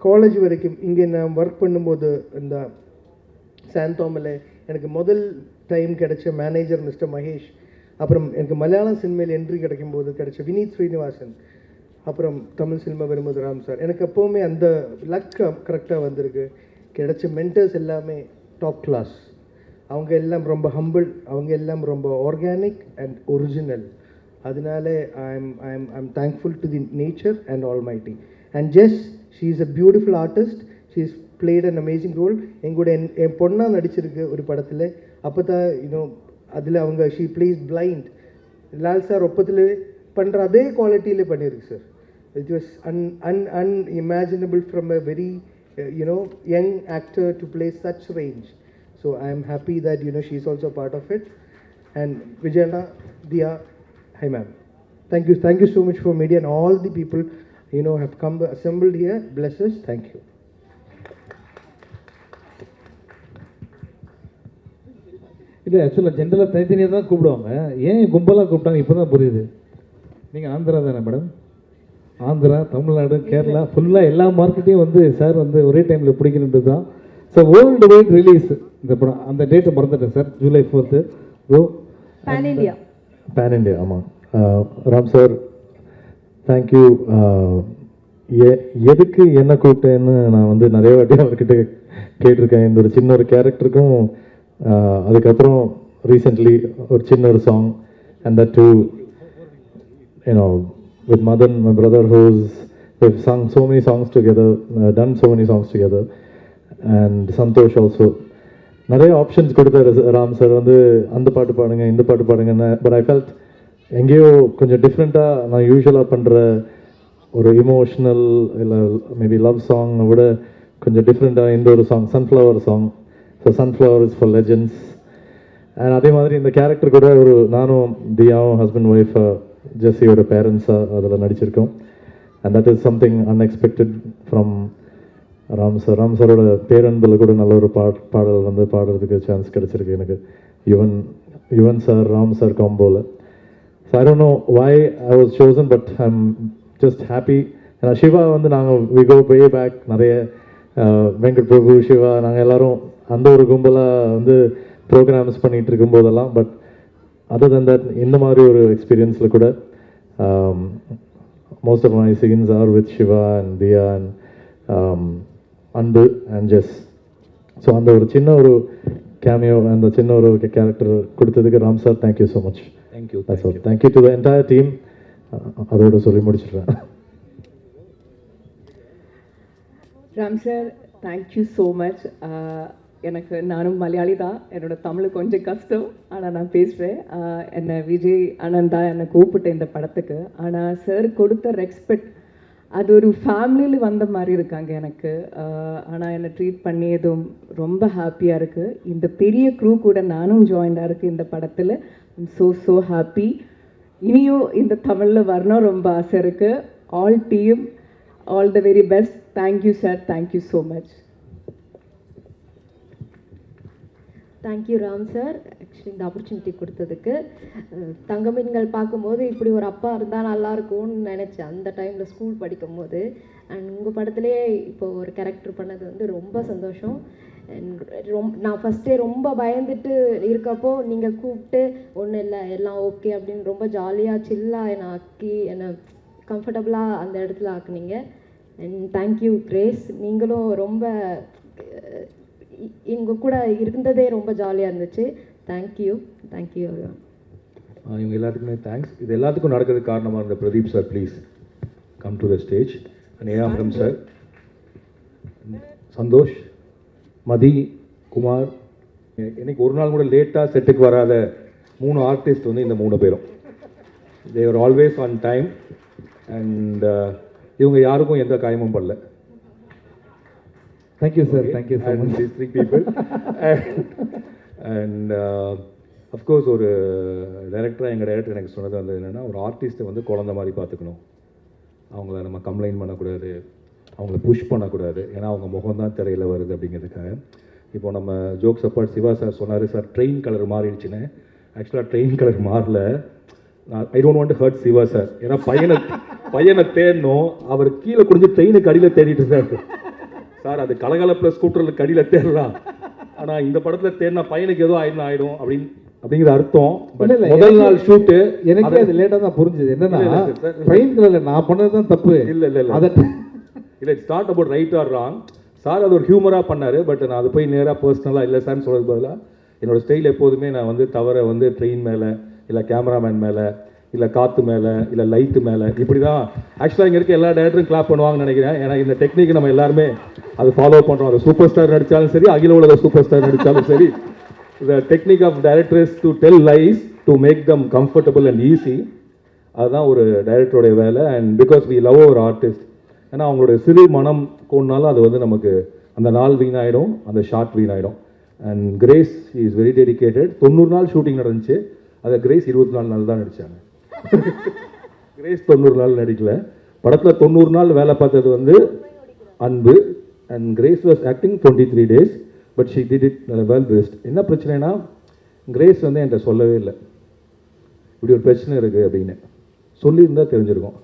Speaker 18: காலேஜ் வரைக்கும் இங்கே நான் ஒர்க் பண்ணும்போது இந்த சாந்தோமில் எனக்கு முதல் டைம் கிடைச்ச மேனேஜர் மிஸ்டர் மகேஷ். அப்புறம் எனக்கு மலையாளம் சினிமையில் என்ட்ரி கிடைக்கும்போது கிடைச்ச வினீத் ஸ்ரீனிவாசன். அப்புறம் தமிழ் சினிமா வரும்போது ராம் சார். எனக்கு எப்போவுமே அந்த லக் கரெக்டாக வந்திருக்கு. கிடைச்ச மென்டர்ஸ் எல்லாமே டாப் கிளாஸ். அவங்க எல்லாம் ரொம்ப ஹம்பிள், அவங்க எல்லாம் ரொம்ப ஆர்கானிக் அண்ட் ஒரிஜினல். அதனால I'm thankful to the nature and almighty. And Jess, she is a beautiful artist. She is played an amazing role. எங்கூட என் பொண்ணாக நடிச்சிருக்கு ஒரு படத்தில். அப்போ தான் அதில் அவங்க she plays blind. Lal sir ஒப்பத்தில் பண்ணுற அதே குவாலிட்டியில் பண்ணியிருக்கு sir. It was unimaginable from a very young actor to play such range. So I am happy that she is also part of it. And Vijayana, Dia, hi ma'am. Thank you so much for media and all the people have come assembled here. Bless us. Thank you.
Speaker 4: இல்லை ஆக்சுவலாக ஜென்ரலாக தனித்தனியாக தான் கூப்பிடுவாங்க. ஏன் கும்பலாக கூப்பிட்டாங்க இப்போ தான் புரியுது. நீங்கள் ஆந்திரா தானே மேடம்? ஆந்திரா, தமிழ்நாடு, கேரளா ஃபுல்லாக எல்லா மார்க்கெட்டையும் சார் ஒரே டைமில் பிடிக்கிறது தான். ஸோ வேர்ல்டு வைட் ரிலீஸ் இந்த படம். அந்த டேட்டை மறந்துட்டேன் sir. July 4th.
Speaker 15: Pan India.
Speaker 12: ஆமாம். Ram sir, thank you. எதுக்கு என்ன கூப்பிட்டேன்னு நான் நிறைய வாட்டி அவர்கிட்ட கேட்டிருக்கேன். இந்த ஒரு சின்ன ஒரு கேரக்டருக்கும் அதுக்கப்புறம் ரீசெண்ட்லி ஒரு சின்ன ஒரு song. And that too with Madan, my brother, we've sung so many songs together, done so many songs together. And Santosh also. நிறைய ஆப்ஷன்ஸ் கொடுத்தாரு ராம் சார். அந்த பாட்டு பாடுங்க, இந்த பாட்டு பாடுங்கன்னு. பட் ஐ ஃபெல்ட் எங்கேயோ கொஞ்சம் டிஃப்ரெண்ட்டாக நான் யூஸ்வலாக பண்ணுற ஒரு இமோஷ்னல் இல்லை மேபி லவ் சாங்கை விட கொஞ்சம் டிஃப்ரெண்ட்டாக இந்த ஒரு song, sunflower song. So sunflower is for legends. And அதே மாதிரி இந்த கேரக்டர் கூட நானும் தியாவும் ஹஸ்பண்ட் ஒய்ஃப் ஜெஸ்ஸியோட பேரண்ட்ஸாக அதில் நடிச்சிருக்கோம். And that is something unexpected from Ram sir. Ram சாரோட பேரன்பில் கூட நல்ல ஒரு பாடல் பாடுறதுக்கு சான்ஸ் கிடச்சிருக்கு எனக்கு. யுவன் சார், ராம் சார் காம்போவில். So I don't know why I was chosen, but I am just happy. ஏன்னா சிவா நாங்கள் வி கோ வே பேக். நிறைய வெங்கட் பிரபு, சிவா, நாங்கள் எல்லோரும் அந்த ஒரு கும்பலாக ப்ரோக்ராம்ஸ் பண்ணிகிட்டு இருக்கும்போதெல்லாம். பட் அதர் தென் தட் இந்த மாதிரி ஒரு எக்ஸ்பீரியன்ஸில் கூட most of my scenes are with Siva and Diya and Anbu and Jess. So அந்த ஒரு சின்ன ஒரு கேமியோ, அந்த சின்ன ஒரு கேரக்டர் கொடுத்ததுக்கு Ram sir thank you so much.
Speaker 14: Thank you.
Speaker 12: Thank you to the entire team. அதோட சொல்லி முடிச்சிடுறேன்.
Speaker 19: Ram sir thank you so much. எனக்கு நானும் மலையாளி தான், என்னோடய தமிழ் கொஞ்சம் கஷ்டம், ஆனால் நான் பேசுகிறேன். என்னை விஜய் அண்ணன் தான் என்னை கூப்பிட்டு இந்த படத்துக்கு. ஆனால் சார் கொடுத்த ரெஸ்பெக்ட் அது ஒரு ஃபேமிலியில் வந்த மாதிரி இருக்காங்க எனக்கு. ஆனால் என்னை ட்ரீட் பண்ணியதும் ரொம்ப ஹாப்பியாக இருக்குது. இந்த பெரிய க்ரூ கூட நானும் ஜாயின்டாக இருக்குது இந்த படத்தில். I'm so happy. இனியும் இந்த தமிழில் வரணும் ரொம்ப ஆசை இருக்குது. All team all the very best. Thank you sir, thank you so much.
Speaker 20: Thank you Ram sir, actually இந்த ஆப்பர்ச்சுனிட்டி கொடுத்ததுக்கு. தங்கமீன்கள் பார்க்கும்போது இப்படி ஒரு அப்பா இருந்தால் நல்லாயிருக்கும்னு நினச்சேன் அந்த டைமில் ஸ்கூல் படிக்கும் போது. அண்ட் உங்கள் படத்துலேயே இப்போ ஒரு கேரக்டர் பண்ணது வந்து ரொம்ப சந்தோஷம். நான் ஃபஸ்ட்டே ரொம்ப பயந்துட்டு இருக்கப்போ நீங்கள் கூப்பிட்டு ஒன்றும் இல்லை எல்லாம் ஓகே அப்படின்னு ரொம்ப ஜாலியாக சில்லாக என்னை ஆக்கி என்னை கம்ஃபர்டபுளாக அந்த இடத்துல ஆக்குனீங்க. அண்ட் தேங்க்யூ கிரேஸ், நீங்களும் ரொம்ப எங்கள் கூட இருந்ததே ரொம்ப ஜாலியாக இருந்துச்சு. தேங்க்யூ.
Speaker 14: இவங்க எல்லாத்துக்குமே தேங்க்ஸ். இது எல்லாத்துக்கும் நடக்கிறதுக்கு காரணமாக இருந்த Pradeep sir, please come to the stage. And Ekambaram sir, Santhosh, Mathi, Kumar. எனக்கு ஒரு நாள் கூட லேட்டாக செட்டுக்கு வராத 3 ஆர்டிஸ்ட் வந்து இந்த 3 பேரும். They are always on time. And இவங்க யாருக்கும் எந்த காயமும் படல.
Speaker 4: Thank you sir, thank you so much.
Speaker 14: These 3 people. And of course ஒரு டைரக்டராக எங்கள் டைரக்டர் எனக்கு சொன்னது வந்து என்னென்னா, ஒரு ஆர்டிஸ்ட்டை வந்து குழந்த மாதிரி பார்த்துக்கணும். அவங்கள நம்ம கம்ப்ளைண்ட் பண்ணக்கூடாது, அவங்கள புஷ் பண்ணக்கூடாது, ஏன்னா அவங்க முகம் தான் திரையில் வருது அப்படிங்கிறதுக்காக. இப்போ நம்ம ஜோக்ஸ் அப்பாட் சிவா சார் சொன்னார், சார் ட்ரெயின் கலர் மாறிடுச்சுன்னு. ஆக்சுவலாக ட்ரெயின் கலர் மாறல. I don't want to hurt Siva sir, ஏன்னா பையனை தேடணும். அவர் கீழே குடிஞ்சு ட்ரெயினுக்கு அடியில் தேடிட்டு இருந்தார் சார். அது கலகலப்பில் ஸ்கூட்டரில் கடியில் தேடலாம், ஆனால் இந்த படத்தில் தேடினா பையனுக்கு ஏதோ ஆயிடும் அப்படிங்கிற அர்த்தம். முதல் நாள் ஷூட்டு
Speaker 4: எனக்கு அது லேட்டாக தான் புரிஞ்சுது. என்னன்னா ட்ரெயின் கலரில் நான் பண்ணது தான் தப்பு.
Speaker 14: இல்லை it's not about right or wrong. Sir அது ஒரு ஹியூமராக பண்ணார். பட் நான் அது போய் நேராக பர்சனலாக இல்லை சார்னு சொல்கிறது பதிலாக என்னோடய ஸ்டைல் எப்போதுமே நான் வந்து தவறை வந்து ட்ரெயின் மேலே, இல்லை கேமராமேன் மேலே, இல்லை காற்று மேலே, இல்லை லைட்டு மேலே, இப்படி தான் ஆக்சுவலாக இங்கே இருக்க எல்லா டேரக்டரும் கிளாப் பண்ணுவாங்கன்னு நினைக்கிறேன். ஏன்னா இந்த டெக்னிக் நம்ம எல்லாருமே அது ஃபாலோ பண்ணுறோம். அது சூப்பர் ஸ்டார் நடித்தாலும் சரி, அகில உலக சூப்பர் ஸ்டார் நடித்தாலும் சரி, the technique of directors to tell lies to make them comfortable and easy. அதுதான் ஒரு டைரக்டருடைய வேலை. And because we love our artist. ஏன்னா அவங்களுடைய சிறு மனம் கொண்டாலும் அது வந்து நமக்கு அந்த நாள் வீணாயிடும், அந்த ஷார்ட் வீணாயிடும். And Grace is very dedicated. 90 நாள் ஷூட்டிங் நடந்துச்சு, அதை கிரேஸ் 24 நாள் தான் நடித்தாங்க. கிரேஸ் 90 நாள் நடிக்கல. படத்தில் 90 நாள் வேலை பார்த்தது வந்து அன்பு. And grace was acting 23 days, but she did it well best. என்ன பிரச்சனைனா, கிரேஸ் வந்து என்கிட்ட சொல்லவே இல்லை இப்படி ஒரு பிரச்சனை இருக்குது அப்படின்னு. சொல்லியிருந்தால் தெரிஞ்சிருக்கும்.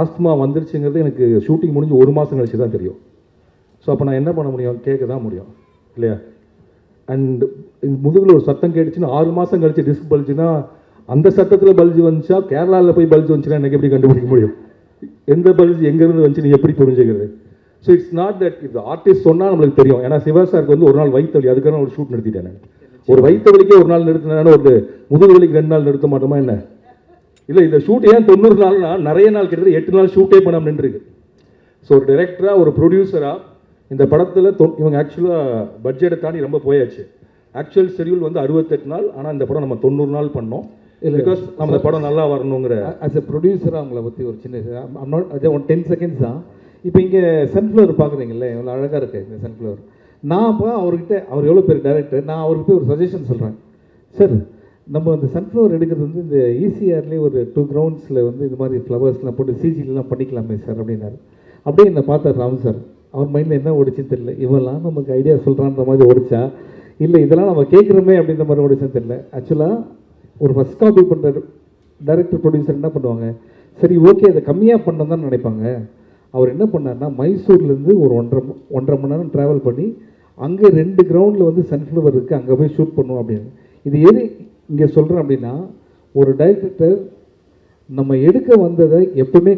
Speaker 14: ஆஸ்துமா வந்துருச்சுங்கிறது எனக்கு ஷூட்டிங் முடிஞ்சு 1 மாதம் கழிச்சு தான் தெரியும். ஸோ அப்போ நான் என்ன பண்ண முடியும்? கேட்க தான் முடியும் இல்லையா? அண்ட் முதுகில் ஒரு சத்தம் கேட்டுச்சுன்னா 6 மாதம் கழிச்சு டிஸ்க் பல்ஜுன்னா, அந்த சத்தத்தில் பல்ஜு வந்துச்சா கேரளாவில் போய் பல்ஜு வந்துச்சுன்னா எனக்கு எப்படி கண்டுபிடிக்க முடியும்? எந்த பல்ஜு எங்கேருந்து வந்துச்சு நீ எப்படி புரிஞ்சுக்கிறது? ஸோ இட்ஸ் நாட் தட் இது ஆர்டிஸ்ட் சொன்னால் நம்மளுக்கு தெரியும். ஏன்னா சிவா சாருக்கு வந்து ஒரு நாள் வயிற்று வலி, அதுக்கான ஒரு ஷூட் நிறுத்திட்டேன் நான். ஒரு வயிற்று வலிக்கே ஒரு நாள் நிறுத்தினேன்னா ஒரு முதுகு வலிக்கு 2 நாள் நிறுத்த மாட்டோமா என்ன? இல்லை இந்த ஷூட் ஏன் 90 நாள்னா, நிறைய நாள் கிட்டத்தட்ட 8 நாள் ஷூட்டே பண்ணாமல் நின்றுருக்கு. ஸோ ஒரு டைரக்டராக, ஒரு ப்ரொடியூசராக இந்த படத்தில் இவங்க ஆக்சுவலாக பட்ஜெட்டை தாண்டி ரொம்ப போயாச்சு. ஆக்சுவல் ஷெடியூல் வந்து 68 நாள், ஆனால் இந்த படம் நம்ம 90 நாள் பண்ணோம். பிகாஸ் நம்ம இந்த படம் நல்லா வரணுங்கிற.
Speaker 4: ஆஸ் எ ப்ரொடியூசராக அவங்கள பற்றி ஒரு சின்ன அதே 10 seconds தான். இப்போ இங்கே சன்ஃப்ளவர் பார்க்குறீங்களே, எவ்வளோ அழகாக இருக்குது இந்த சன்ஃப்ளவர். நான் இப்போ அவர்கிட்ட, அவர் எவ்வளோ பேர் டைரக்டர், நான் அவருக்கு போய் ஒரு சஜஷன் சொல்கிறேன். சார் நம்ம அந்த சன்ஃப்ளவர் எடுக்கிறது வந்து இந்த ஈசிஆர்லேயே ஒரு 2 groundsல வந்து இந்த மாதிரி ஃப்ளவர்ஸ்லாம் போட்டு சிஜிலாம் பண்ணிக்கலாமே சார் அப்படின்னாரு. அப்படியே என்னை பார்த்தார் ராம் சார். அவர் மைண்டில் என்ன ஓடிச்சுன்னு தெரியல. இவெல்லாம் நமக்கு ஐடியா சொல்கிறான்ற மாதிரி ஓடிச்சா, இல்லை இதெல்லாம் நம்ம கேட்குறோமே அப்படின்ற மாதிரி ஓடிச்சுன்னு தெரியல. ஆக்சுவலாக ஒரு ஃபஸ்ட் காப்பி பண்ணுற டைரக்டர் ப்ரொடியூசர் என்ன பண்ணுவாங்க, சரி ஓகே அதை கம்மியாக பண்ண தான் நினைப்பாங்க. அவர் என்ன பண்ணார்னா, மைசூர்லேருந்து ஒரு 1.5 மணி நேரம் ட்ராவல் பண்ணி அங்கே 2 கிரவுண்டில் வந்து சன்ஃப்ளவர் இருக்குது, அங்கே போய் ஷூட் பண்ணுவோம் அப்படின்னு. இது எது இங்கே சொல்கிறேன் அப்படின்னா, ஒரு டைரக்டர் நம்ம எடுக்க வந்ததை எப்பவுமே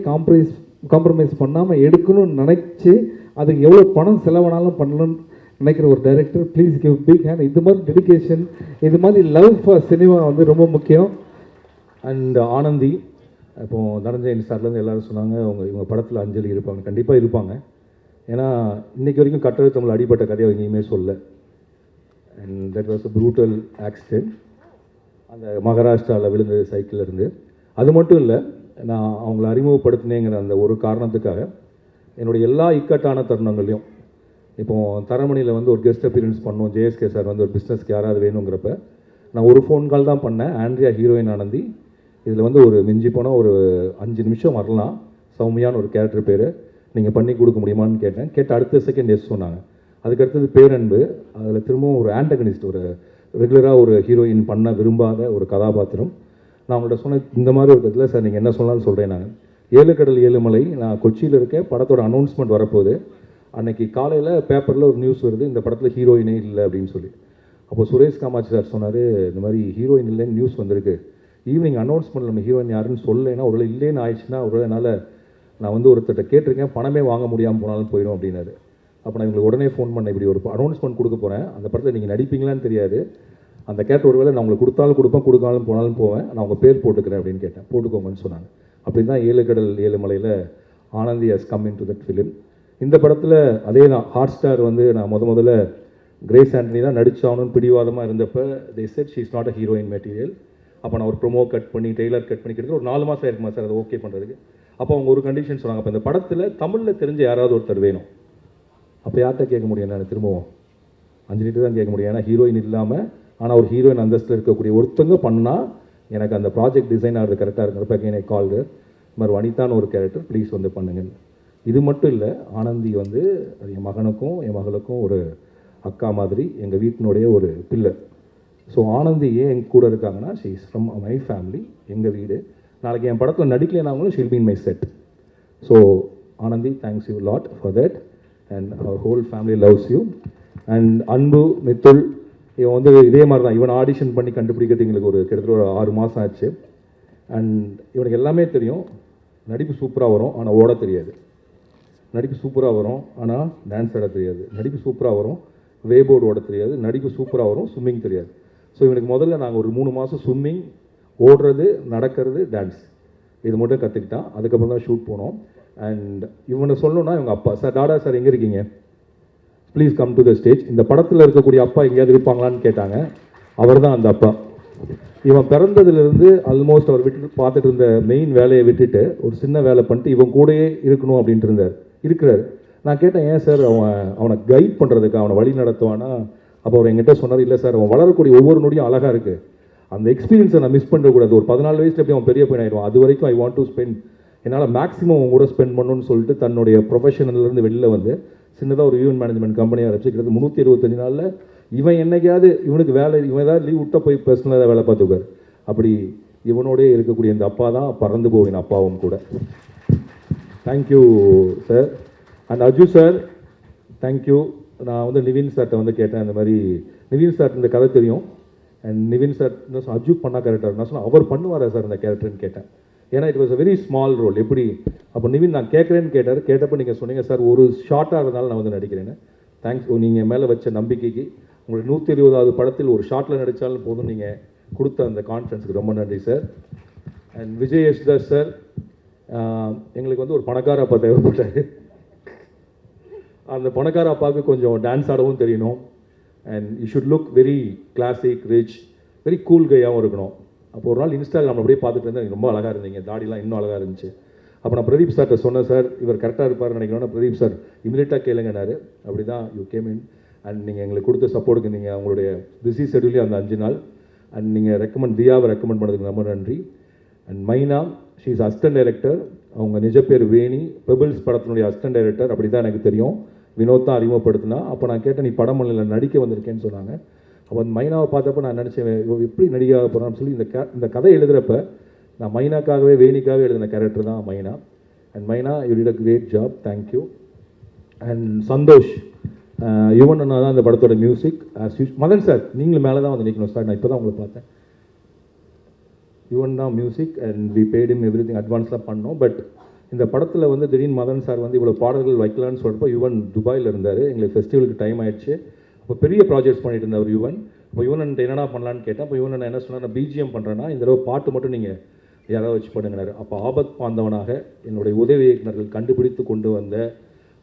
Speaker 4: காம்ப்ரமைஸ் பண்ணாமல் எடுக்கணும்னு நினச்சி அதுக்கு எவ்வளோ பணம் செலவானாலும் பண்ணணும்னு நினைக்கிற ஒரு director, please give big hand. இது மாதிரி டெடிகேஷன், இது மாதிரி லவ் ஃபார் சினிமா வந்து ரொம்ப முக்கியம்.
Speaker 14: அண்ட் ஆனந்தி, இப்போது தனஞ்சயன் சார்லேருந்து எல்லோரும் சொன்னாங்க இவங்க படத்தில் அஞ்சலி இருப்பாங்க. கண்டிப்பாக இருப்பாங்க. ஏன்னா இன்றைக்கி வரைக்கும் கட்டழு அடிப்பட்ட கதையை எங்கேயுமே சொல்ல. And that was a brutal accident. அந்த மகாராஷ்டிராவில் விழுந்த சைக்கிளில் இருந்து. அது மட்டும் இல்லை, நான் அவங்கள அறிமுகப்படுத்தினேங்கிற அந்த ஒரு காரணத்துக்காக என்னுடைய எல்லா இக்கட்டான தருணங்களையும், இப்போது தரமணியில் வந்து ஒரு கெஸ்ட் அப்பியரன்ஸ் பண்ணோம், ஜேஎஸ்கே சார் வந்து ஒரு பிஸ்னஸ்க்கு யாராவது வேணுங்கிறப்ப நான் ஒரு ஃபோன் கால் தான் பண்ணேன். ஆண்ட்ரியா ஹீரோயின் ஆனந்தி, இதில் வந்து ஒரு மிஞ்சி போனால் ஒரு 5 நிமிஷம் வரலாம், சௌமியான்னு ஒரு கேரக்டர் பேர், நீங்கள் பண்ணி கொடுக்க முடியுமான்னு கேட்டேன். அடுத்த செகண்ட் எஸ் சொன்னாங்க. அதுக்கடுத்தது பேரன்பு, அதில் திரும்பவும் ஒரு ஆண்டகனிஸ்ட், ஒரு ரெகுலராக ஒரு ஹீரோயின் பண்ண விரும்பாத ஒரு கதாபாத்திரம். நான் அவங்கள்ட்ட சொன்னேன், இந்த மாதிரி ஒரு இதில் சார் நீங்கள் என்ன சொன்னாலும் சொல்கிறேன். நான் 7 கடல் 7 மலை, நான் கொச்சியில் இருக்கேன், படத்தோட அனௌன்ஸ்மெண்ட் வரப்போகுது. அன்னைக்கு காலையில் பேப்பரில் ஒரு நியூஸ் வருது, இந்த படத்தில் ஹீரோயினே இல்லை அப்படின்னு சொல்லி. அப்போ சுரேஷ் காமாட்சி சார் சொன்னார், இந்த மாதிரி ஹீரோயின் இல்லைன்னு நியூஸ் வந்திருக்கு, ஈவினிங் அனௌன்ஸ்மெண்ட் நம்ம ஹீரோயின் யாருன்னு சொல்லலைன்னா ஒருவேளை இல்லைன்னு ஆயிடுச்சுன்னா ஒருவேளை என்னால் நான் வந்து ஒருத்தர்கிட்ட கேட்டிருக்கேன், பணமே வாங்க முடியாமல் போனாலும் போயிடும் அப்படின்னாரு. அப்போ நான் உங்களுக்கு உடனே ஃபோன் பண்ணேன், இப்படி ஒரு அனௌன்ஸ்மெண்ட் கொடுக்க போகிறேன், அந்த படத்தில் நீங்கள் நடிப்பீங்களான்னு தெரியாது, அந்த கேரக்டர் ஒருவேளை நான் உங்களுக்கு கொடுத்தாலும் கொடுப்பேன், கொடுக்காலும் போனாலும் போவேன், நான் உங்கள் பேர் போட்டுக்கிறேன் அப்படின்னு கேட்டேன். போட்டுக்கோங்கன்னு சொன்னாங்க. அப்படி தான் 7 கடல் 7 மலையில் Anandhi has come in to that film. இந்த படத்தில் அதே தான் ஹாட் ஸ்டார் வந்து நான் முதல்ல கிரேஸ் ஆண்டனி தான் நடிச்சாகணும்னு பிடிவாதமாக இருந்தப்போ they said she is not a heroine material. அப்போ நான் ஒரு ப்ரொமோ கட் பண்ணி ட்ரெய்லர் கட் பண்ணி கிட்டத்தட்ட ஒரு 4 மாதம் இருக்குமா சார் அதை ஓகே பண்ணுறதுக்கு. அப்போ அவங்க ஒரு கண்டிஷன் சொன்னாங்க, அப்போ இந்த படத்தில் தமிழில் தெரிஞ்ச யாராவது ஒருத்தர் வேணும். அப்போ யார்கிட்ட கேட்க முடியும், நான் திரும்பவும் அஞ்சலிட்டு தான் கேட்க முடியும். ஏன்னா ஹீரோயின் இல்லாமல் ஆனால் ஒரு ஹீரோயின் அந்தஸ்தில் இருக்கக்கூடிய ஒருத்தங்க பண்ணால் எனக்கு அந்த ப்ராஜெக்ட் டிசைன் ஆகிறது கரெக்டாக இருக்கிறப்ப எனக்கு கால்டு இது மாதிரி வனிதான்னு ஒரு கேரக்டர் ப்ளீஸ் வந்து பண்ணுங்க. இது மட்டும் இல்லை, ஆனந்தி வந்து அது என் மகனுக்கும் என் மகளுக்கும் ஒரு அக்கா மாதிரி, எங்கள் வீட்டினுடைய ஒரு பிள்ளை. ஸோ ஆனந்தி ஏன் எங்கள் கூட இருக்காங்கன்னா, she is from my family, எங்கள் வீடு. நாளைக்கு என் படத்தில் நடிக்கலைனாங்களும் she'll be in my set. So Anandhi, thanks you lot for that and our whole family loves you. And Anbu, Mithul, இவன் வந்து இதே மாதிரி தான், இவன் ஆடிஷன் பண்ணி கண்டுபிடிக்கிறது எங்களுக்கு ஒரு கிட்டத்தட்ட ஒரு 6 மாதம் ஆச்சு. அண்ட் இவனுக்கு எல்லாமே தெரியும், நடிப்பு சூப்பராக வரும் ஆனால் ஓட தெரியாது, நடிப்பு சூப்பராக வரும் ஆனால் டான்ஸ் ஆட தெரியாது, நடிப்பு சூப்பராக வரும் வேபோர்டு ஓட தெரியாது, நடிப்பு சூப்பராக வரும் ஸ்விம்மிங் தெரியாது. ஸோ இவனுக்கு முதல்ல நாங்கள் ஒரு 3 மாதம் ஸ்விம்மிங், ஓடுறது, நடக்கிறது, டான்ஸ் இது மட்டும் கற்றுக்கிட்டான். அதுக்கப்புறம் தான் ஷூட் போனோம். அண்ட் இவனை சொல்லணும்னா இவங்க அப்பா, சார் டாடா சார் எங்கே இருக்கீங்க, please come to the stage. இந்த படத்தில் இருக்கக்கூடிய அப்பா எங்கேயாவது இருப்பாங்களான்னு கேட்டாங்க. அவர் தான் அந்த அப்பா. இவன் பிறந்ததுலேருந்து ஆல்மோஸ்ட் அவர் பார்த்துட்டு இருந்த மெயின் வேலையை விட்டுட்டு ஒரு சின்ன வேலை பண்ணிட்டு இவன் கூடயே இருக்கணும் அப்படின்ட்டு இருக்கிறார். நான் கேட்டேன், ஏன் சார் அவனை கைட் பண்ணுறதுக்கு, அவனை வழி நடத்துவானா? அப்போ அவர் என்கிட்ட சொன்னார், இல்லை சார், அவன் வளரக்கூடிய ஒவ்வொரு நொடியும் அழகாக இருக்குது, அந்த எக்ஸ்பீரியன்ஸை நான் மிஸ் பண்ணக்கூடாது. ஒரு 14 வயசுல எப்படி அவன் பெரிய பையன் ஆகிடுவான், அது வரைக்கும் ஐ வாண்ட் டு ஸ்பெண்ட், என்னால் மேக்ஸிமம் அவன் கூட ஸ்பெண்ட் பண்ணணும்னு சொல்லிட்டு தன்னுடைய ப்ரொஃபஷனல்லேருந்து வெளியில் வந்து சின்னதாக ஒரு ஈவென்ட் மேனேஜ்மெண்ட் கம்பெனியாக வச்சுக்கிறது. 325 நாளில் இவன் என்னைக்காவது இவனுக்கு வேலை, இவன் ஏதாவது லீவ் விட்டால் போய் பர்சனலாக வேலை பார்த்துக்கார். அப்படி இவனோடய இருக்கக்கூடிய இந்த அப்பா தான் பறந்து போவின் அப்பாவும் கூட. Thank you sir. And Aju sir, thank you. நான் வந்து நிவின் சார்கிட்ட வந்து கேட்டேன், இந்த மாதிரி நிவின் சார் இந்த கதை தெரியும், அண்ட் நிவின் சார் அஜு பண்ணால் கேரக்டர், நான் சொன்னேன் அவர் பண்ணுவாரா சார் இந்த கேரக்டர்னு கேட்டேன். ஏன்னா it was a very small role. எப்படி அப்போ நிவின் நான் கேட்குறேன்னு கேட்டார். கேட்டப்போ நீங்கள் சொன்னீங்க சார் ஒரு ஷார்ட்டாக இருந்தாலும் நான் வந்து நடிக்கிறேன்னு. தேங்க்ஸ். நீங்கள் மேலே வச்ச நம்பிக்கைக்கு, உங்களுக்கு 120வது படத்தில் ஒரு ஷார்ட்டில் நடித்தாலும் போதும் நீங்கள் கொடுத்த அந்த கான்ஃபிடன்ஸுக்கு ரொம்ப நன்றி sir. And Vijay Yesudas sir, எங்களுக்கு வந்து ஒரு பணக்கார அப்பா தேவைப்பட்டார். அந்த பணக்கார அப்பாவுக்கு கொஞ்சம் டான்ஸ் ஆடவும் தெரியணும், and you should look very classic, rich, very cool கையாகவும் இருக்கணும். அப்போ ஒரு நாள் இன்ஸ்டாகிராமில் அப்படியே பார்த்துட்டு இருந்தேன், ரொம்ப அழகாக இருந்தீங்க, தாடிலாம் இன்னும் அழகாக இருந்துச்சு. அப்போ நான் பிரதீப் சார்கிட்ட சொன்னேன், சார் இவர் கரெக்டாக இருப்பார்னு நினைக்கிறோன்னா, பிரதீப் சார் இமீடியட்டாக கேளுங்கனாரு. அப்படி தான் யூ கேம் இன் அண்ட் நீங்கள் எங்களுக்கு கொடுத்த சப்போர்ட்டுக்கு, நீங்கள் உங்களுடைய பிஸி ஷெடியூலே அந்த 5 நாள் அண்ட் நீங்கள் தியாவை ரெக்கமெண்ட் பண்ணதுக்கு ரொம்ப நன்றி. அண்ட் மைனா, ஷீ இஸ் அசிஸ்டன்ட் டைரக்டர், அவங்க நிஜ பேர் வேணி, பெபிள்ஸ் படத்தினுடைய அசிஸ்டன்ட் டைரக்டர், அப்படி தான் எனக்கு தெரியும். வினோத் தான் அறிமுகப்படுத்தினா. அப்போ நான் கேட்டேன், நீ படம் பண்ணல நடிக்க வந்திருக்கேன்னு சொன்னாங்க. அப்போ அந்த மைனாவை பார்த்தப்போ நான் நினச்சேன், எப்படி நடிகாக போகிறான்னு சொல்லி இந்த கதை எழுதுகிறப்ப நான் மைனாக்காகவே வேணிக்காகவே எழுதின கேரக்டர் தான் Myna. And Myna, you did a great job, thank you. And Santhosh, Yuvan அண்ணா தான் இந்த படத்தோட மியூசிக். மதன் சார், நீங்களும் மேலே தான் வந்து நிற்கணும் சார், நான் இப்போ தான் உங்களை பார்த்தேன். யுவன் தான் music and we paid him every thing, அட்வான்ஸ்லாம் பண்ணோம். பட் இந்த படத்தில் வந்து திடீர்னு மதன் சார் வந்து இவ்வளோ பாடல்கள் வைக்கலான்னு சொல்கிறப்போ யுவன் துபாயில் இருந்தார். எங்களுக்கு ஃபெஸ்டிவலுக்கு டைம் ஆயிடுச்சு. அப்போ பெரிய ப்ராஜெக்ட்ஸ் பண்ணிட்டு இருந்தார் யுவன். இப்போ யுவன் என்னடா பண்ணலான்னு கேட்டேன். அப்போ யுவன் என்ன சொன்னார், நான் பிஜிஎம் பண்ணுறேன்னா இந்த தடவை பாட்டு மட்டும் நீங்கள் யாராவது வச்சு பண்ணுங்கனாரு. அப்போ ஆபத் பாந்தவனாக என்னுடைய உதவி இயக்குநர்கள் கண்டுபிடித்து கொண்டு வந்த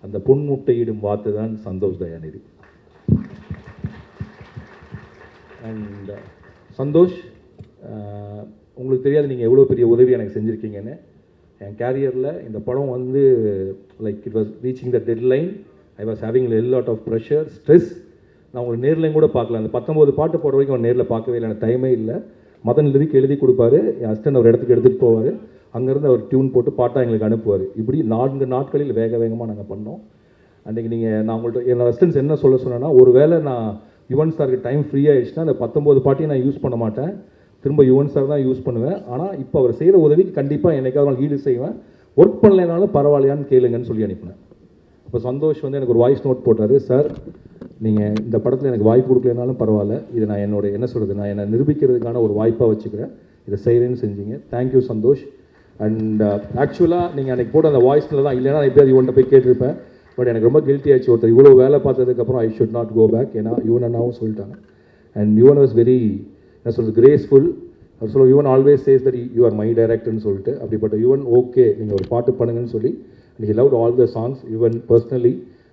Speaker 14: அந்த பொன்முட்டையிடும் வார்த்தை தான் சந்தோஷ் தயாநிதி. அண்ட் சந்தோஷ், உங்களுக்கு தெரியாது நீங்கள் எவ்வளோ பெரிய உதவி எனக்கு செஞ்சுருக்கீங்கன்னு. என் கேரியரில் இந்த படம் வந்து like it was reaching the deadline. I was having a lot of pressure, stress. நான் உங்களுக்கு நேர்லையும் கூட பார்க்கல. அந்த 19 பாட்டு போடுற வரைக்கும் அவன் நேரில் பார்க்கவே இல்லை. எனக்கு டைமே இல்லை. மதன் லிரிக் எழுதி கொடுப்பாரு, என் அசிஸ்டன்ட் ஒரு இடத்துக்கு எடுத்துகிட்டு போவார். அங்கேருந்து அவர் டியூன் போட்டு பாட்டாக எங்களுக்கு அனுப்புவார். இப்படி 4 நாட்களில் வேகமாக நாங்கள் பண்ணோம். அன்றைக்கி நான் உங்கள்கிட்ட என்னோட அசிஸ்டன்ஸ் என்ன சொல்ல சொன்னேன்னா, ஒரு வேளை நான் யுவன் சாருக்கு டைம் ஃப்ரீ ஆகிடுச்சுன்னா அந்த 19 பாட்டையும் நான் யூஸ் பண்ண மாட்டேன், திரும்ப யுவன் சார் தான் யூஸ் பண்ணுவேன். ஆனால் இப்போ அவர் செய்கிற உதவிக்கு கண்டிப்பாக என்னைக்காவது நான் ஈடு செய்வேன். ஒர்க் பண்ணலைனாலும் பரவாயில்லையான்னு கேளுங்கன்னு சொல்லி அனுப்பினேன். இப்போ சந்தோஷ் வந்து எனக்கு ஒரு வாய்ஸ் நோட் போட்டார். சார், நீங்கள் இந்த படத்தில் எனக்கு வாய்ப்பு கொடுக்கலனாலும் பரவாயில்ல, இது நான் நான் என்னை நிரூபிக்கிறதுக்கான ஒரு வாய்ப்பாக வச்சுக்கிறேன், இதை செய்கிறேன்னு செஞ்சீங்க. தேங்க்யூ சந்தோஷ். அண்ட் ஆக்சுவலாக நீங்கள் அன்றைக்கி போட்ட அந்த வாய்ஸில் தான், இல்லைனா நான் எப்படியாவது இவன்கிட்ட போய் கேட்டிருப்பேன். பட் எனக்கு ரொம்ப கில்ட்டி ஆச்சு. ஒருத்தர் இவ்வளோ வேலை பார்த்ததுக்கப்புறம் I should not go back. ஏன்னா யுவன் அண்ணாவும் சொல்லிட்டாங்க. அண்ட் யுவன் வாஸ் வெரி என்ன சொல்கிறது, கிரேஸ்ஃபுல். அவர் சொல்ல, Yuvan always says that you are my டைரக்டர்னு சொல்லிட்டு, அப்படிப்பட்ட யுவன் ஓகே நீங்கள் ஒரு பாட்டு பண்ணுங்கன்னு சொல்லி he loved all the songs. Yuvan personally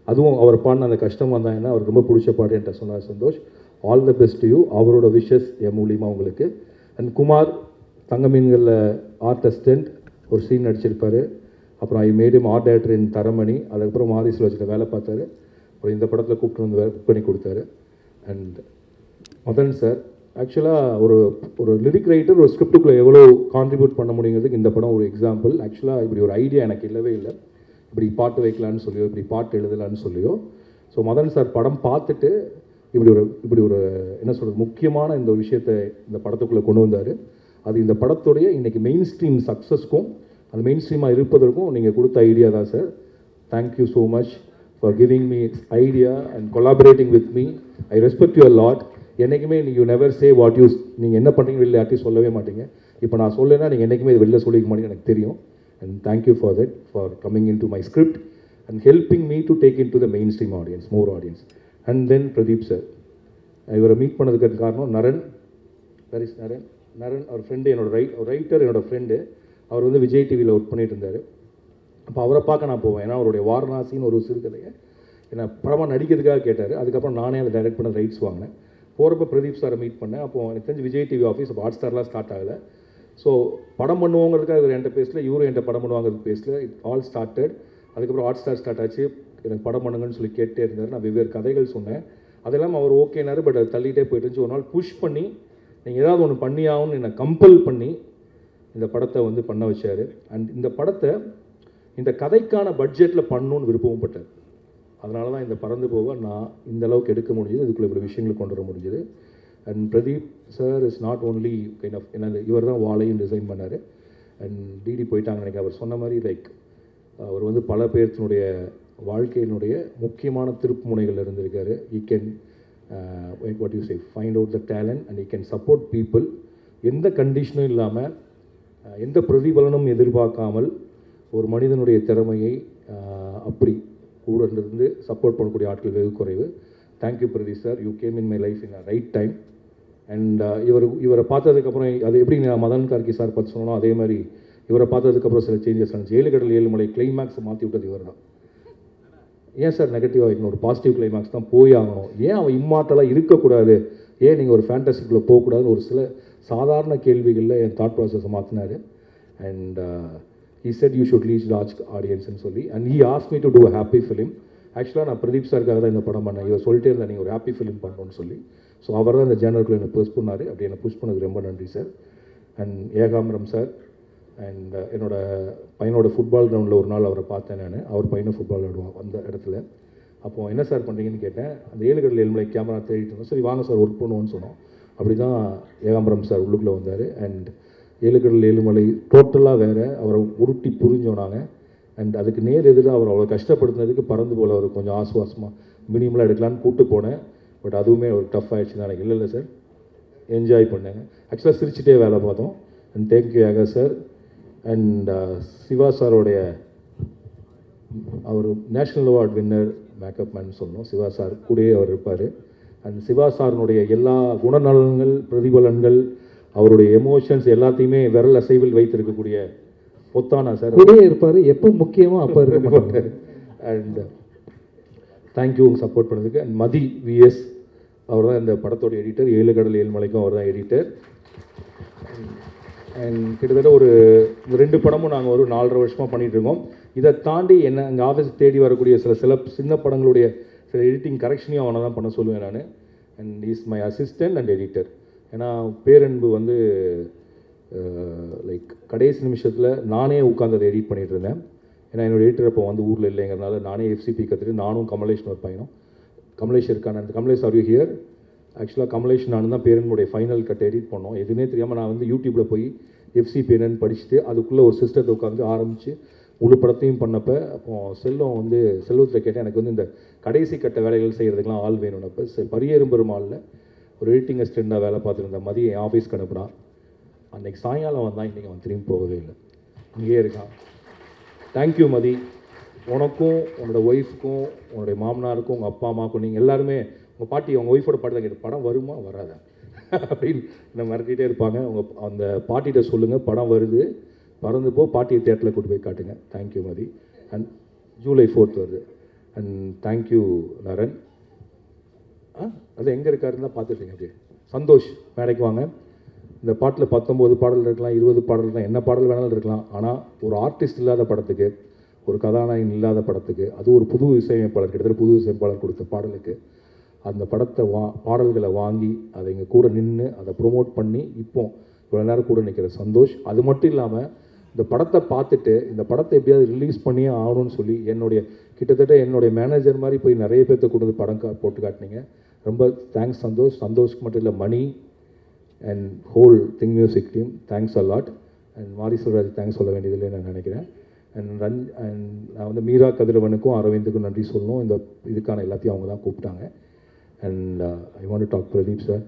Speaker 14: அதுவும் அவர் பாடின அந்த கஷ்டம் வந்தாங்கன்னா அவருக்கு ரொம்ப பிடிச்ச பாட்டு என்கிட்ட சொன்னார் Santhosh. All the best you. அவரோட விஷஸ் என் மூலியமாக உங்களுக்கு. அண்ட் குமார் தங்க மீன்களில் ஆர்ட் அசிஸ்டன்ட் ஒரு சீன் நடிச்சிருப்பார். அப்புறம் I made him art director in Taramani. அதுக்கப்புறம் மாரிசில் வச்சுட்டு வேலை பார்த்தாரு. அப்புறம் இந்த படத்தில் கூப்பிட்டு வந்து புக் பண்ணி கொடுத்தாரு. அண்ட் மதன் சார் ஆக்சுவலாக ஒரு லிரிக் ரைட்டர் ஒரு ஸ்கிரிப்டுக்குள்ளே எவ்வளோ கான்ட்ரிபியூட் பண்ண முடியுங்கிறதுக்கு இந்த படம் ஒரு எக்ஸாம்பிள். ஆக்சுவலாக இப்படி ஒரு ஐடியா எனக்கு இல்லவே இல்லை. இப்படி பாட்டு வைக்கலான்னு சொல்லியோ, இப்படி பாட்டு எழுதலான்னு சொல்லியோ. ஸோ மதன் சார் படம் பார்த்துட்டு இப்படி ஒரு என்ன சொல்கிறது, முக்கியமான இந்த ஒரு விஷயத்தை இந்த படத்துக்குள்ளே கொண்டு வந்தார். அது இந்த படத்துடைய இன்றைக்கி மெயின் ஸ்ட்ரீம் சக்ஸஸ்க்கும் அது மெயின் ஸ்ட்ரீமாக இருப்பதற்கும் நீங்கள் கொடுத்த ஐடியா தான் sir. Thank you so much for giving me idea and collaborating with me. I respect your lot. என்றைக்குமே you never say what use. நீங்கள் என்ன பண்ணுறீங்க வெளில யார்ட்டையும் சொல்லவே மாட்டீங்க. இப்போ நான் சொல்லேன்னா நீங்கள் என்றைக்குமே இது வெளில சொல்லிக்க மாட்டீங்க, எனக்கு தெரியும். And thank you for that, for coming into my script and helping me to take into the mainstream audience, more audience. And then Pradeep sir, இவரை மீட் பண்ணதுக்கு காரணம் நரன். Where is Naran? நரன் அவர் ஃப்ரெண்டு, என்னோட ரைட்டர், என்னோட ஃப்ரெண்டு. அவர் வந்து விஜய் டிவியில் work பண்ணிட்டு இருந்தார். அப்போ அவரை பார்க்க நான் போவேன். ஏன்னா அவருடைய வாரணாசின்னு ஒரு சிறுகதையை என்னை படமாக நடிக்கிறதுக்காக கேட்டார். அதுக்கப்புறம் நானே அதை டைரக்ட் பண்ண ரைட்ஸ் வாங்கினேன். போகிறப்ப பிரதீப் சாரை மீட் பண்ணேன். அப்போ எனக்கு தெரிஞ்சு விஜய் டிவி ஆஃபீஸ் அப்போ ஹாட் ஸ்டார்லாம் ஸ்டார்ட் ஆகலை. ஸோ படம் பண்ணுவோங்கிறதுக்காக இவர் என்கிட்ட பேசல, இவரும் என்கிட்ட படம் பண்ணுவாங்கிறது பேசல. It all started. அதுக்கப்புறம் ஹாட் ஸ்டார் ஸ்டார்ட் ஆச்சு. எனக்கு படம் பண்ணுங்கன்னு சொல்லி கேட்டே இருந்தார். நான் வெவ்வேறு கதைகள் சொன்னேன். அதெல்லாம் அவர் ஓகேனாரு. பட் அது தள்ளிகிட்டே போயிட்டு இருந்துச்சு. ஒரு நாள் புஷ் பண்ணி நீங்கள் ஏதாவது ஒன்று பண்ணியாகும்னு என்னை கம்பல் பண்ணி இந்த படத்தை வந்து பண்ண வச்சார். அண்ட் இந்த படத்தை இந்த கதைக்கான பட்ஜெட்டில் பண்ணணுன்னு விருப்பமும் பட்டார். அதனால தான் இந்த பறந்து போக நான் இந்த அளவுக்கு எடுக்க முடியுது, இதுக்குள்ளே இவ்வளோ விஷயங்களை கொண்டு வர முடிஞ்சுது. And Pradeep sir is not only kind of என்ன, இவர் தான் வாழையும் டிசைன் பண்ணார். அண்ட் டிடி போயிட்டாங்க நினைக்க. அவர் சொன்ன மாதிரி லைக் அவர் வந்து பல பேர்த்தினுடைய வாழ்க்கையினுடைய முக்கியமான திருப்பு முனைகள் இருந்திருக்காரு. ஈ can what you say find out the talent and he can support people. எந்த கண்டிஷனும் இல்லாமல் எந்த பிரதிபலனும் எதிர்பார்க்காமல் ஒரு மனிதனுடைய திறமையை அப்படி கூட இருந்து சப்போர்ட் பண்ணக்கூடிய ஆட்கள் வெகு குறைவு. Thank you Pradeep sir, you came in my life in a right time. And இவரை பார்த்ததுக்கப்புறம் அது எப்படி நான் மதன் கார்கி சார் பார்த்து சொன்னோம், அதே மாதிரி இவரை பார்த்ததுக்கப்புறம் சில சேஞ்சஸ் ஆனிச்சு. 7 கடல் 7 மலை கிளைமேக்ஸை மாற்றி விட்டது இவர் தான். ஏன் சார் நெகட்டிவாக வைக்கணும், ஒரு பாசிட்டிவ் கிளைமேக்ஸ் தான் போய் ஆகணும், ஏன் அவன் இம்மார்ட்டலாக இருக்கக்கூடாது, ஏன் நீங்கள் ஒரு ஃபேண்டசிக்குள்ளே போகக்கூடாதுன்னு ஒரு சில சாதாரண கேள்விகளில் என் தாட் ப்ராசஸை மாற்றினார். And he said you should reach large audience ன்னு சொல்லி. and he asked me to do a happy film. ஆக்சுவலாக நான் பிரதீப் சாருக்காக தான் இந்த படம் பண்ணேன். இவர் சொல்லிட்டே இருந்தால் நீங்கள் ஒரு ஹாப்பி ஃபிலிம் பண்ணணும்னு சொல்லி. ஸோ அவர் தான் இந்த ஜேனருக்குள்ளே என்னை புஷ் பண்ணார். அப்படி என்னை புஷ் பண்ணதுக்கு ரொம்ப நன்றி sir. And Ekambaram sir and என்னோட பையனோட ஃபுட்பால் கிரவுண்டில் ஒரு நாள் அவரை பார்த்தேன் நான். அவர் பையனை ஃபுட்பால் விளையாடுவான் அந்த இடத்துல. அப்போது என்ன சார் பண்ணுறீங்கன்னு கேட்டேன். அந்த 7 கடல் 7 மலை கேமரா தேடிட்டு இருந்தோம். சரி வாங்க சார் ஒர்க் பண்ணுவோன்னு சொன்னோம். அப்படி தான் ஏகாம்பரம் சார் உள்ளுக்குள்ளே வந்தார். அண்ட் 7 கடல் 7 மலை டோட்டலாக வேறு, அவரை உருட்டி புரிஞ்சோம் நாங்கள். அண்ட் அதுக்கு நேர் எதிராக அவர் அவ்வளோ கஷ்டப்படுத்தினதுக்கு பறந்து போல் அவர் கொஞ்சம் ஆசுவாசமாக மினிமலாக எடுக்கலான்னு கூப்பிட்டு போனேன். பட் அதுவுமே ஒரு டஃப் ஆகிடுச்சு தான் எனக்கு. இல்லை சார் என்ஜாய் பண்ணேங்க. ஆக்சுவலாக சிரிச்சிட்டே வேலை பார்த்தோம். And thank you Eka sir. And Siva சாரோடைய அவர் national award winner makeup man சொல்லணும். சிவா சார் கூடயே அவர் இருப்பார். அண்ட் சிவா சாரினுடைய எல்லா குணநலன்கள், பிரதிபலன்கள், அவருடைய எமோஷன்ஸ் எல்லாத்தையுமே விரல் அசைவில் வைத்திருக்கக்கூடிய பொத்தானா சார்
Speaker 4: கூடயே இருப்பார். எப்போ முக்கியமோ அப்போ இருக்க மாட்டார்.
Speaker 14: அண்ட் தேங்க்யூ சப்போர்ட் பண்ணதுக்கு. அண்ட் மதி விஎஸ் அவர் தான் இந்த படத்தோட எடிட்டர். 7 கடல் 7 மலைக்கும் அவர் தான் எடிட்டர். அண்ட் கிட்டத்தட்ட ஒரு 2 படமும் நாங்கள் ஒரு 4.5 வருஷமாக பண்ணிகிட்ருக்கோம். இதை தாண்டி என்ன எங்கள் ஆஃபீஸ் தேடி வரக்கூடிய சில சின்ன படங்களுடைய சில எடிட்டிங் கரெக்ஷனையும் அவனை தான் பண்ண சொல்லுவேன் நான். And is my assistant and editor. ஏன்னா பேரன்பு வந்து லைக் கடைசி நிமிஷத்தில் நானே உட்காந்து அதை எடிட் பண்ணிகிட்டு இருந்தேன். ஏன்னா என்னோடய எடிட்டர் அப்போ வந்து ஊரில் இல்லைங்கிறனால நானே FCP கற்றுட்டு நானும் கமலேஷன் ஒரு பையனும். கமலேஷ் இருக்கான கமலேஷ் ஆர் யூ ஹியர்? ஆக்சுவலாக கமலேஷ் நான் தான் பேரனுடைய ஃபைனல் கட் எடிட் பண்ணோம். எதுவுமே தெரியாமல் நான் வந்து யூடியூப்பில் போய் FCP என்னன்னு படிச்சுட்டு அதுக்குள்ளே ஒரு சிஸ்டத்தை உட்காந்து ஆரம்பித்து முழு படத்தையும் பண்ணப்போ அப்போ செல்வத்தில் கேட்டேன், எனக்கு வந்து இந்த கடைசி கட்ட வேலைகள் செய்கிறதுக்கெலாம் ஆள் வேணும்னப்போ பரியேறும் பெருமாளில் ஒரு எடிட்டிங் அசிஸ்டண்ட்டாக வேலை பார்த்துருந்த மதியம் என் ஆஃபீஸ்க்கு அனுப்புனான். அன்றைக்கி சாயங்காலம் வந்தான், இன்றைக்கி அவன் திரும்பி போகவே இல்லை, இங்கேயே இருக்கான். தேங்க்யூ மதி. உனக்கும் உன்னோட ஒய்ஃப்க்கும் உன்னுடைய மாமனாருக்கும் உங்கள் அப்பா அம்மாவுக்கும் நீங்கள் எல்லாருமே உங்கள் பாட்டி உங்கள் ஒய்ஃபோட பாட்டு தான் கேட்டு படம் வருமா வராதா அப்படின்னு என்ன மிரட்டிகிட்டே இருப்பாங்க. அந்த பாட்டிகிட்ட சொல்லுங்கள் படம் வருது, பறந்து போ, பாட்டியை தேட்டரில் கூட்டு போய் காட்டுங்க. Thank you Mathi. And July 4th வருது. And thank you Naran. அது எங்கே இருக்காருன்னு தான் பார்த்துட்டீங்க. அப்படியே சந்தோஷ் மேடைக்கு வாங்க. இந்த பாட்டில் 19 பாடல் இருக்கலாம், 20 பாடல் இருக்கலாம், என்ன பாடல் வேணாலும் இருக்கலாம். ஆனால் ஒரு ஆர்டிஸ்ட் இல்லாத படத்துக்கு, ஒரு கதாநாயகன் இல்லாத படத்துக்கு, அது ஒரு புது இசையமைப்பாளர், கிட்டத்தட்ட புது இசையமைப்பாளர் கொடுத்த பாடலுக்கு அந்த படத்தை பாடல்களை வாங்கி அதை இங்கே கூட நின்று அதை ப்ரொமோட் பண்ணி இப்போ இவ்வளோ நேரம் கூட நிற்கிற சந்தோஷ். அது மட்டும் இல்லாமல் இந்த படத்தை பார்த்துட்டு இந்த படத்தை எப்படியாவது ரிலீஸ் பண்ணியே ஆகணும்னு சொல்லி கிட்டத்தட்ட என்னுடைய மேனேஜர் மாதிரி போய் நிறைய பேர்த்த கொண்டு படம் போட்டு காட்டினீங்க. ரொம்ப தேங்க்ஸ் சந்தோஷ். சந்தோஷ்க்கு மட்டும் இல்லை, Mani and whole thing music team thanks a lot. And Mariselvaraj thanks சொல்ல வேண்டியதில்லை நான் நினைக்கிறேன். அண்ட் நான் வந்து மீரா கதிரவனுக்கும் அரவிந்துக்கும் நன்றி சொல்லணும். இதுக்கான எல்லாத்தையும் அவங்க தான் கூப்பிட்டாங்க. And I want to talk Pradeep sir.